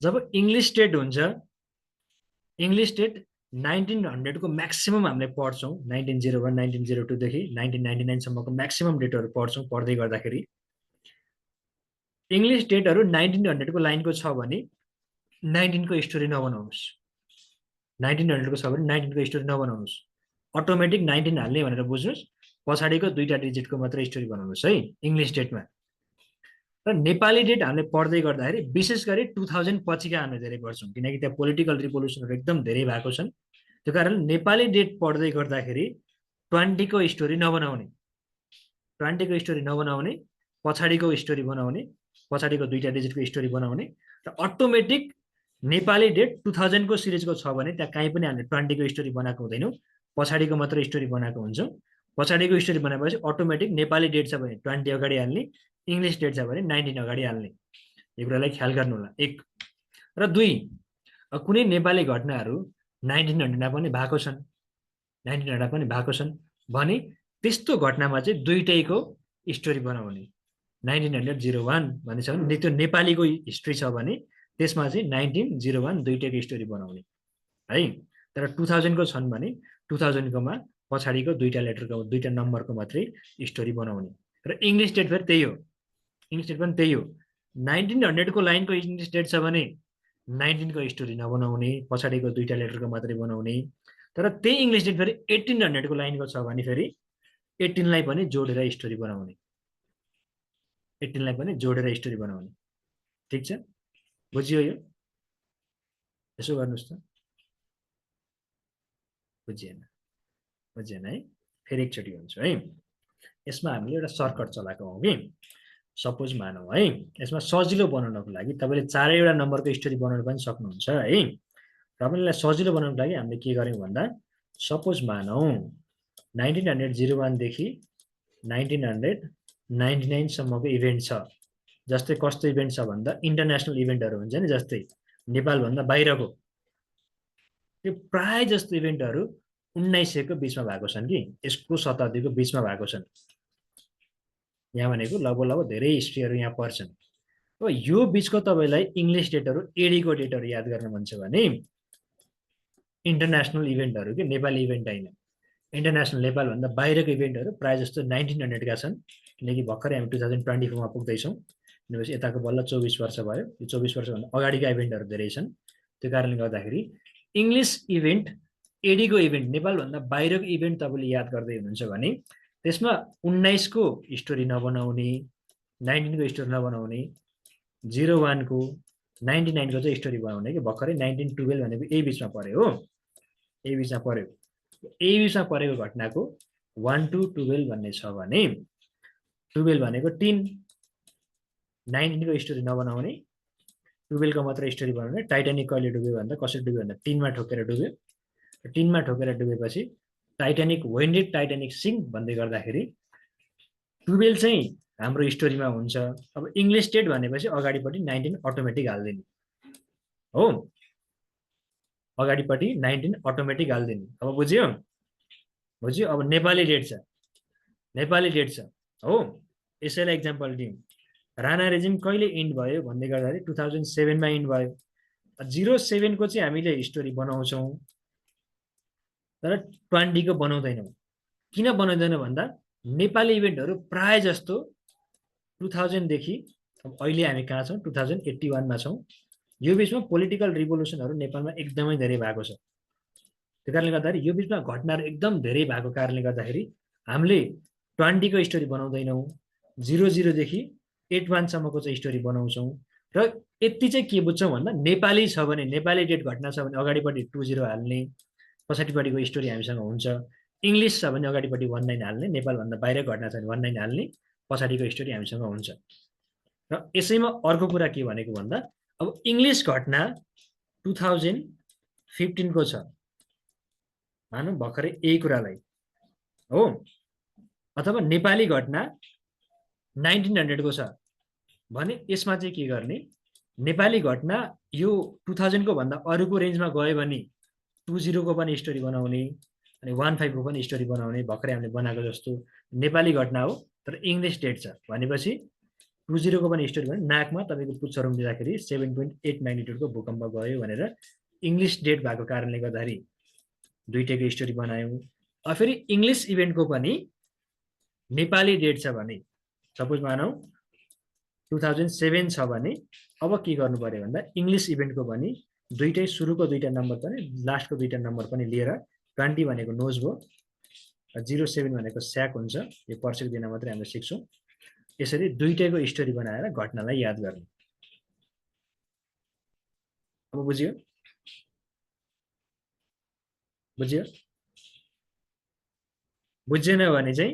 जब इंग्लिश स्टेट हुन्छ इंग्लिश स्टेट 1900 को म्याक्सिमम हामीले पढ्छौं 1901 1902 देखि 1999 सम्मको म्याक्सिमम डेटहरु पढ्छौं पढ्दै गर्दाखेरि इंग्लिश डेटहरु 1900 को लाइनको छ भने 19 को स्टोरी नबनाउनुस् 1900 को छ भने 19 को स्टोरी नबनाउनुस् अटोमेटिक 19 हाल्ने भनेर बुझ्नुस् पछाडीको दुईटा डिजिटको मात्र स्टोरी बनाउनुस् है इंग्लिश डेटमा र नेपाली डेट हामीले पढ्दै गर्दाखेरि विशेष गरी 2000 पछिका हामीले धेरै पढ्छौं किनकि त्यहाँ पोलिटिकल रिभोल्युसनहरु एकदम धेरै भएको छन् त्यो कारणले नेपाली डेट पढ्दै गर्दाखेरि 20 को स्टोरी नबनाउने 20 को स्टोरी नबनाउने पछाडीको स्टोरी बनाउने पछाडीको दुईटा डिजिटको स्टोरी बनाउने र अटोमेटिक नेपाली डेट 2000 को सिरिजको छ भने त्यहाँ कहीँ पनि हामीले 20 को स्टोरी बनाएको हुँदैनौं पछाडीको मात्र स्टोरी बनाएको हुन्छौं पछाडीको स्टोरी बनाएपछि अटोमेटिक नेपाली डेट छ भने 20 अगाडि हाल्ने इंग्लिश डेट छ भने 19 अगाडि हाल्ने यो कुरालाई ख्याल गर्नु होला एक र दुई कुनै नेपाली घटनाहरु 1900 मा पनि भएको छन् भने त्यस्तो घटनामा चाहिँ दुईटैको स्टोरी बनाउने 1901 भने छ भने त्यो नेपालीको हिस्ट्री छ भने त्यसमा चाहिँ 1901 दुईटैको स्टोरी बनाउने है तर 2000 को छन् भने 2000 को मा पछाडीको दुईटा लेटरको दुईटा नम्बरको मात्रै स्टोरी बनाउने र इंग्लिश डेट फेरि त्यही हो इंग्लिश डेट पनि त्यही हो 1900 को लाइनको इंग्लिश डेट छ भने 19 को स्टोरी नबनाउने पछाडीको दुईटा लेटरको मात्रै बनाउने तर त्यही इंग्लिश डेट फेरि 1800 को लाइनको छ भने फेरि 18 लाई पनि जोडेर स्टोरी बनाउने 18 लाई पनि जोडेर स्टोरी बनाउने ठीक छ बुझियो यो यसो गर्नुस् त बुझिएन है फेरि एकचोटी हुन्छ है यसमा हामीले एउटा सर्टकट चलाएको हौ कि सपोज मानौ है यसमा सजिलो बनाउनको लागि तपाईले चारैवटा नम्बरको स्टोरी बनाउन पनि सक्नुहुन्छ है तपाईलाई सजिलो बनाउनको लागि हामीले के गर्यौं भन्दा सपोज मानौ 1901 देखि 1999 सम्मको इभेन्ट छ जस्तै कस्तो इभेन्ट छ भन्दा इन्टरनेशनल इभेन्टहरु हुन्छ नि जस्तै नेपाल भन्दा बाहिरको त्यो प्राय जस्तो इभेन्टहरु 1900 को बीचमा भएको छन् कि यसको शताब्दीको बीचमा भएको छन् यहाँ भनेको लगभग धेरै हिस्ट्रीहरु यहाँ पर्छन् हो यो बीचको तपाईलाई इंग्लिश डेटहरु एडी को डेटहरु याद गर्न मन छ भने इन्टरनेशनल इभेन्टहरु के नेपाली इभेन्ट हैन इन्टरनेशनल नेपाल भन्दा बाहिरको इभेन्टहरु प्राय जस्तो 1900 का छन् किनकि भर्खरै हामी 2024 मा पुग्दै छौं भनेपछि यताको बल्ल 24 वर्ष भयो यो 24 वर्ष भन्दा अगाडिका इभेन्टहरु धेरै छन् त्यो कारणले गर्दाखेरि इंग्लिश इभेन्ट एडी को इभेन्ट नेपाल भन्दा बाहिरको इभेन्ट तपाईले याद गर्दै हुनुहुन्छ भने त्यसमा 19 को स्टोरी नबनाउने 19 को स्टोरी नबनाउने 01 को 99 को चाहिँ स्टोरी बनाउने कि भर्खरै 1912 भनेको यही बिचमा पर्यो हो, यही बिचमा पर्यो। यही बिचमा परेको घटनाको 1 to 12 भन्ने छ भने 12 भनेको टिन, 19 को स्टोरी नबनाउने, 12 को मात्र स्टोरी बनाउने। टाइटानिक कहिले डुब्यो भन्दा कसरी डुब्यो भन्दा टिनमा ठोकेर डुब्यो। टिनमा ठोकेर डुबेपछि Titanic when did Titanic sink भन्दै गर्दाखेरि 12 चाहिँ हाम्रो स्टोरीमा हुन्छ। अब इङ्ग्लिस स्टेट भनेपछि अगाडिपट्टि 19 अटोमेटिक हाल्दिने हो, अगाडिपट्टि 19 अटोमेटिक हाल्दिने। अब बुझ्यो बुझ्यो। अब नेपाली डेट छ, नेपाली डेट छ हो, यसैलाई इक्जाम्पल दिउँ। राणा रेजिम कहिले इन्ड भयो भन्दै गर्दाखेरि 2007 मा इन्ड भयो। 07 को चाहिँ हामीले स्टोरी बनाउँछौँ तर 20 को बनाउँदैनौँ। किन बनाउँदैन भन्दा नेपाली इभेन्टहरू प्राय जस्तो 2000 देखि अब अहिले हामी कहाँ छौँ 2081 मा छौँ। यो बिचमा पोलिटिकल रिभोल्युसनहरू नेपालमा एकदमै धेरै भएको छ। त्यो कारणले गर्दाखेरि यो बिचमा घटनाहरू एकदम धेरै भएको कारणले गर्दाखेरि हामीले 20 को स्टोरी बनाउँदैनौँ, 00 देखि 81 सम्मको चाहिँ स्टोरी बनाउँछौँ। र यति चाहिँ के बुझ्छौँ भन्दा नेपाली छ भने, नेपाली डेट घटना छ भने अगाडिपट्टि 20 हाल्ने, पछाडिपट्टिको स्टोरी हामीसँग हुन्छ। इङ्ग्लिस छ भने अगाडिपट्टि 19 हाल्ने, नेपालभन्दा बाहिरको घटना छ भने 19 हाल्ने, पछाडिको स्टोरी हामीसँग हुन्छ। र यसैमा अर्को कुरा के भनेको भन्दा अब इङ्ग्लिस घटना 2015 को छ मानौँ भर्खरै यही कुरालाई हो, अथवा नेपाली घटना 1900 को छ भने यसमा चाहिँ के गर्ने, नेपाली घटना यो 2000 को भन्दा अरूको रेन्जमा गयो भने 20 को पनि स्टोरी बनाउने अनि 15 को पनि स्टोरी बनाउने। भर्खरै हामीले बनाएको जस्तो नेपाली घटना हो तर इङ्ग्लिस डेट छ भनेपछि 20 को पनि स्टोरी भने नाकमा तपाईँको पुच्छरौँ दिँदाखेरि 7.8 म्याग्निट्युडको भूकम्प गयो भनेर इङ्ग्लिस डेट भएको कारणले गर्दाखेरि दुईटैको स्टोरी बनायौँ। अब फेरि इङ्ग्लिस इभेन्टको पनि नेपाली डेट छ भने सपोज मानौँ 2007 छ भने अब के गर्नु पर्यो भन्दा इङ्ग्लिस इभेन्टको पनि दुईटै सुरुको दुईटा नम्बर पनि लास्टको दुईटा नम्बर पनि लिएर 20 भनेको नोज भयो, 07 भनेको स्याक हुन्छ। यो पर्सिको दिन मात्रै हामीले सिक्छौँ। यसरी दुईटैको स्टोरी बनाएर घटनालाई याद गर्ने। अब बुझ्यो बुझ्यो बुझेन भने चाहिँ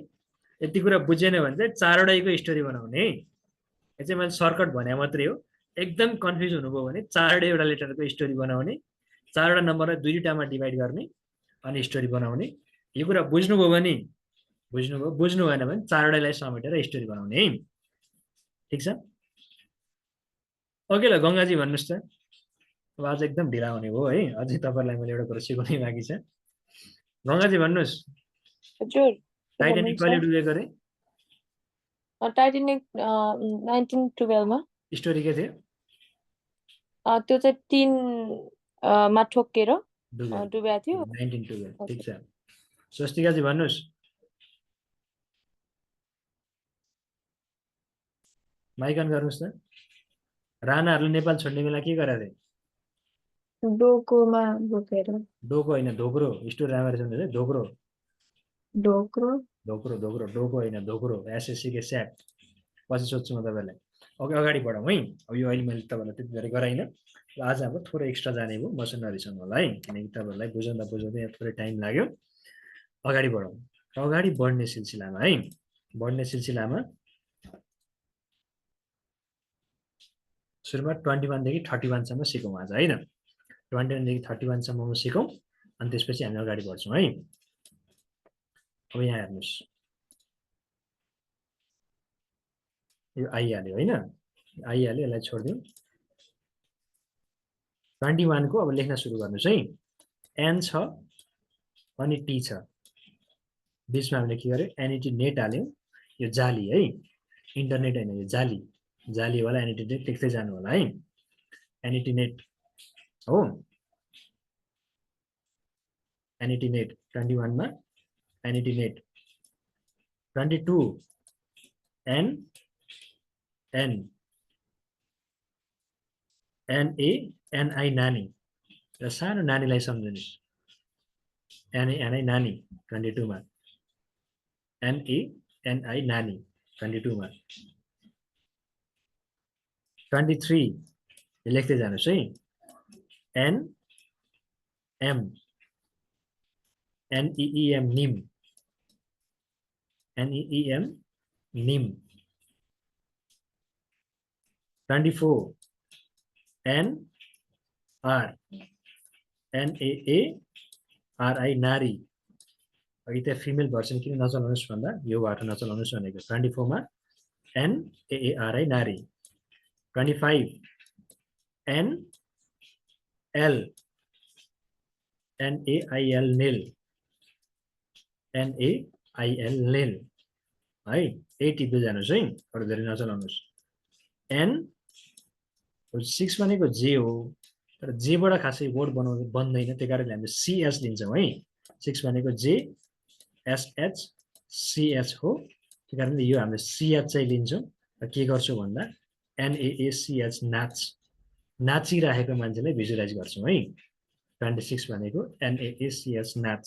यति कुरा बुझेन भने चाहिँ चारवटैको स्टोरी बनाउने। यो चाहिँ मैले सर्टकट भने मात्रै हो। एकदम कन्फ्युज हुनुभयो भने चारवटा लेटरको स्टोरी बनाउने, चारवटा नम्बरलाई दुईटामा डिभाइड गर्ने अनि स्टोरी बनाउने। यो कुरा बुझ्नुभयो भने बुझ्नुभयो, बुझ्नु भएन भने चारवटालाई समेटेर स्टोरी बनाउने है। ठिक छ। ओके ल गङ्गाजी भन्नुहोस् त। अब आज एकदम ढिला हुने भयो है, अझै तपाईँलाई मैले एउटा कुरा सिकाउनै बाँकी छ। गङ्गाजी भन्नुहोस्। हजुर टाइटानिक कहिले डुबेको अरे? टाइटानिक 1912 मा। स्टोरी के थियो? त्यो चाहिँ टिन मा ठोकेर डुबेको थियो 1912। ठिक छ। स्वस्तिकाजी भन्नुहोस्। माइक अन गर्नुहोस् त। राणाहरूले नेपाल छोड्ने बेला के गरेको थिए? डोकोमा बोकेर। डोको होइन धोक्रो। स्टोरी राम्ररी सुन्नुहोस् है। धोक्रो ढोक्रो धोक्रो धोक्रो डोको होइन धोक्रो। एसएससी के स्याट। पछि सोध्छु म तपाईँलाई। अगाडि बढौँ है। अब यो अहिले मैले तपाईँलाई त्यति धेरै गराइनँ। आज हाम्रो थोरै एक्स्ट्रा जाने भयो, मसँग नरिसाउनु होला है, किनकि तपाईँहरूलाई बुझाउँदा बुझाउँदै यहाँ थोरै टाइम लाग्यो। अगाडि बढौँ। अगाडि बढ्ने सिलसिलामा है, बढ्ने सिलसिलामा सुरुमा 21 देखि 31 सम्म सिकौँ आज होइन। 21 देखि 31 सम्म सिकौँ अनि त्यसपछि हामी अगाडि बढ्छौँ है। अब यहाँ हेर्नुहोस्, यो आइहाल्यो होइन, आइहाल्यो। यसलाई छोडिदिउँ। 21 को अब लेख्न सुरु गर्नुहोस् है। एन छ अनि टी छ, बिचमा हामीले के गर्यो एनइटी नेट हाल्यौँ। यो जाली है, इन्टरनेट होइन, यो जाली, जालीवाला एनइटी नेट लेख्दै जानु होला है। एनइटी नेट हो, एनइटी नेट 21 मा N E T net 22 N N N A N I नानी र सानो नानीलाई सम्झिनुहोस्। एनए एनआई नानी 22 मा, एनए एनआई नानी 22 मा। 23 लेख्दै जानुहोस् है N M NEEM NIM NEEM NIM 24 NR NAARI नारी अघि त्यहाँ फिमेल भर्सन किन नचलाउनुहोस् भन्दा यो बाटो नचलाउनुहोस् भनेको 24 मा NAARI नारी 25 NL NAIL NIL NAIL NIL है 8 टिप्दै जानुहोस् है अरू धेरै नचलाउनुहोस् N 6 भनेको जे हो तर जेबाट खासै वर्ड बनाउनु बन्दैन त्यही कारणले हामीले CS लिन्छौँ है 6 भनेको जे SH CH हो त्यही कारणले यो हामीले CH चाहिँ लिन्छौँ र के गर्छौँ भन्दा NAACH नाच नाचिरहेको मान्छेलाई भिजुअलाइज गर्छौँ है 26 भनेको NAACH नाच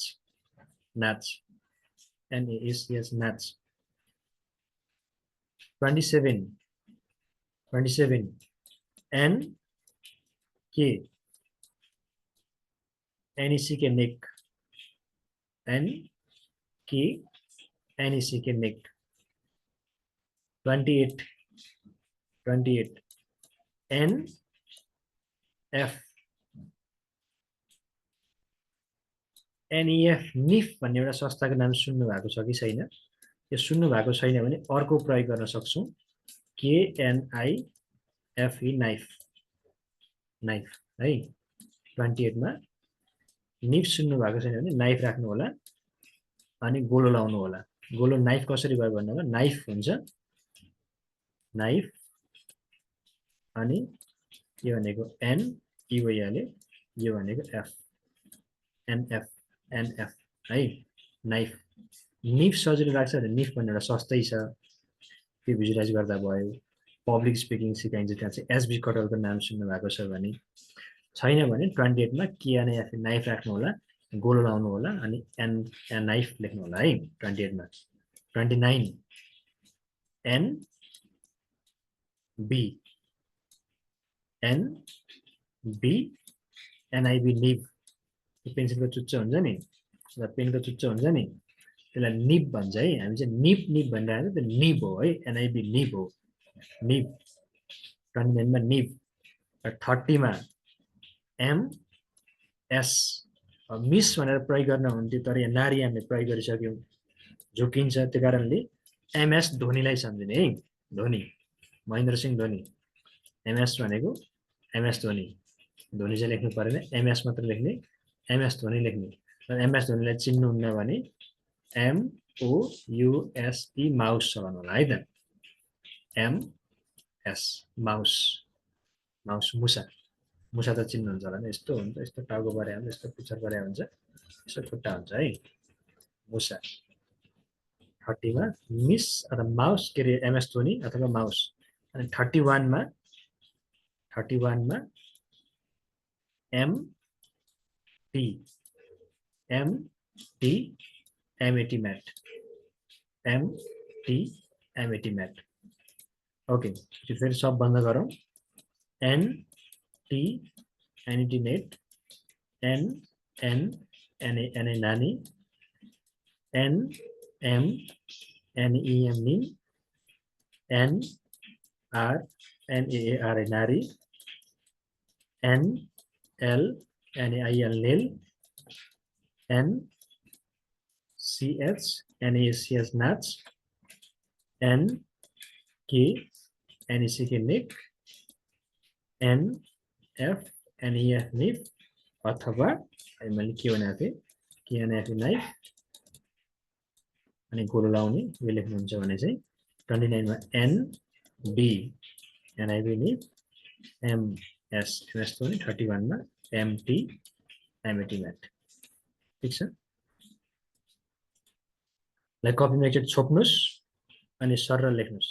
नाच NAACH नाच 27 N K NECK neck N K NECK neck 28 N F NEF NIF भन्ने एउटा संस्थाको नाम सुन्नु भएको छ कि छैन यो सुन्नु भएको छैन भने अर्को प्रयोग गर्न सक्छौं KNIFE नाइफ नाइफ है 28 मा निफ सुन्नु भएको छैन भने नाइफ राख्नु होला अनि गोलो लाउनु होला गोलो नाइफ कसरी भयो भन्नुमा नाइफ हुन्छ नाइफ अनि यो भनेको N ई भइहाल्यो यो भनेको F NF NF है नाइफ निफ सजिलो लाग्छ भने निफ भन्ने एउटा सस्तै छ त्यो भिजुअलाइज गर्दा भयो पब्लिक स्पिकिङ सिकाइन्छ त्यहाँ चाहिँ एसबी कटलको नाम सुन्नु भएको छ भने छैन भने 28 मा KNF नाइफ राख्नु होला गोलो लाउनु होला अनि एन नाइफ लेख्नु होला है 28 मा 29 N B N B NIB nib पेन्सिलको चुच्चो हुन्छ नि र पेनको चुच्चो हुन्छ नि त्यसलाई निब भन्छ है हामी चाहिँ निब निब भनिरहेको त्यो निब हो है NIB निब हो निब 29 मा निब 30 मा MS मिस भनेर प्रयोग गर्न हुन्थ्यो तर यहाँ नारी हामीले प्रयोग गरिसक्यौं झुकिन्छ त्यो कारणले MS धोनीलाई सम्झिने है धोनी महेन्द्र सिंह धोनी MS भनेको MS धोनी धोनी चाहिँ लेख्नु परेन MS मात्र लेख्ने MS धोनी लेख्ने र MS धोनीलाई चिन्नुहुन्न भने MOUSE माउस छ भन्नु होला है त MS माउस माउस मुसा मुसा त चिन्नुहुन्छ होला नि यस्तो हुन्छ यस्तो टाउको परे हुन्छ यस्तो पुच्छर परे हुन्छ यस्तो खुट्टा हुन्छ है मुसा 30 मा मिस अथवा माउस के रे MS धोनी अथवा माउस अनि 31 मा MT MAT mat MT MAT mat okay फिर सब बन्द गरौँ NT NET net NA नानी NM NEM nim NR NAAR नारी NL NAIL nil NCH NACH nuts NK NECK neck NF NEF nif अथवा मैले के भनेको थिएँ KNF नाइफ अनि गोलो लाउने यो लेख्नुहुन्छ भने चाहिँ 29 मा NB NIB nif MS तो 31 मा MT MAT mat ठीक छ लाई कपीमा एकचोटि छोप्नुस् अनि सरल लेख्नुस्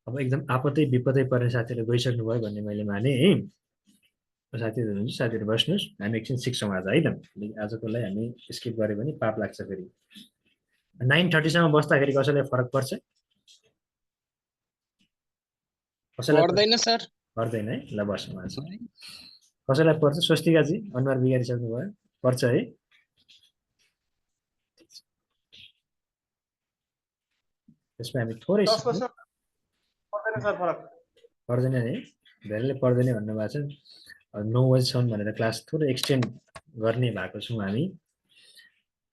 अब एकदम आपतै विपतै पर्ने साथीहरु गइसक्नु भयो भन्ने मैले माने है साथीहरु हुनुहुन्छ साथीहरु बस्नुस् हामी एकछिन सिक्छौं आज है त आजकोलाई हामी स्किप गरे पनि पाप लाग्छ फेरि 9:30 सम्म बस्दाखेरि कसैलाई फरक पर्छ कसैलाई पर्दैन सर। पर्दैन है ल बस्नु आज कसैलाई पर्छ स्वस्तिकाजी अनुहार बिगारिसक्नु भयो पर्छ है त्यसमा हामी थोरै 10% पर्दैन सर फरक। पर्दैन है धेरैले पर्दैन भन्नुभएको छ 9 बजीसम्म भनेर क्लास थोरै एक्सटेन्ड गर्ने भएको छौँ हामी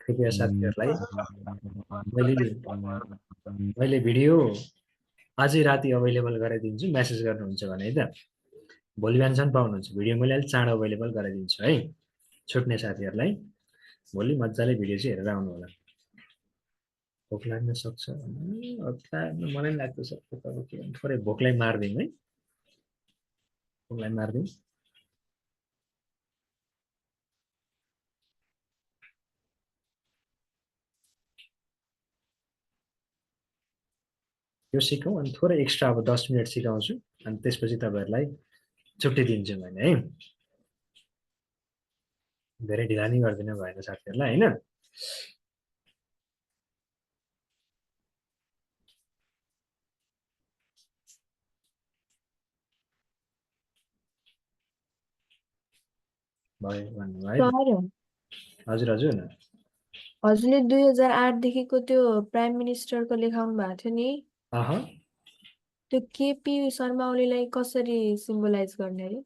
कृपया साथीहरूलाई मैले भिडियो आजै राति अभाइलेबल गराइदिन्छु मेसेज गर्नुहुन्छ भने है त भोलि बिहानसम्म पाउनुहुन्छ भिडियो मैले अलिक चाँडो अभाइलेबल गराइदिन्छु है छुट्ने साथीहरूलाई भोलि मजाले भिडियो चाहिँ हेरेर आउनु होला भोक लाग्न सक्छ मलाई लाग्छ सर थोरै भोकलाई मार्दिउँ है भोकलाई मार्दिउँ यो सिकौँ अनि थोरै एक्स्ट्रा अब 10 मिनट सिकाउँछु अनि त्यसपछि तपाईँहरूलाई छुट्टी दिन्छु मैले है धेरै ढिला नि गर्दिनँ भएन साथीहरूलाई होइन भयो भन्नुभयो हजुर हजुर हजुरले 2008 देखिको त्यो प्राइम मिनिस्टरको लेखाउनु भएको थियो नि त्यो केपी शर्मा ओलीलाई कसरी सिम्बलाइज गर्ने अरे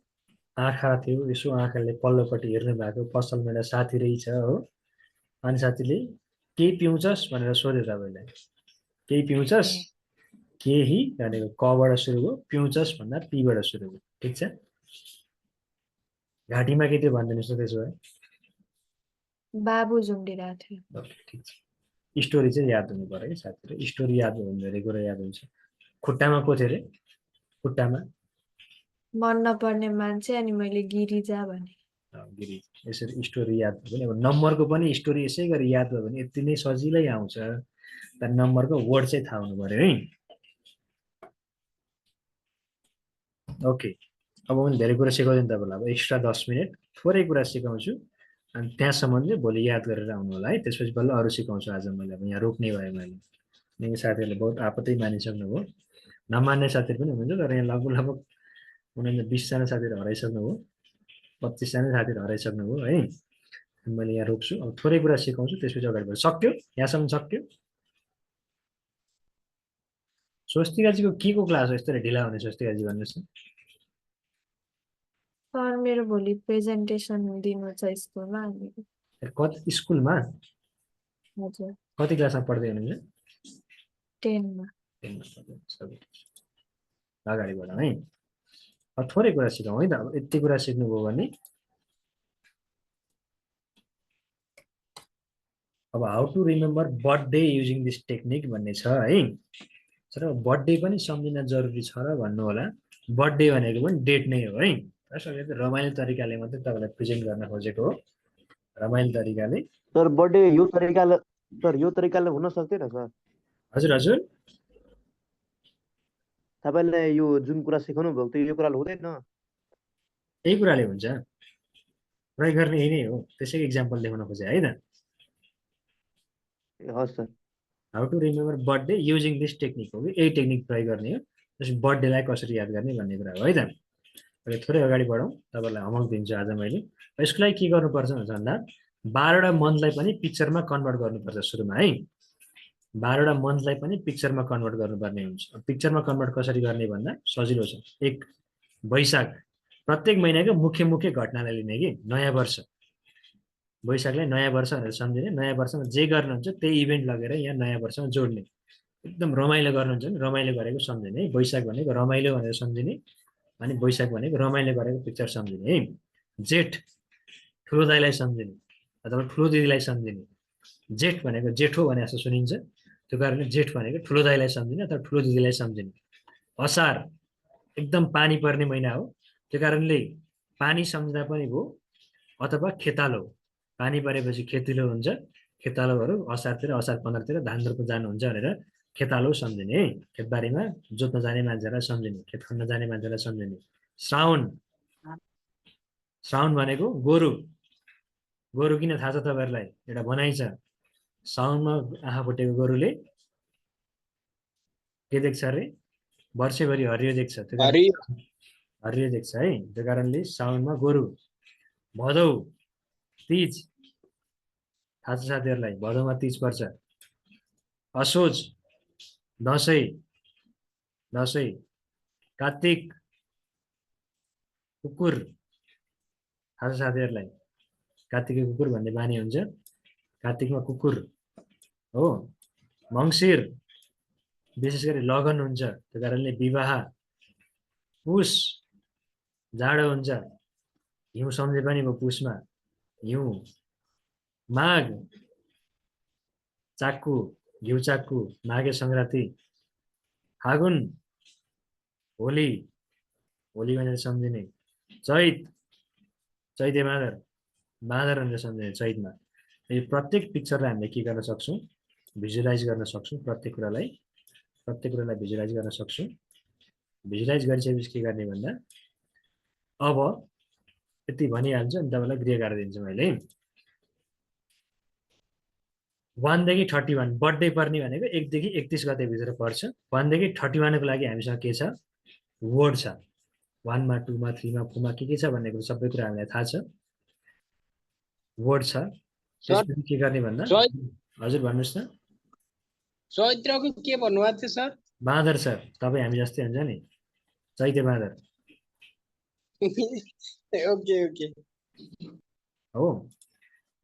आँखा थियो यसो आँखाले पल्लोपट्टि हेर्नु भएको पसलमा एउटा साथी रहेछ हो अनि साथीले केही पिउँछस् भनेर सोध्यो तपाईँलाई केही पिउँछस् केही भनेको कबाट सुरु भयो पिउँछस् भन्दा पीबाट सुरु भयो ठिक छ घाँटीमा के थियो भनिदिनुहोस् न त्यसो भए बाबु झुन्डिरहेको थियो ठिक छ स्टोरी चाहिँ याद हुनु पर्यो है साथीहरू स्टोरी याद हुनु धेरै कुरा याद हुन्छ खुट्टामा को थियो अरे खुट्टामा मन नपर्ने मान्छे अनि मैले गिरिजा भने गिरी यसरी स्टोरी याद भयो भने अब नम्बरको पनि स्टोरी यसै गरी याद भयो भने यति नै सजिलै आउँछ तर नम्बरको वर्ड चाहिँ थाहा हुनु पर्यो है ओके अब मैले धेरै कुरा सिकाउँदैन तपाईँलाई अब एक्स्ट्रा 10 मिनट थोरै कुरा सिकाउँछु अनि त्यहाँसम्म चाहिँ भोलि याद गरेर आउनु होला है त्यसपछि बल्ल अरू सिकाउँछु आज मैले अब यहाँ रोक्ने भएँ मैले मेरो साथीहरूले बहुत आपत्ति मानिसक्नुभयो नमान्ने साथीहरू पनि हुनुहुन्छ तर यहाँ लगभग उनीहरूले 20जना साथीहरू हराइसक्नुभयो 25जना साथीहरू हराइसक्नुभयो है मैले यहाँ रोक्छु अब थोरै कुरा सिकाउँछु त्यसपछि अगाडि बढ्छु सक्यो यहाँसम्म सक्यो स्वस्तिकाजीको के को क्लास हो यस्तो ढिला हुने स्वस्तिकाजी भन्नुहोस् न सर मेरो भोलि प्रेजेन्टेसन दिनु छ स्कुलमा कति स्कुलमा हजुर कति क्लासमा पढ्दै हुनुहुन्छ 10 मा अगाडि बढौँ है अब थोरै कुरा सिकाउँ है त अब यति कुरा सिक्नुभयो भने अब how to remember birthday using this technique भन्ने छ है तर बर्थडे पनि सम्झिन जरुरी छ र भन्नु होला बर्थडे भनेको पनि डेट नै हो है रमाइलो तरिकाले मात्रै तपाईँलाई प्रेजेन्ट गर्न खोजेको हो रमाइलो तरिकाले सर बर्थडे यो तरिकाले हुन सक्दैन सर हजुर हजुर तपाईँले यो जुन कुरा सिकाउनु भएको थियो यो कुराले हुँदैन यही कुराले हुन्छ प्रयोग गर्ने यही नै हो त्यसैको इक्जाम्पल देखाउन खोजे है त हस् sir how to remember birthday using this technique हो कि यही टेक्निक प्रयोग गर्ने हो त्यसपछि बर्थडेलाई कसरी याद गर्ने भन्ने कुरा हो है त अहिले थोरै अगाडि बढौँ तपाईँलाई होमवर्क दिन्छु आज मैले यसको लागि के गर्नुपर्छ भन्दा 12वटा मन्थलाई पनि पिक्चरमा कन्भर्ट गर्नुपर्छ सुरुमा है 12वटा मन्थलाई पनि पिक्चरमा कन्भर्ट गर्नुपर्ने हुन्छ पिक्चरमा कन्भर्ट कसरी गर्ने भन्दा सजिलो छ एक वैशाख प्रत्येक महिनाको मुख्य मुख्य घटनालाई लिने कि नयाँ वर्ष वैशाखलाई नयाँ वर्ष भनेर सम्झिने नयाँ वर्षमा जे गर्नुहुन्छ त्यही इभेन्ट लगेर यहाँ नयाँ वर्षमा जोड्ने एकदम रमाइलो गर्नुहुन्छ भने रमाइलो गरेको सम्झिने है वैशाख भनेको रमाइलो भनेर सम्झिने अनि वैशाख भनेको रमाइलो गरेको पिक्चर सम्झिने है जेठ ठुलो दाइलाई सम्झिने अथवा ठुलो दिदीलाई सम्झिने जेठ भनेको जेठो भने जस्तो सुनिन्छ त्यो कारणले जेठ भनेको ठुलो दाइलाई सम्झिने अथवा ठुलो दिदीलाई सम्झिने असार एकदम पानी पर्ने महिना हो त्यो कारणले पानी सम्झिँदा पनि भयो अथवा खेतालो पानी परेपछि खेतिलो हुन्छ खेतालोहरू असारतिर असार 15तिर धान रोप्न जानुहुन्छ भनेर खेतालो सम्झिने है खेतबारीमा जोत्न जाने मान्छेलाई सम्झिने खेत खन्न जाने मान्छेलाई सम्झिने श्रावण भनेको गोरु गोरु किन थाहा छ तपाईँहरूलाई एउटा भनाइ छ साउनमा आँखा फुटेको गोरुले के देख्छ अरे वर्षैभरि हरियो देख्छ, त्यो कारण हरियो हरियो देख्छ है। त्यो कारणले साउनमा गोरु, भदौ तीज, थाहा छ साथीहरूलाई, भदौमा तीज पर्छ। असोज दसैँ, दसैँ, कार्तिक कुकुर, थाहा छ साथीहरूलाई, कार्तिके कुकुर भन्ने बानी हुन्छ, कार्तिकमा कुकुर हो। मङ्सिर विशेष गरी लगन हुन्छ, त्यो कारणले विवाह। पुष जाडो हुन्छ, हिउँ सम्झे पनि भयो पुषमा, हिउँ। माघ चाक्कु, घिउ चाक्कु, माघे सङ्क्रान्ति। फागुन होली, होली भनेर सम्झिने। चैत, चैते बाँदर, बाँदर भनेर सम्झिने चैतमा। यो प्रत्येक पिक्चरलाई हामीले के गर्न सक्छौँ, भिजुलाइज गर्न सक्छौँ, प्रत्येक कुरालाई भिजुलाइज गर्न सक्छौँ। भिजुलाइज गरिसकेपछि के गर्ने भन्दा अब यति भनिहाल्छु अनि तपाईँलाई गृह कार्य दिन्छु मैले। 1 देखि 31 बर्थडे पर्ने भनेको 1 देखि 31 गते भित्र पर्छ। 1 देखि 31 को लागि हामीसँग के छ, वर्ड छ। 1 मा 2 मा 3 मा 4 मा के छ भन्ने कुरा सबै कुरा हामीलाई थाहा छ, वर्ड छ। त्यसपछि के गर्ने भन्दा हजुर भन्नुहोस् न। चैत्रको के भन्नुभएको थियो सर? बाँदर सर, तपाईँ हामी जस्तै हुन्छ नि, चैते बाँदर ओके ओके हो।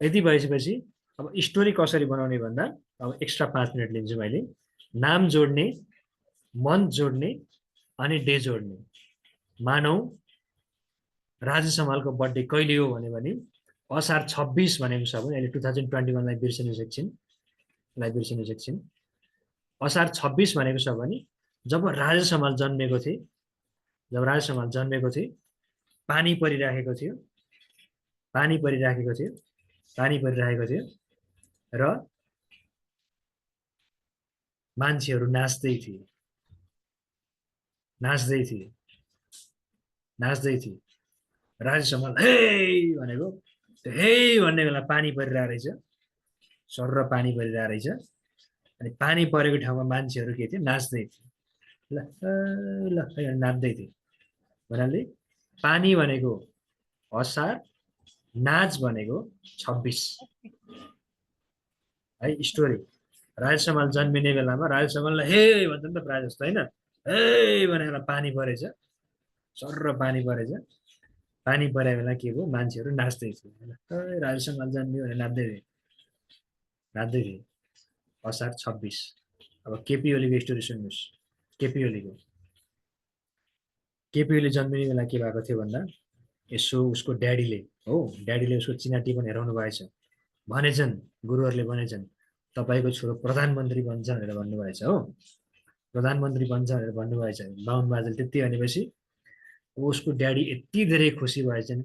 यति भइसकेपछि अब स्टोरी कसरी बनाउने भन्दा अब एक्स्ट्रा 5 मिनट लिन्छु मैले। नाम जोड्ने, मन्थ जोड्ने अनि डे जोड्ने। मानौ राजेश समालको बर्थडे कहिले हो भने असार 26 भनेको छ भने अहिले 2021 लाई बिर्सिनु सेक्सन असार 26 भनेको छ भने जब राजेश समाल जन्मेको थिए, पानी परिराखेको थियो र मान्छेहरू नाच्दै थिए। राजेश समाल हे भनेको, हे भन्ने बेला पानी परिरहेको रहेछ, सर्र पानी परिरहेको रहेछ। अनि पानी परेको ठाउँमा मान्छेहरू के थिए, नाच्दै थिए। ल ल नाच्दै थिए भन्नाले पानी भनेको असार, नाच भनेको 26 है। स्टोरी राजेश समाल जन्मिने बेलामा राजेश समाललाई हे भन्छ नि त प्रायः जस्तो होइन, हे भनेर पानी परेछ, सर्र पानी परेछ। पानी परेको बेला के भयो, मान्छेहरू नाच्दै थिए, राजेश समाल जन्मियो भनेर नाच्दै थिए। असार 26। अब केपी ओलीको स्टोरी सुन्नुहोस्। केपी ओली जन्मिने बेला के भएको थियो भन्दा यसो उसको ड्याडीले उसको चिनाटिपन हेराउनु भएछ। भनेछन्, गुरुहरूले भनेछन् तपाईँको छोरो प्रधानमन्त्री बन्छ भनेर भन्नुभएछ हो। प्रधानमन्त्री बन्छ भनेर भन्नुभएछ। बाहुन बाजेले त्यति भनेपछि उसको ड्याडी यति धेरै खुसी भएछन्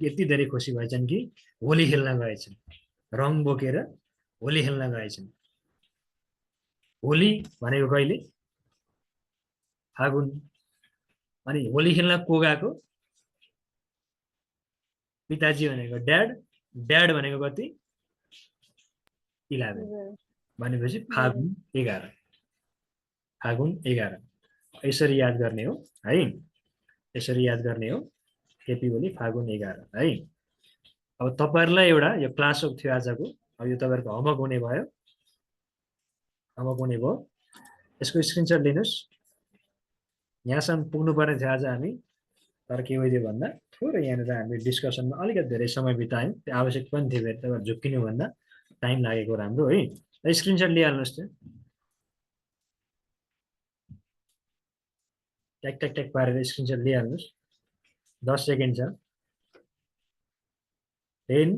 कि होली खेल्न गएछन्, रङ बोकेर होली खेल्न गएछन्। होली भनेको कहिले, फागुन। अनि होली खेल्न को गएको, पिताजी भनेको ड्याड भनेको कति, 11 भनेपछि फागुन 11। यसरी याद गर्ने हो है, केपी ओली फागुन 11 है। अब तपाईहरुलाई एउटा यो क्लास वर्क थियो आजको। अब यो तपाईहरुको होमवर्क हुने भयो। यसको स्क्रिनशट लिनुस्। यहाँसम्म पुग्नुपर्ने थियो आज हामी, तर के भइदियो भन्दा थोरै यहाँनिर हामीले डिस्कसनमा अलिकति धेरै समय बितायौँ। त्यो आवश्यक पनि थियो, फेरि तपाईहरु झुक्किनु भन्दा टाइम लागेको राम्रो है। स्क्रिनशट लिइहाल्नुहोस् त्यो, ट्याक पारेर स्क्रिनशट लिइहाल्नुहोस्। 10 सेकेन्ड छ। 10